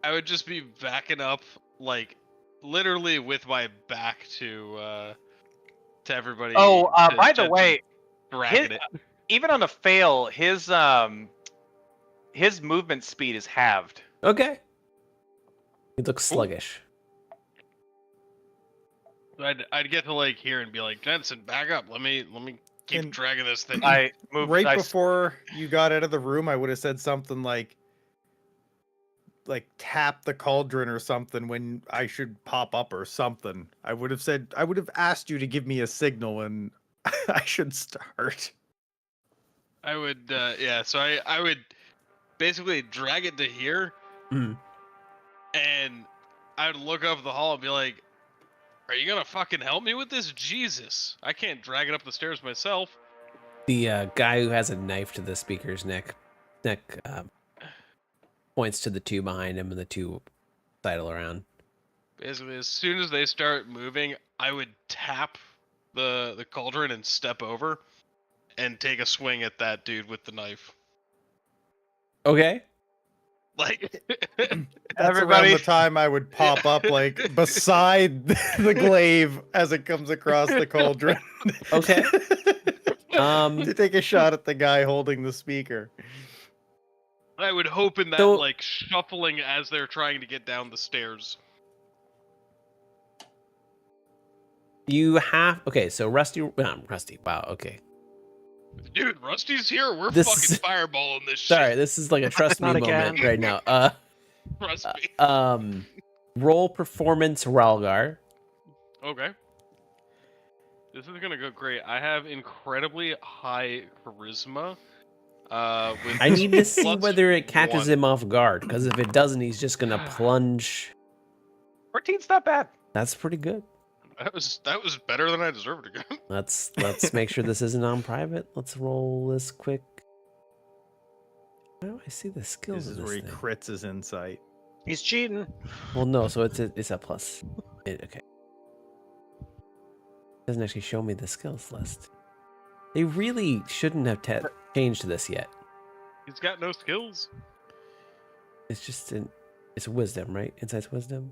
I would just be backing up, like, literally with my back to everybody. Oh, to by the Jensen, way, dragging it. even on a fail, his movement speed is halved. Okay. He looks sluggish. I'd get to like here and be like, Jensen, back up. Let me keep And dragging this thing. I moved Right before you got out of the room, I would have said something like tap the cauldron or something when I should pop up or something. I would have asked you to give me a signal when I should start. I would, yeah. So I would basically drag it to here, Mhm. and I would look up the hall and be like, "Are you gonna fucking help me with this? Jesus, I can't drag it up the stairs myself." The guy who has a knife to the speaker's neck points to the two behind him, and the two sidle around. Basically, as soon as they start moving, I would tap the cauldron and step over, and take a swing at that dude with the knife. Okay. Like, That's Everybody- around the time I would pop up beside the glaive as it comes across the cauldron. Okay. To take a shot at the guy holding the speaker. I would hope in that So- like shuffling as they're trying to get down the stairs. You have so Rusty. Rusty. Wow. Okay. Dude, Rusty's here. We're This fucking is- fireballing this Sorry, shit. this is like a trust me Not moment again. right now. Trust me. Roll performance Ralgar. Okay. This is gonna go great. I have incredibly high charisma. With I need to see plus whether it catches 1. him off guard, because if it doesn't, he's just gonna plunge. 14's not bad. That's pretty good. That was better than I deserved to get. Let's make sure this isn't on private. Let's roll this quick. How do I see the skills This of is where he this thing? crits his insight. He's cheating. Well, no, so it's a plus. Okay. Doesn't actually show me the skills list. They really shouldn't have changed this yet. He's got no skills. It's just it's wisdom, right? Insight's wisdom.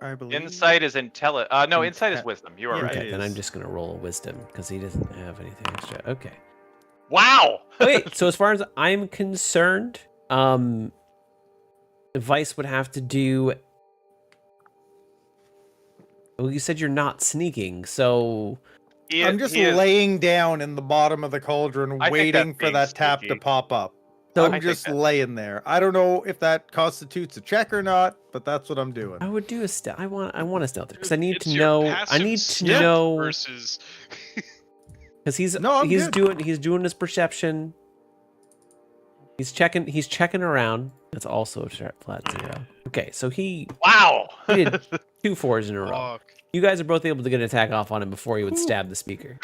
I believe. Insight is no, insight is wisdom. You are Yeah, right. Okay, it then I'm is. just gonna roll a wisdom because he doesn't have anything extra. Okay. Wow. Okay, so as far as I'm concerned, Vice would have to do. Well, you said you're not sneaking, so I'm just laying down in the bottom of the cauldron, I think waiting that's for being that tap to sneaky. pop up. So- I'm I think just that- laying there. I don't know if that constitutes a check or not, but that's what I'm doing. I would do a stealth. I want a stealth because I need It's to your know. I passive need to step know versus. because he's No, I'm good. doing his perception. He's checking around. That's also a flat 0. Okay, so he Wow. did 2 4s in a row. Fuck. You guys are both able to get an attack off on him before he would stab the speaker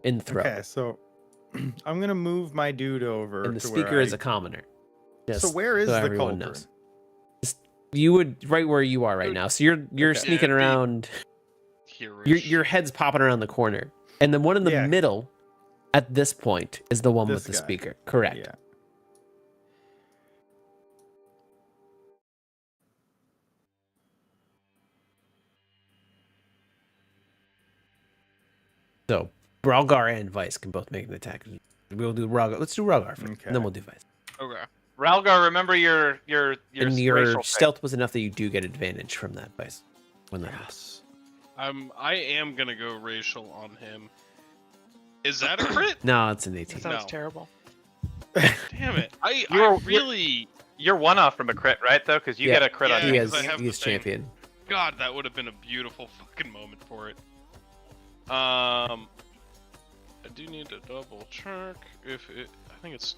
in the throat. Okay, so I'm gonna move my dude over. And the to speaker where is a commoner. So where is the everyone cauldron? Just- you would right where you are right now. So you're Okay. sneaking Yeah, it'd be around. Here-ish. Your head's popping around the corner, and the one in the Yeah. middle, at this point, is the one with This the guy. speaker. Correct. Yeah. So Ralgar and Vice can both make an attack. We'll do Ralgar. Let's do Ralgar first, Okay. and then we'll do Vice. Okay. Ralgar, remember your And your racial trait. stealth was enough that you do get advantage from that Vice when that happens. Yes. I am gonna go racial on him. Is that a crit? No, it's an 18. That sounds No. terrible. Damn it! I You're- really. You're one off from a crit, right? Though, because you Yeah. get a crit on Yeah, He you. has. because I have He the is thing. champion. God, that would have been a beautiful fucking moment for it. I do need to double check if it. I think it's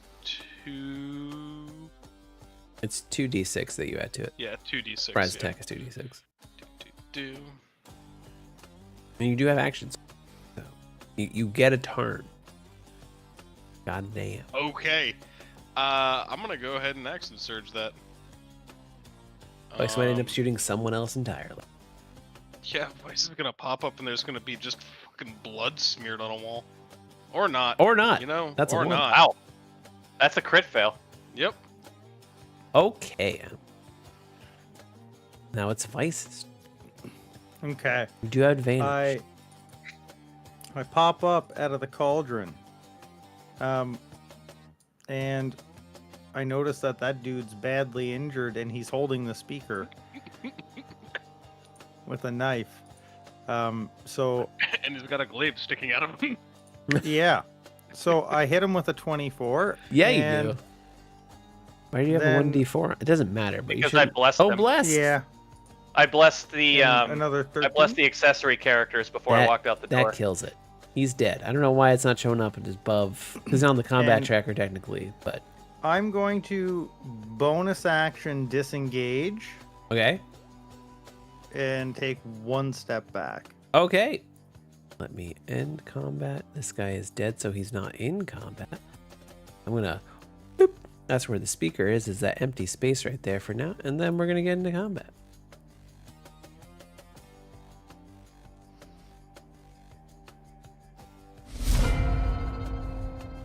2. It's 2d6 that you add to it. Yeah, 2d6. Surprise yeah. attack is 2d6. Do. And you do have actions. So you get a turn. God damn. Okay. I'm gonna go ahead and action surge that. Vice might end up Um, shooting someone else entirely. Yeah, Vice is gonna pop up and there's gonna be just fucking blood smeared on a wall. Or not. Or not. You know? That's a or one. not. Wow. That's a crit fail. Yep. Okay. Now it's Vice's. Okay. You do have advantage. I pop up out of the cauldron. And I notice that dude's badly injured and he's holding the speaker with a knife. So And he's got a glaive sticking out of him. yeah. So I hit him with a 24. Yeah, you and do. Why do you have then- a 1d4? It doesn't matter, but Because you I should. blessed Oh, them. blessed. Yeah. I blessed the and another 13. I blessed the accessory characters before I walked out the door. That kills it. He's dead. I don't know why it's not showing up above. He's on the combat And- tracker technically, but I'm going to bonus action disengage okay. and take one step back. Okay. Let me end combat. This guy is dead, so he's not in combat. I'm gonna. Boop. That's where the speaker is that empty space right there for now, and then we're gonna get into combat.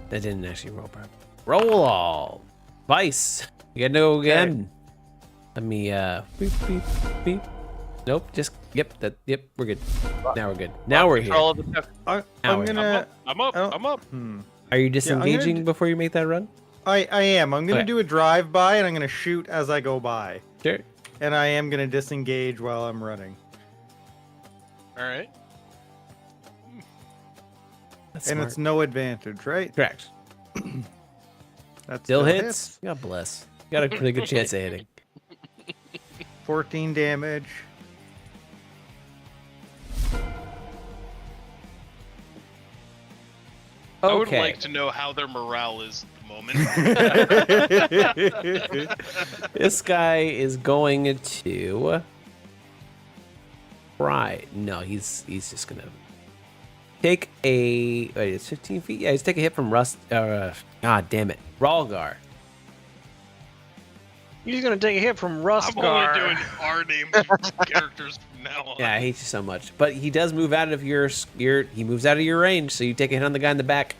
That didn't actually roll properly. Roll all. Vice. You gotta go again. Let me beep beep beep. Nope, just yep, we're good. Now we're good. Now we're here. Control of the token. I'm Now gonna. I'm up. I don't- I'm up. Are you gonna disengaging do- before you make that run? I am. I'm gonna Okay. do a drive by and I'm gonna shoot as I go by. Sure. And I am gonna disengage while I'm running. All right. That's And smart. it's no advantage, right? Correct. That Still hits. God bless. You got a pretty good chance of hitting. 14 damage. I would Okay. like to know how their morale is at the moment. This guy is going to try. No, he's just gonna take a. Wait, it's 15 feet. Yeah, he's take a hit from Rust. God damn it, Ralgar. He's gonna take a hit from I'm Rustgar. only doing our named characters from now on. Yeah, I hate you so much. But he does move out of your. He moves out of your range, so you take a hit on the guy in the back,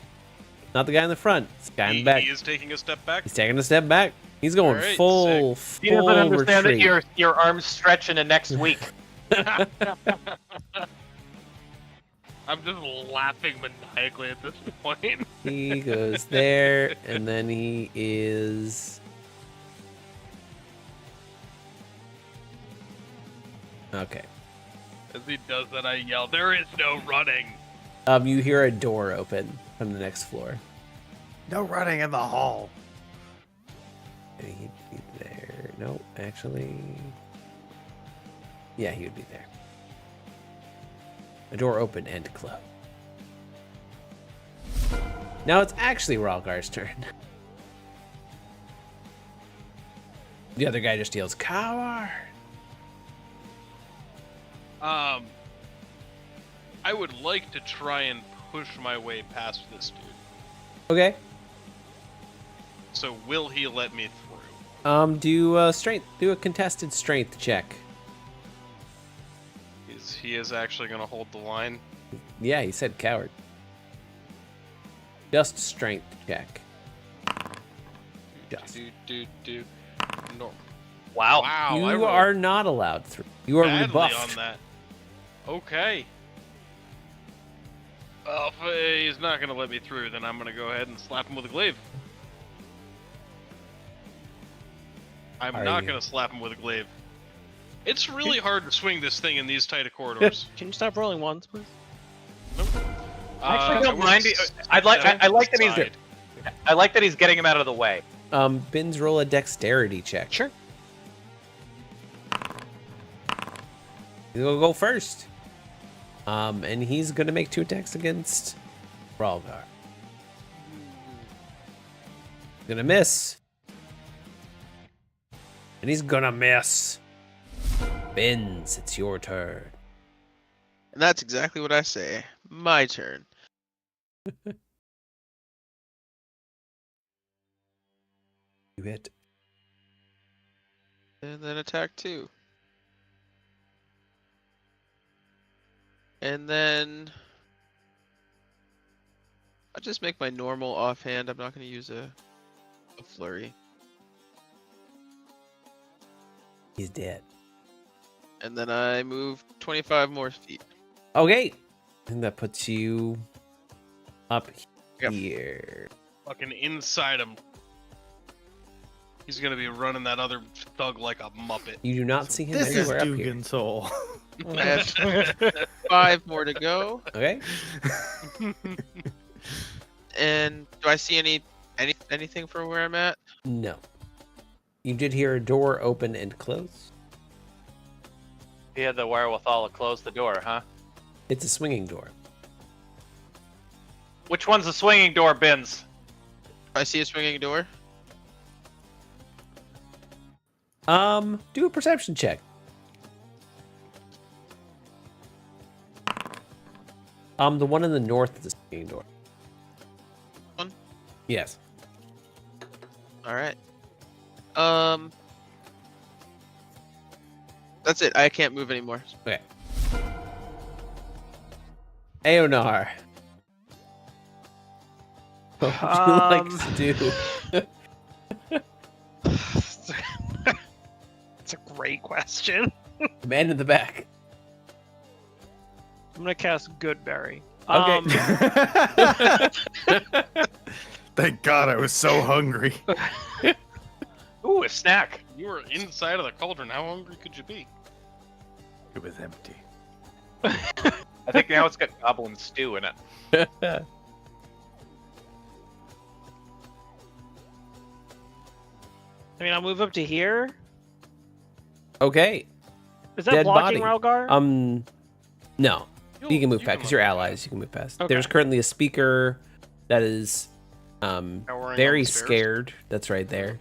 not the guy in the front. It's the guy in the back. He is taking a step back. He's taking a step back. He's going Alright, full He doesn't understand retreat. that your arms stretch into next week. I'm just laughing maniacally at this point. He goes there, and then he is. Okay. As he does that, I yell, "There is no running!" You hear a door open from the next floor. No running in the hall. And he'd be there. No, actually. Yeah, he would be there. A door open and close. Now it's actually Ralgar's turn. The other guy just yells, "Coward!" I would like to try and push my way past this dude. Okay. So will he let me through? Do strength. Do a contested strength check. He is actually going to hold the line? Yeah, he said coward. Just strength check. Just. Do. Normal. Wow. Wow, I You rolled are not allowed through. You are badly rebuffed. on that. Okay. Well, if he's not going to let me through, then I'm going to go ahead and slap him with a glaive. I'm Are not you? going to slap him with a glaive. It's really hard to swing this thing in these tight of corridors. Can you stop rolling ones, please? I I don't would mind. step I like that he's. aside. I like that he's getting him out of the way. Bins, roll a dexterity check. Sure. He'll go first. And he's gonna make 2 attacks against Ralgar. Gonna miss. And he's gonna miss. Bins, it's your turn. And that's exactly what I say. My turn. You hit. And then attack 2. And then I'll just make my normal offhand. I'm not going to use a flurry. He's dead. And then I move 25 more feet. Okay. And that puts you up Yep. here. Fucking inside him. He's gonna be running that other thug like a muppet. You do not see him This is anywhere up here. Dugan's soul. I have 5 more to go. Okay. And do I see anything for where I'm at? No. You did hear a door open and close. He had the wherewithal to close the door, huh? It's a swinging door. Which one's the swinging door, Bins? I see a swinging door. Do a perception check. The one in the north is the swinging door. One? Yes. All right. That's it. I can't move anymore. Okay. Aionar. What would you like to do? It's a great question. The man in the back. I'm gonna cast Goodberry. Okay. Thank God I was so hungry. Ooh, a snack. You were inside of the cauldron. How hungry could you be? It was empty. I think now it's got goblin stew in it. I mean, I'll move up to here. Okay. Is that Dead blocking body. Ralgar? No. You can move past because you're move allies. You can move past. Okay. There's currently a speaker that is Cowering on very the stairs. scared. That's right there.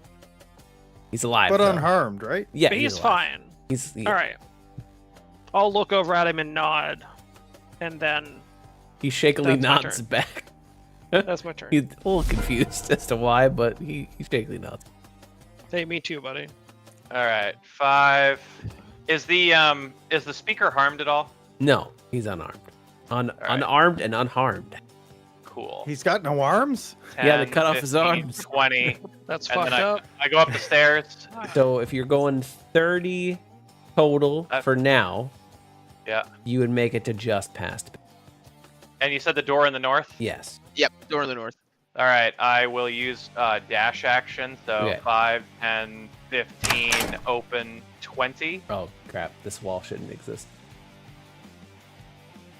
He's alive. But though. unharmed, right? Yeah, But he's alive. fine. He's All right. I'll look over at him and nod, and then He shakily That's my nods turn. back. that's my turn. He's a little confused as to why, but he shakily nods. Hey, me too, buddy. All right, 5. Is the speaker harmed at all? No, he's unarmed. right. Unarmed and unharmed. Cool. He's got no arms? Yeah, they 10, cut off his 15, arms. 20. That's And fucked then up. I go up the stairs. So if you're going 30 total for now, Yeah. you would make it to just past. And you said the door in the north? Yes. Yep, door in the north. All right, I will use dash action. So Okay. 5, 10, 15, open, 20. Oh crap! This wall shouldn't exist.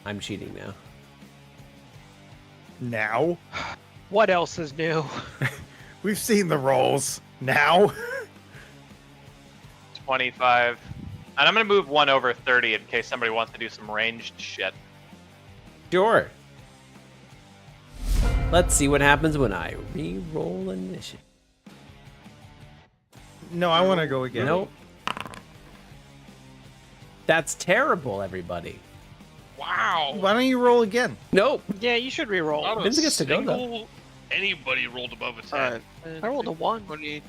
I'm cheating now. Now? What else is new? We've seen the rolls. Now? 25. And I'm going to move one over 30 in case somebody wants to do some ranged shit. Sure. Let's see what happens when I re-roll initiative. No, I want to go again. Nope. That's terrible, everybody. Wow. Why don't you roll again? Nope. Yeah, you should re-roll. Not a Vince gets to go, though. single anybody rolled above a 10. 5, I rolled a 1. 20,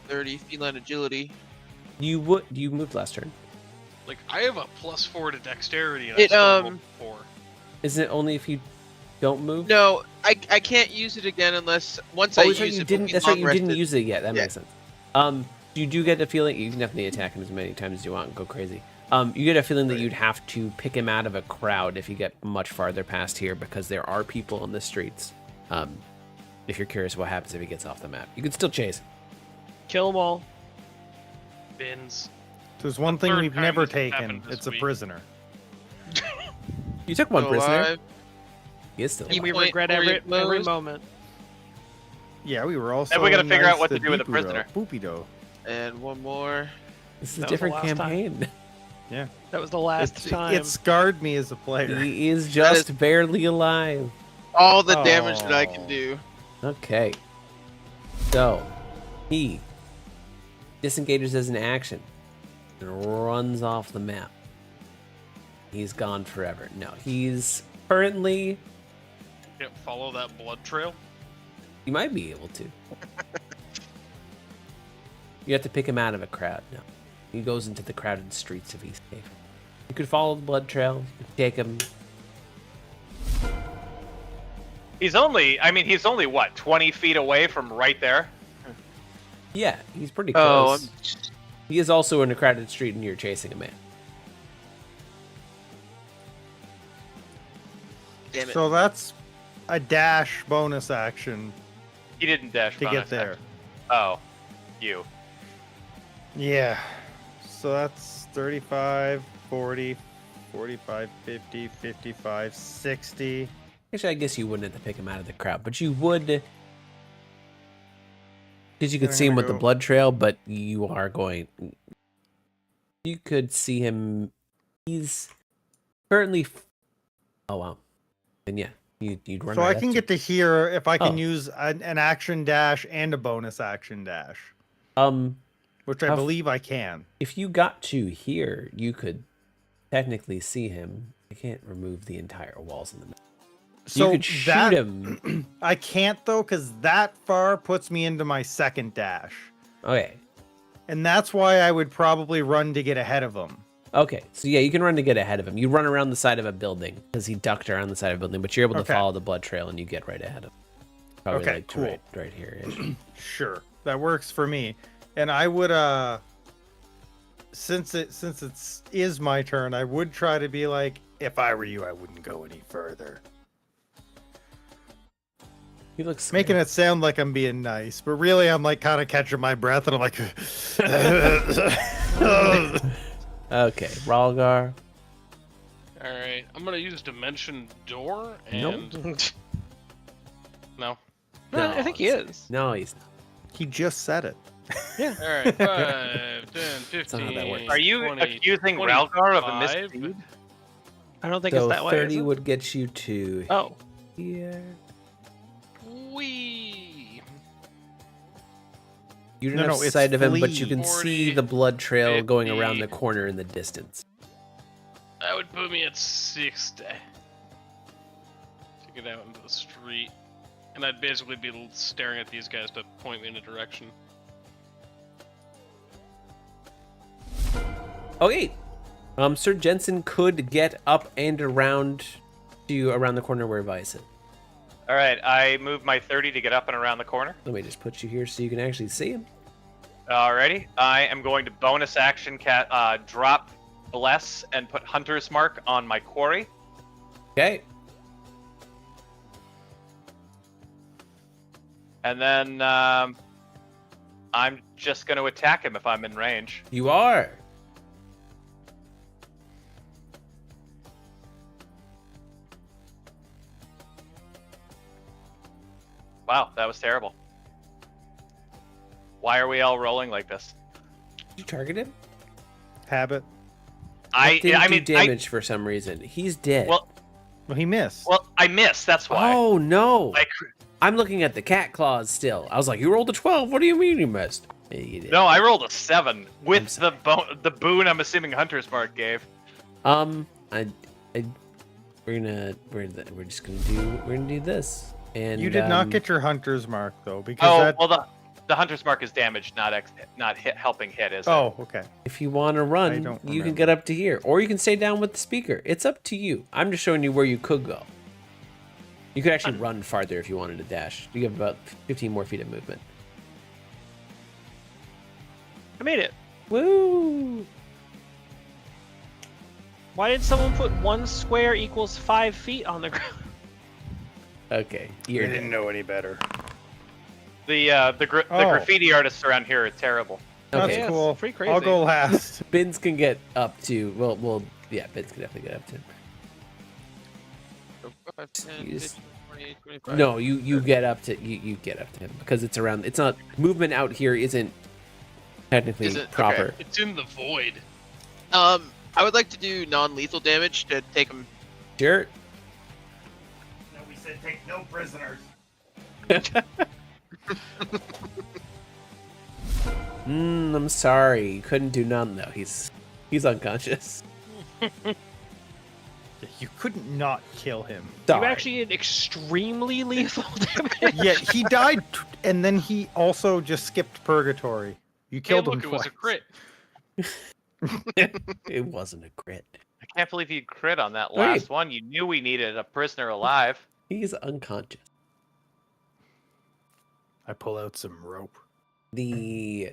30, feline agility. You moved last turn. Like, I have a +4 to dexterity and It, I still rolled 4. Isn't it only if you don't move? No, I can't use it again unless once Oh, I that's right. use You it. didn't. will be That's right. You long didn't rested. use it yet. That Yeah. makes sense. You do get a feeling you can definitely attack him as many times as you want and go crazy. You get a feeling that you'd have to pick him out of a crowd if you get much farther past here because there are people in the streets. If you're curious what happens if he gets off the map, you can still chase him. Kill them all. Bins. There's one thing Third we've time never this has happened taken. this It's a week. prisoner. You took one Go prisoner. alive. He is still Keep alive. We point regret where every it moves. moment. Yeah, we were also. And we gotta figure out nice what to do with the Boopy-do. prisoner. Boopy-do. And one more. This is a That was the different last time. campaign. That was the last time. It scarred me as a player. He is just barely alive. All the damage that I Oh. can do. Okay. So, he disengages as an action and runs off the map. He's gone forever. No, he's currently... Can't follow that blood trail. You might be able to. You have to pick him out of a crowd. No. He goes into the crowded streets if he's safe. You could follow the blood trail. You could take him. He's only what, 20 feet away from right there? Yeah, he's pretty Oh, close. He is also in a crowded street and you're chasing a man. damn it. So that's a dash bonus action He didn't dash to bonus get there. action. Oh, you. Yeah. So that's 35, 40, 45, 50, 55, 60. Actually, I guess you wouldn't have to pick him out of the crowd, but you would. Because you could Then I'm see him gonna with the go- blood trail, but you are going. You could see him. He's currently. Oh, wow. And yeah, you'd run So right I up can to get to here if I can Oh. use an action dash and a bonus action dash, which I How f- believe I can. If you got to here, you could technically see him. I can't remove the entire walls in the middle. So you could shoot that, him. I can't though, because that far puts me into my second dash. Okay. And that's why I would probably run to get ahead of him. Okay. So yeah, you can run to get ahead of him. You run around the side of a building because he ducked around the side of a building, but you're able to Okay. follow the blood trail and you get right ahead of him. Probably Okay, like cool. right here. Sure, that works for me. And I would since it is my turn, I would try to be like, if I were you, I wouldn't go any further. He looks Making it sound like I'm being nice, but really I'm like kind of catching my breath and I'm like Okay, Ralgar. All right, I'm gonna use Dimension Door Nope. and no. No, I think he is. No, he's not. He just said it. All right, 5, 10, 15. not how that works. Are you 20, accusing Ralgar of a 25. misdeed? I don't think So it's that way. is 30 it? would get you to Oh, here. Wee. You don't No, have no, it's sight of him, but you flee. can see 40, the blood trail going around 50. the corner in the distance. That would put me at 60 to get out into the street, and I'd basically be staring at these guys to point me in a direction. Okay. Sir Jensen could get up and around to around the corner where Vice is. All right, I move my 30 to get up and around the corner. Let me just put you here so you can actually see him. Alrighty, I am going to bonus action drop Bless and put Hunter's Mark on my quarry. Okay. And then I'm just going to attack him if I'm in range. You are. Wow, that was terrible. Why are we all rolling like this? Did you target him? Habit. It didn't I do mean, damage for some reason. He's dead. Well, Well, he missed. I missed. That's why. Oh no! Like, I'm looking at the cat claws still. I was like, you rolled a 12. What do you mean you missed? Yeah, you did. no, I rolled a 7 with I'm the boon. I'm assuming Hunter's Mark gave. We're just gonna do this. And You did not get your hunter's mark though, because Oh, that. well, the Hunter's Mark is damage, not helping hit, is it? Oh, okay. If you want to I run, don't you can remember. get up to here, or you can stay down with the speaker. It's up to you. I'm just showing you where you could go. You could actually run farther if you wanted to dash. You have about 15 more feet of movement. I made it. Woo! Why did someone put 1 square equals 5 feet on the ground? Okay, You you're didn't dead. know any better. The Oh. graffiti artists around here are terrible. That's Okay, Yeah, it's cool. pretty I'll crazy. go last. Bins can get up to yeah, Bins can definitely get up to. 5, 10, You just- 15, 20, 25. No, you get up to you get up to him because it's around. It's not movement out here isn't technically Isn't- okay. proper. It's in the void. I would like to do non-lethal damage to take him. Sure. No, we said take no prisoners. I'm sorry. You couldn't do none though. He's unconscious. You couldn't not kill him. You Sorry. actually did extremely lethal damage. Yeah, he died, and then he also just skipped purgatory. You Hey, killed look, him it was twice. a crit. It wasn't a crit. I can't believe you crit on that Wait. last one. You knew we needed a prisoner alive. He's unconscious. I pull out some rope. The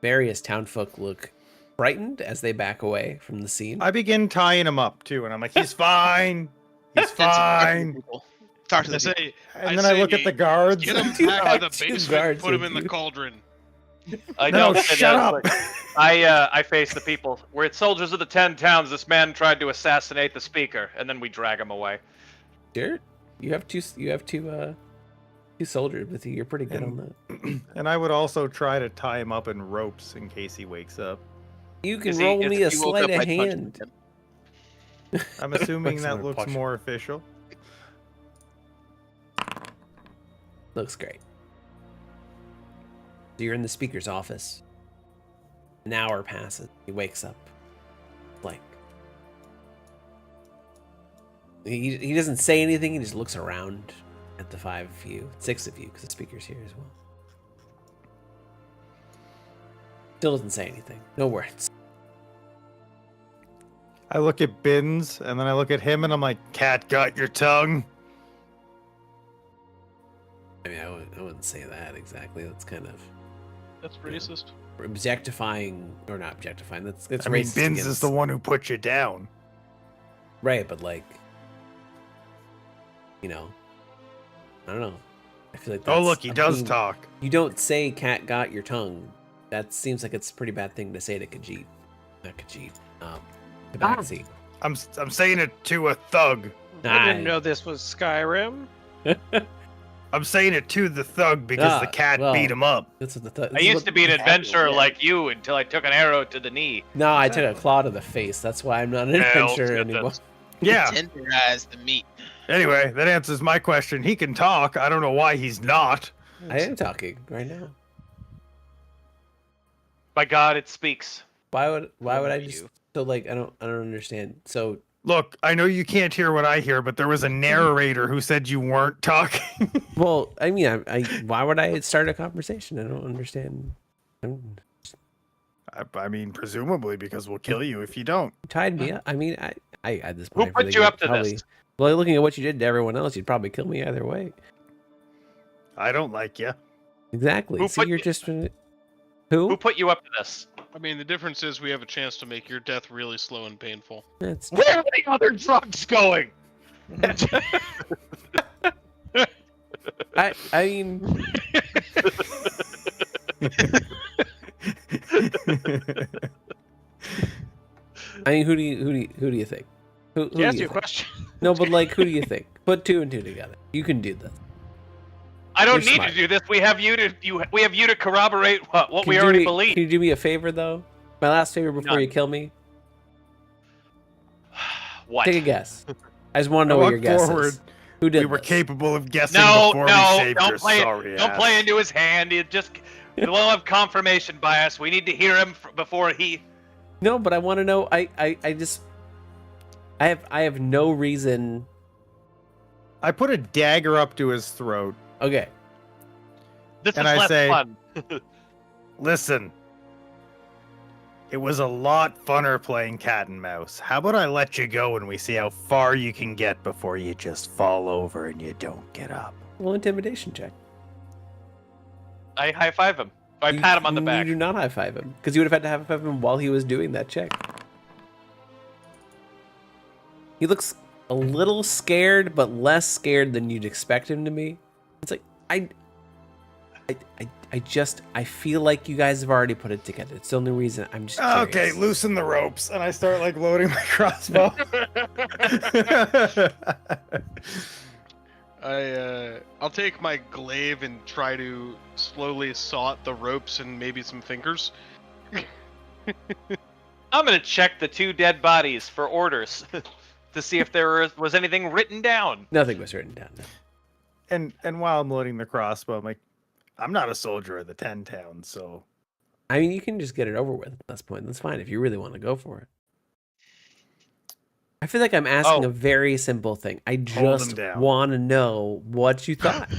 various townfolk look frightened as they back away from the scene. I begin tying him up too, and I'm like, he's fine. He's fine. Talk to I the people. say, And then I look at the guards. get him Dude, back to the two basement, guards put him with in the you. cauldron. I No, don't say shut that, up. but I face the people. We're soldiers of the 10 towns. This man tried to assassinate the speaker, and then we drag him away. Sure. You have two soldiers with you. You're pretty good on that. And I would also try to tie him up in ropes in case he wakes up. You can Is he- roll is me a He woke sleight up, of I'd punch him hand. again. I'm assuming Looks that more looks posh. more official. Looks great. So you're in the speaker's office. An hour passes. He wakes up. Like he doesn't say anything. He just looks around at the 5 of you, 6 of you, because the speaker's here as well. Still doesn't say anything. No words. I look at Bins, and then I look at him, and I'm like, cat got your tongue? I mean, I wouldn't say that exactly. That's kind of That's racist. objectifying, or not objectifying. That's I mean, racist Bins against- is the one who put you down. right, but like, you know, I don't know. I feel like Oh, that's look, he a does mean- talk. You don't say "cat got your tongue." That seems like it's a pretty bad thing to say to Khajiit. Not Khajiit. Tabaxi. I'm saying it to a thug. I didn't know this was Skyrim. I'm saying it to the thug because the Ah, cat well. beat him up. That's what the I used to be an adventurer like you until I took an arrow to the knee. No, I took a claw to the face. That's why I'm not an Hell, adventurer shit, anymore. that's- Yeah. Tenderize the meat. Anyway, that answers my question. He can talk. I don't know why he's not. I am talking right now. By God, it speaks. Why would I you. just so like I don't understand. So Look, I know you can't hear what I hear, but there was a narrator who said you weren't talking. well, I mean, I why would I start a conversation? I don't understand. I mean, presumably because we'll kill you if you don't. You tied me up. I mean, I at this point. Who I feel put like you you'd up to probably, this? Well, looking at what you did to everyone else, you'd probably kill me either way. I don't like you. Exactly. Who See, put you're you- just Who who? put you up to this? I mean, the difference is we have a chance to make your death really slow and painful. That's Where are the other drugs going? I mean, who do you think? Who do Yes, you your think? question. No, but like, who do you think? Put 2 and 2 together. You can do this. I don't You're need smart. to do this. We have you to corroborate what Can we you do already me- believe. Can you do me a favor though? My last favor before None. you kill me. What? Take a guess. I just want to I know what look your guess forward. is. Who did We were this? capable of guessing No, before we no, saved your don't play. sorry Don't ass. play into his hand. It just we'll have confirmation bias. We need to hear him before he. No, but I want to know. I have no reason. I put a dagger up to his throat. Okay. This And is I less say- fun. Listen, it was a lot funner playing cat and mouse. How about I let you go and we see how far you can get before you just fall over and you don't get up? Well, intimidation check. I high five him. I pat him on the back. You do not high five him because you would have had to high five him while he was doing that check. He looks a little scared, but less scared than you'd expect him to be. It's like I feel like you guys have already put it together. It's the only reason I'm just curious. Okay, loosen the ropes. And I start like loading my crossbow. I'll take my glaive and try to slowly saw at the ropes and maybe some fingers. I'm gonna check the 2 dead bodies for orders to see if there was anything written down. Nothing was written down. No. and while I'm loading the crossbow, I'm like, I'm not a soldier of the 10 towns, so I mean, you can just get it over with at this point. That's fine if you really want to go for it. I feel like I'm asking Oh. a very simple thing. I Hold just him down. want to know what you thought.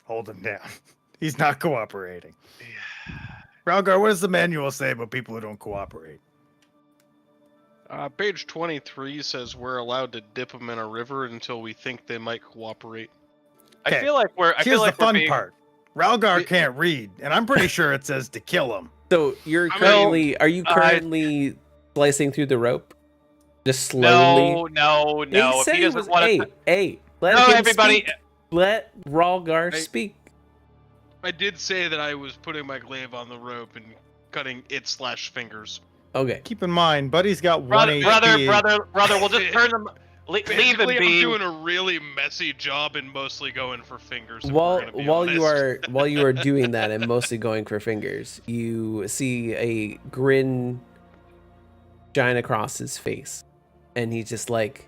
hold him down. He's not cooperating. Ralgar, what does the manual say about people who don't cooperate? Page 23 says we're allowed to dip them in a river until we think they might cooperate. I Okay, feel like we're. I Here's feel like the fun we're being, part. Ralgar can't read, and I'm pretty sure it says to kill him. So you're I mean, currently, are you currently slicing through the rope? Just slowly? No. He If said he he doesn't was, want to, hey, let no, him everybody. speak. Let Ralgar Hey. speak. I did say that I was putting my glaive on the rope and cutting fingers. Okay. Keep in mind, Buddy's got one Brother, HP. brother, we'll just turn them. Leave him Basically, I'm be. doing a really messy job and mostly going for fingers. if we're While gonna be you honest. are doing that and mostly going for fingers, you see a grin shine across his face, and he's just like,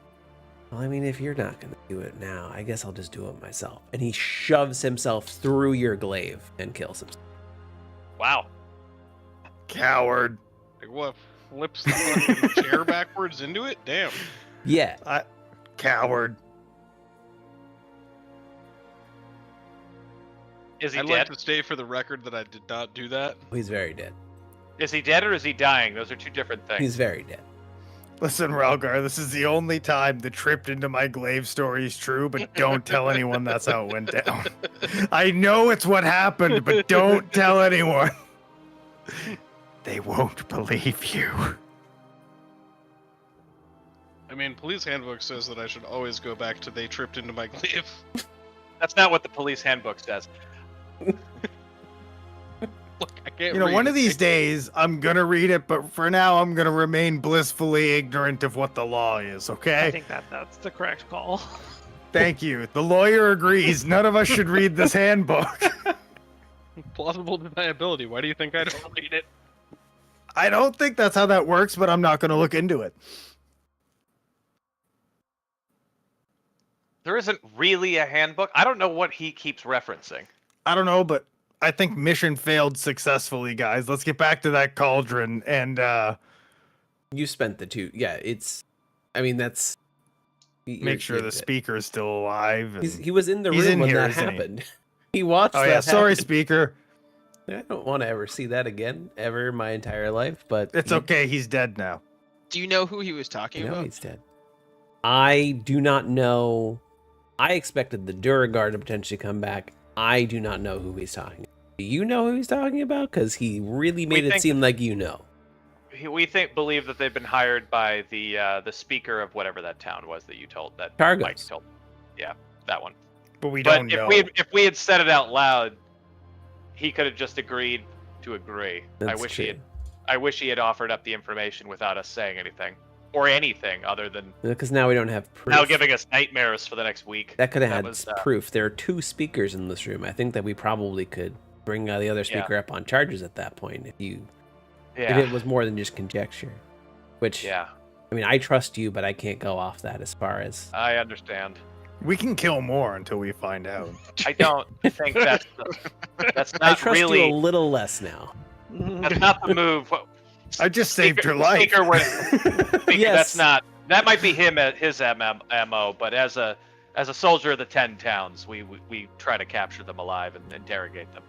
"Well, I mean, if you're not gonna do it now, I guess I'll just do it myself." And he shoves himself through your glaive and kills himself. Wow. Coward. Like, what? Flips the fucking chair backwards into it? Damn. Yeah, Coward. Is he I'd dead? like to stay for the record that I did not do that. he's very dead. Is he dead or is he dying? Those are two different things. He's very dead. Listen, Ralgar, this is the only time the tripped into my glaive story is true, but don't tell anyone that's how it went down. I know it's what happened, but don't tell anyone. They won't believe you. I mean, police handbook says that I should always go back to they tripped into my glaive. That's not what the police handbook says. Look, I can't You know, read one it. of these days, I'm gonna read it, but for now, I'm gonna remain blissfully ignorant of what the law is, I okay? think that's the correct call. Thank you. The lawyer agrees. None of us should read this handbook. Plausible deniability. Why do you think I don't read it? I don't think that's how that works, but I'm not gonna look into it. There isn't really a handbook. I don't know what he keeps referencing. I don't know, but I think mission failed successfully, guys. Let's get back to that cauldron and You spent the two. Yeah, it's. I mean, that's. make sure the speaker's still alive. and- He was in the He's room in when here, that isn't he? happened. He watched. Oh that yeah, sorry, happen. speaker. I don't want to ever see that again, ever in my entire life. But It's okay. He's dead now. Do you know who he was talking No, about? he's dead. I do not know. I expected the Duragard to potentially come back. I do not know who he's talking about. Do you know who he's talking about? Because he really made it think- seem like you know. We believe that they've been hired by the speaker of whatever that town was that you told that Targos. Mike told. Yeah, that one. But we But don't if know. we had said it out loud, he could have just agreed to agree. That's I wish he had offered up the information without us saying anything or anything other than Because now we don't have proof. now giving us nightmares for the next week. That could have That had was, proof. There are two speakers in this room. I think that we probably could bring the other speaker up on charges at that point if Yeah. it was more than just conjecture. Which Yeah, I mean, I trust you, but I can't go off that as far as I understand. We can kill more until we find out. I don't think that's I not trust really you a little less now. that's not the move. I just saved your life. Speaker Speaker, Yes. That's not. That might be him at his MO, but as a soldier of the 10 towns, we try to capture them alive and interrogate them.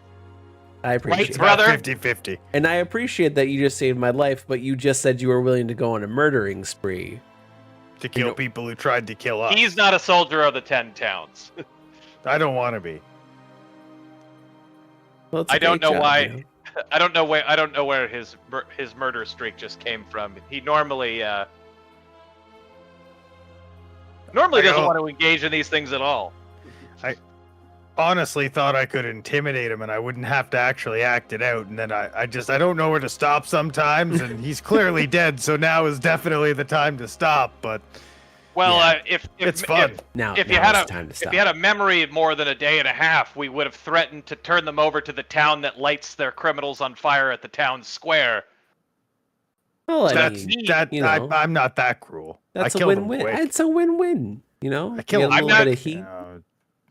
I appreciate It's it. Right, about brother? 50-50. And I appreciate that you just saved my life, but you just said you were willing to go on a murdering spree. To kill people who tried to kill us. He's not a soldier of the 10 towns. I don't want to be. Well, it's a I don't great know job, why. you know? I don't know where his murder streak just came from. He normally doesn't don't- want to engage in these things at all. Honestly thought I could intimidate him and I wouldn't have to actually act it out. And then I don't know where to stop sometimes. And he's clearly dead. So now is definitely the time to stop. But Well, Yeah. if it's fun. Now, If now you had it's time to stop. if you had a memory of more than a day and a half, we would have threatened to turn them over to the town that lights their criminals on fire at the town square. Well, I That's mean, that. you know, I'm not that cruel. that's I a killed him win-win. quick. It's a win-win. You know, I killed you get a him little I'm bit of heat.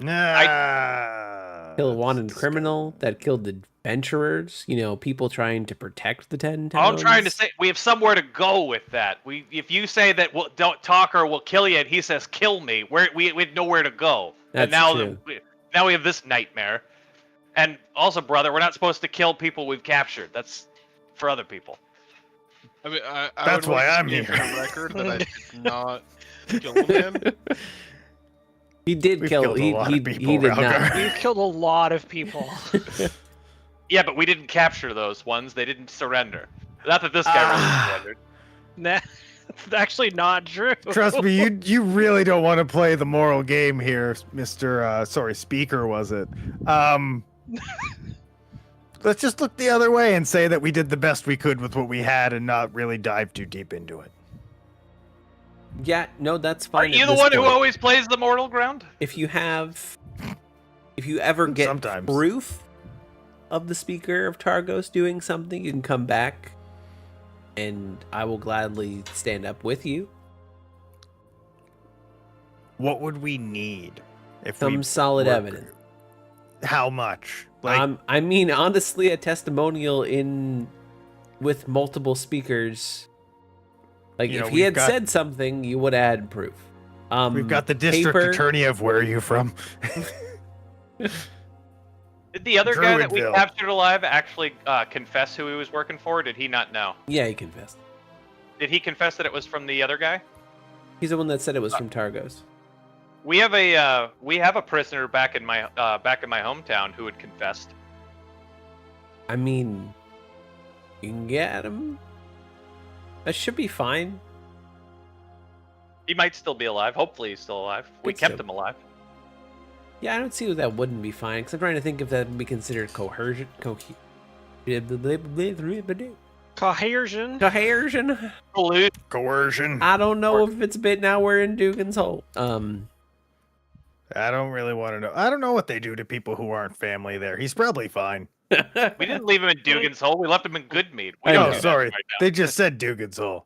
Nah. Kill a wanted criminal that killed adventurers. You know, people trying to protect the 10 towns. All I'm trying to say, we have somewhere to go with that. If you say that don't talk or we'll kill you, and he says kill me, we had nowhere to go. That's and now true. now we have this nightmare. And also, brother, we're not supposed to kill people we've captured. That's for other people. I mean, I That's would why like I'm to state here. for the record that I did not kill the man. He did We've kill. killed a He lot he, of people, he did Ralgar. not. We've killed a lot of people. Yeah, but we didn't capture those ones. They didn't surrender. Not that this guy really surrendered. Nah, that's actually not true. Trust me, you really don't want to play the moral game here, Mr. Sorry, Speaker, was it? Let's just look the other way and say that we did the best we could with what we had and not really dive too deep into it. Yeah, no, that's fine. Aren't you at the this one who point. always plays the mortal ground? If you ever get Sometimes. proof of the Speaker of Targos doing something, you can come back, and I will gladly stand up with you. What would we need if Some we solid were- evidence. How much? Like, I mean, honestly, a testimonial with multiple speakers. Like, You if know, he we've had got- said something, you would have had proof. we've got the district paper- attorney of where are you from? Did the other guy that we Druidville. captured alive actually confess who he was working for? Or did he not know? Yeah, he confessed. Did he confess that it was from the other guy? He's the one that said it was from Targos. We have a prisoner back in my hometown who had confessed. I mean, you can get him. That should be fine. He might still be alive. Hopefully, he's still alive. We Good kept stuff. him alive. Yeah, I don't see what that wouldn't be fine. Because I'm trying to think if that would be considered coercion. Cohesion. Coercion. Coercion. I don't know if it's bit now we're in Dugan's Hole. I don't really want to know. I don't know what they do to people who aren't family there. He's probably fine. We didn't leave him in Dugan's Hole. We left him in Goodmead. We I don't know. Oh, do that sorry. right now. They just said Dugan's Hole.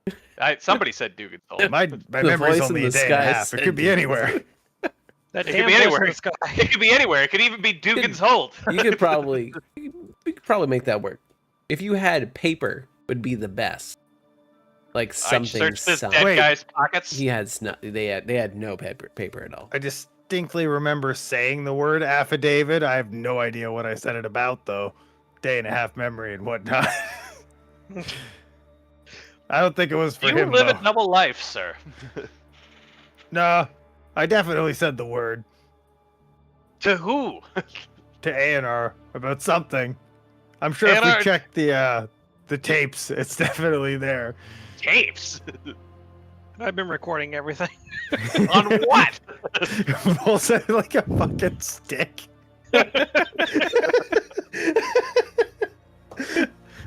Somebody said Dugan's Hole. My The memory's voice in only a the day and a sky half. It said could be Dugan's anywhere. That It damn could be voice in anywhere. the sky. It could be anywhere. It could even be Dugan's Hold. You could probably make that work. If you had paper, would be the best. Like I something searched this solid. dead Wait. guy's pockets. He had they had no paper at all. I distinctly remember saying the word affidavit. I have no idea what I said it about, though. Day and a half memory and whatnot. I don't think it was for You him, live though. a double life, sir. Nah, I definitely said the word To who? to Aionar about something. I'm sure if Aionar- we check the tapes, it's definitely there. Tapes. I've been recording everything. On what? We'll say like a fucking stick.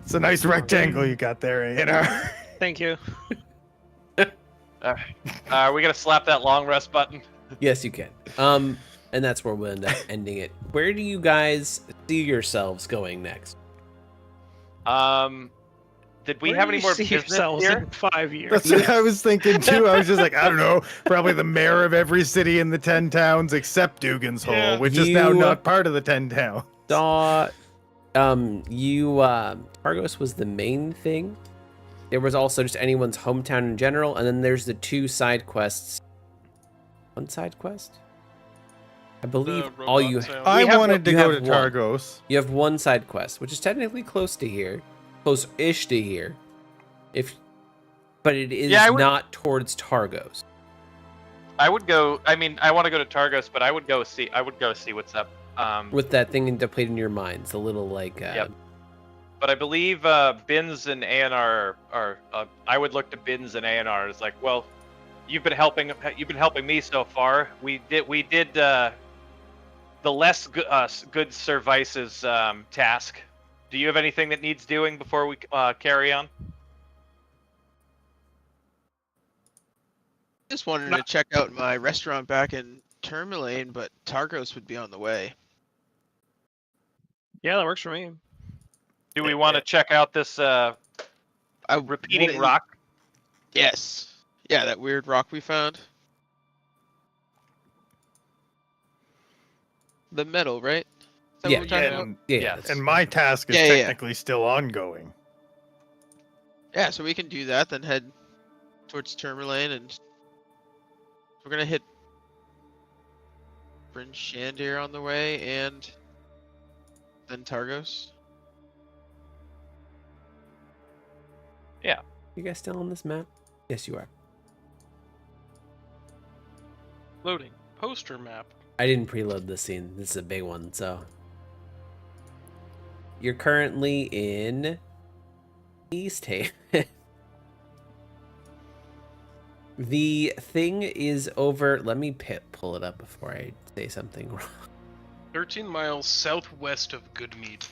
It's a nice rectangle you got there, Aionar. Thank you. Are we gonna slap that long rest button? Yes, you can. And that's where we'll end up ending it. Where do you guys see yourselves going next? Did we Where have do any you more see business yourselves here? in 5 years? That's what I was thinking too. I was just like, I don't know, probably the mayor of every city in the 10 towns except Dugan's Hole, Yeah. which is now You- not part of the 10 towns. Saw, Targos was the main thing. There was also just anyone's hometown in general, and then there's the 2 side quests. One side quest? I believe all you robot sound. I have wanted one- to you go have to one. Targos. You have one side quest, which is technically close to here, close-ish to here, but it is Yeah, I would- not towards Targos. I would go. I mean, I want to go to Targos, but I would go see what's up. With that thing played in your minds, the little like. Yep. But I believe Bins and Aionar are. I would look to Bins and Aionar as like, well, you've been helping me so far. We did the less good services task. Do you have anything that needs doing before we carry on? Just wanted to check out my restaurant back in Tourmaline, but Targos would be on the way. Yeah, that works for me. Do we want to check out this I repeating wouldn't- rock? Yes. Yeah, that weird rock we found. The metal, right? Is that Yeah, what we're talking yeah. about? And, Yeah, Yes. that's- and my task is Yeah, yeah, yeah. technically still ongoing. Yeah, so we can do that, then head towards Tourmaline, and we're gonna hit Bryn Shandir on the way, and then Targos. You guys still on this map? Yes, you are. Loading. Poster map. I didn't preload this scene. This is a big one, so. You're currently in East Haven. The thing is over. Let me pull it up before I say something wrong. 13 miles southwest of Goodmead.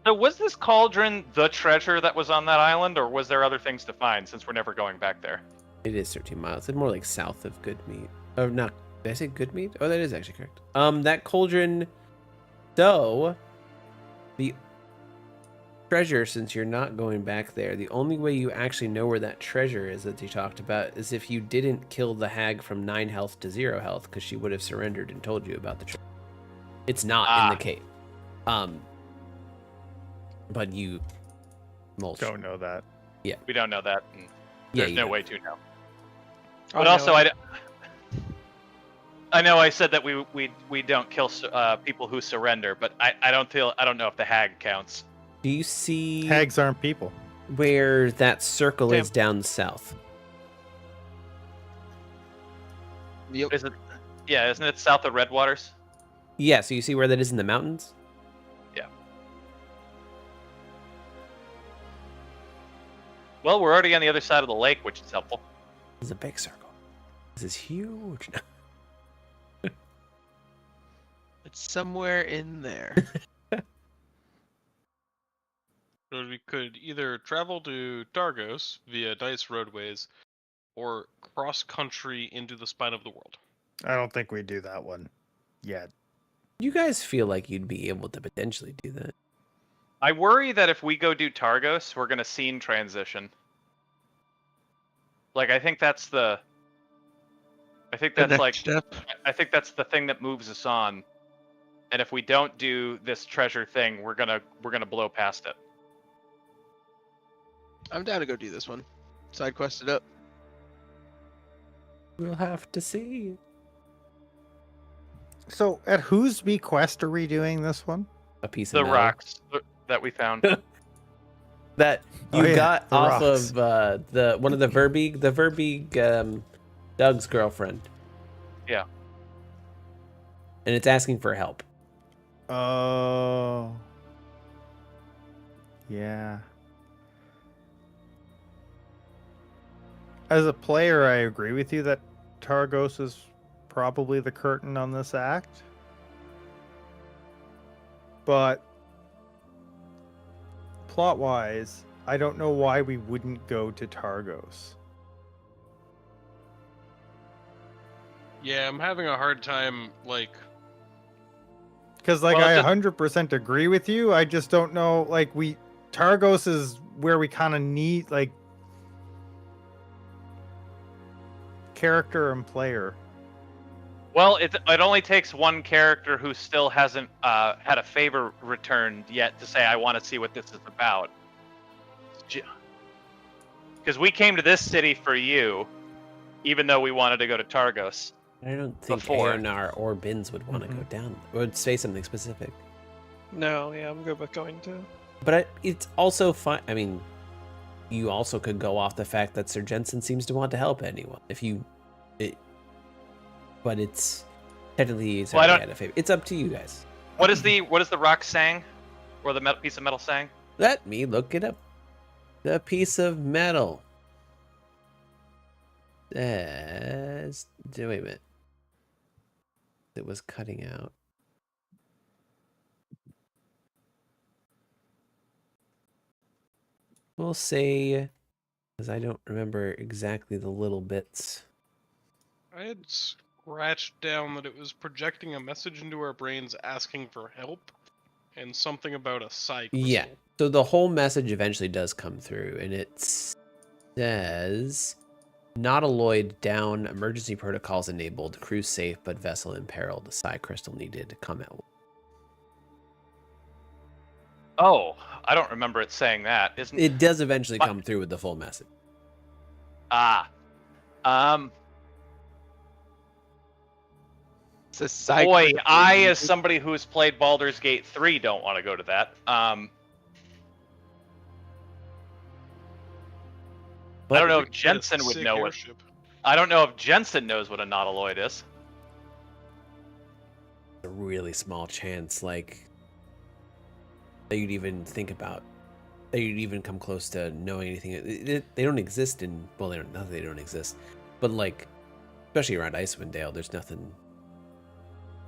So was this cauldron the treasure that was on that island, or was there other things to find since we're never going back there? It is 13 miles. It's more like south of Goodmead. Oh, not. Did I say Goodmead? Oh, that is actually correct. That cauldron. So, the treasure, since you're not going back there, the only way you actually know where that treasure is that you talked about is if you didn't kill the hag from 9 health to 0 health, because she would have surrendered and told you about the treasure. It's not in the cave. But you Don't know that. We don't know that. And Yeah, there's you no don't. way to know. Oh, But no, also, I know I said that we don't kill people who surrender, but I don't know if the hag counts. Do you see Hags aren't people. where that circle is down south? Yep. Is it? Yeah, isn't it south of Redwaters? Yeah, so you see where that is in the mountains? Yeah. Well, we're already on the other side of the lake, which is helpful. This is a big circle. This is huge. It's somewhere in there. So we could either travel to Targos via nice roadways, or cross country into the spine of the world. I don't think we do that one yet. You guys feel like you'd be able to potentially do that. I worry that if we go do Targos, we're gonna scene transition. Like, I think that's The that's next like step. I think that's the thing that moves us on. And if we don't do this treasure thing, we're gonna blow past it. I'm down to go do this one. Side quest it up. We'll have to see. So, at whose bequest are we doing this one? A piece The of metal rocks that we found. that you Oh, yeah, got the off rocks. of the one of the Verbeeg, Doug's girlfriend. Yeah. And it's asking for help. Oh. Yeah. As a player, I agree with you that Targos is probably the curtain on this act. But plot-wise, I don't know why we wouldn't go to Targos. Yeah, I'm having a hard time, like, Because, like, Well, I just- 100% agree with you. I just don't know, like, Targos is where we kind of need, like, character and player. Well, it only takes one character who still hasn't had a favor returned yet to say, I want to see what this is about. Because we came to this city for you, even though we wanted to go to Targos. I don't think Before. Aionar or Bins would want to go down. Would say something specific. No, yeah, I'm good with going to. But it's also fine. I mean, you also could go off the fact that Sir Jensen seems to want to help anyone. But it's technically he's Well, I already don't- had a favor. It's up to you guys. What is the rock saying? Or the piece of metal saying? Let me look it up. The piece of metal says. Wait a minute. It was cutting out. We'll say, because I don't remember exactly the little bits. I had scratched down that it was projecting a message into our brains asking for help, and something about a psych. Yeah. So the whole message eventually does come through, and it says, "Not alloyed down. Emergency protocols enabled. Crew safe, but vessel imperiled. Psi crystal needed. Come out." Oh, I don't remember it saying that. Isn't It does eventually What? come through with the full message. It's a side Boy, quest. I, as somebody who's played Baldur's Gate 3, don't want to go to that. I don't know We if could get a Jensen would sick know it. airship. I don't know if Jensen knows what a nautiloid is. A really small chance, like that you'd even think about. That you'd even come close to knowing anything. They don't exist in. Well, they don't. Not that they don't exist, but like, especially around Icewind Dale, there's nothing.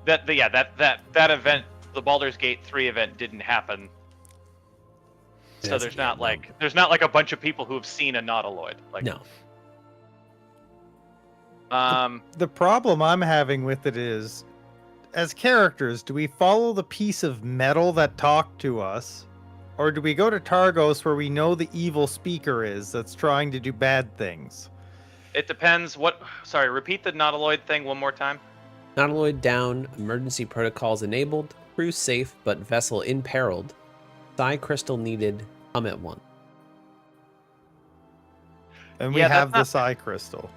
That event, the Baldur's Gate 3 event, didn't happen. So That's- there's yeah, not no. like a bunch of people who have seen a nautiloid. Like No. The problem I'm having with it is, as characters, do we follow the piece of metal that talked to us? Or do we go to Targos where we know the evil speaker is that's trying to do bad things? It depends what. Sorry, repeat the nautiloid thing one more time. Nautiloid down, emergency protocols enabled, crew safe but vessel imperiled, psi crystal needed, come at one. And we Yeah, have the that's Psi Crystal.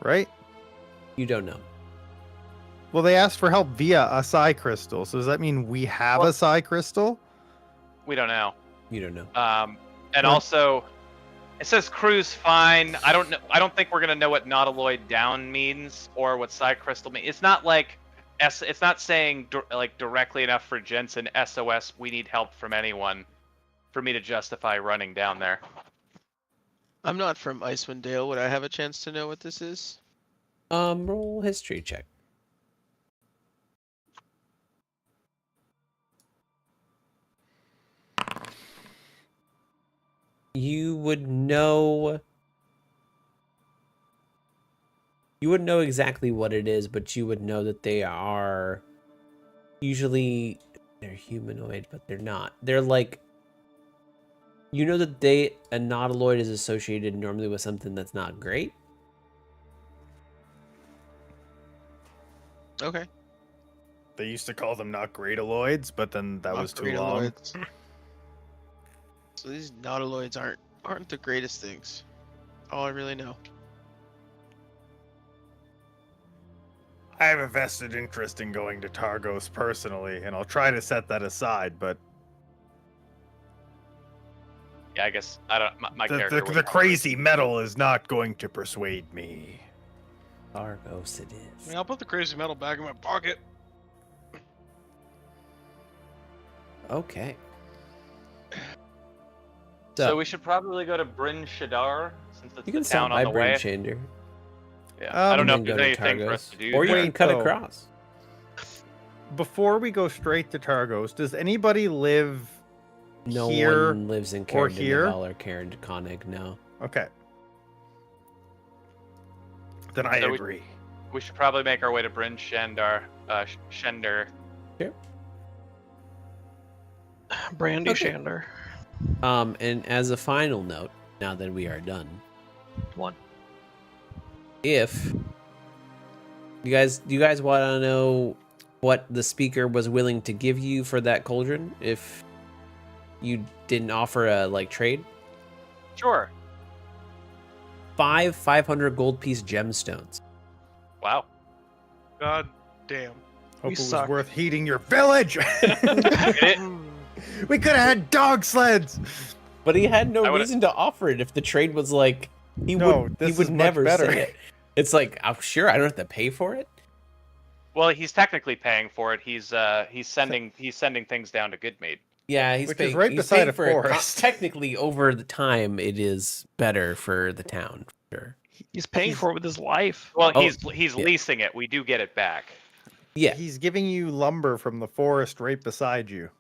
Right? You don't know. Well, they asked for help via a Psi Crystal, so does that mean we have Well- a Psi Crystal? We don't know. You don't know. And also, it says crew's fine. I don't know. I don't think we're gonna know what nautiloid down means or what psi crystal means. It's not like it's not saying like directly enough for Jensen SOS. We need help from anyone for me to justify running down there. I'm not from Icewind Dale. Would I have a chance to know what this is? Roll history check. You would know exactly what it is, but you would know that they are usually they're humanoid, but they're not. They're like you know that a nautiloid is associated normally with something that's not great. Okay. They used to call them not greataloids, but then that was too long. Nautiloids. So these nautiloids aren't the greatest things. All I really know. I have a vested interest in going to Targos personally, and I'll try to set that aside, but Yeah, I guess I don't. My character. the wouldn't- crazy metal is not going to persuade me. Argos it I is. mean, I'll put the crazy metal back in my pocket. Okay. So we should probably go to Bryn Shadar since it's you the can stop town by on the way. Bryn Shander. Yeah. I don't know if and then there's go to anything for us Targos. to do. Or you there. can cut though. across. Before we go straight to Targos, does anybody live No here one lives in or Cairn here? or Cairn Konig, no. Okay. Then I So agree. We should probably make our way to Bryn Shandar. Shender. Brandy Okay. Shander. And as a final note, now that we are done, One. if do you guys want to know what the speaker was willing to give you for that cauldron if you didn't offer a like trade? Sure. 500 gold piece gemstones. Wow. God damn. Hope it was suck. worth heating your village. It- We could have had dog sleds. But he had no I would've- reason to offer it if the trade was like he No, would this would is much never better. say it. It's like, I'm sure I don't have to pay for it. Well, he's technically paying for it. He's sending things down to Goodmead. Yeah, he's Which paying, is right he's beside paying a for it. forest. Technically, over the time, it is better for the town. Sure. He's paying for it with his life. Well, Oh, he's yeah. leasing it. We do get it back. Yeah. He's giving you lumber from the forest right beside you.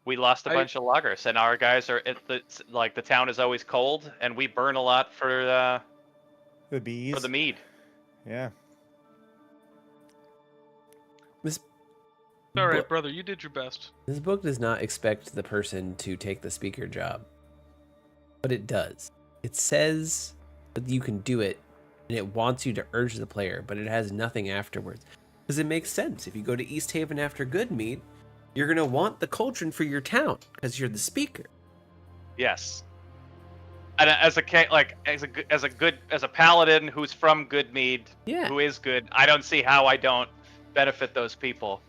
We lost a bunch of loggers, and our guys are the town is always cold, and we burn a lot for The bees. the mead. Yeah. This All right, book, brother, you did your best. this book does not expect the person to take the speaker job, but it does. It says that you can do it, and it wants you to urge the player, but it has nothing afterwards. Because it makes sense. If you go to East Haven after Goodmead, you're gonna want the cauldron for your town because you're the speaker. Yes. And as a paladin who's from Goodmead, Yeah. who is good, I don't see how I don't benefit those people.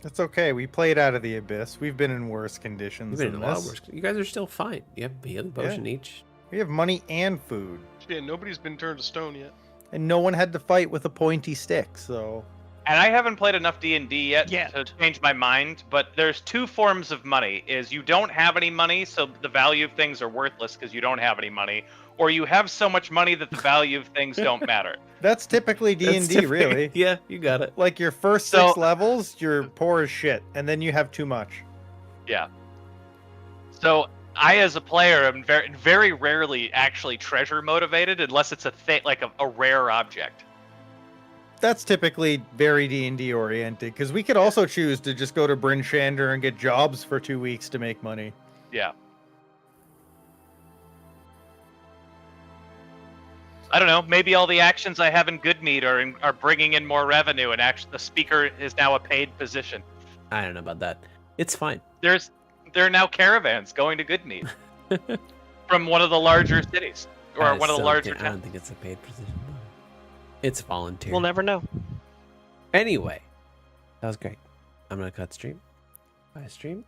It's okay. We played out of the abyss. We've been in worse conditions You've been in than a lot this. worse. You guys are still fine. You have a healing potion each. We have money and food. Yeah, nobody's been turned to stone yet. And no one had to fight with a pointy stick, so... And I haven't played enough D&D yet Yeah. to change my mind, but there's two forms of money. Is you don't have any money, so the value of things are worthless because you don't have any money, or you have so much money that the value of things don't matter. That's typically That's D&D, really. Yeah, you got it. Like, your first So- 6 levels, you're poor as shit, and then you have too much. Yeah. So I, as a player, am very, very rarely actually treasure motivated unless it's like a rare object. That's typically very D&D oriented, because we could also choose to just go to Bryn Shander and get jobs for 2 weeks to make money. Yeah. I don't know. Maybe all the actions I have in Goodmead are bringing in more revenue, and the speaker is now a paid position. I don't know about that. It's fine. There are now caravans going to Goodmead from one of the larger cities or I one of the still larger think- I don't towns. think it's a paid position. It's volunteer. We'll never know. Anyway, that was great. I'm gonna cut stream. Bye stream.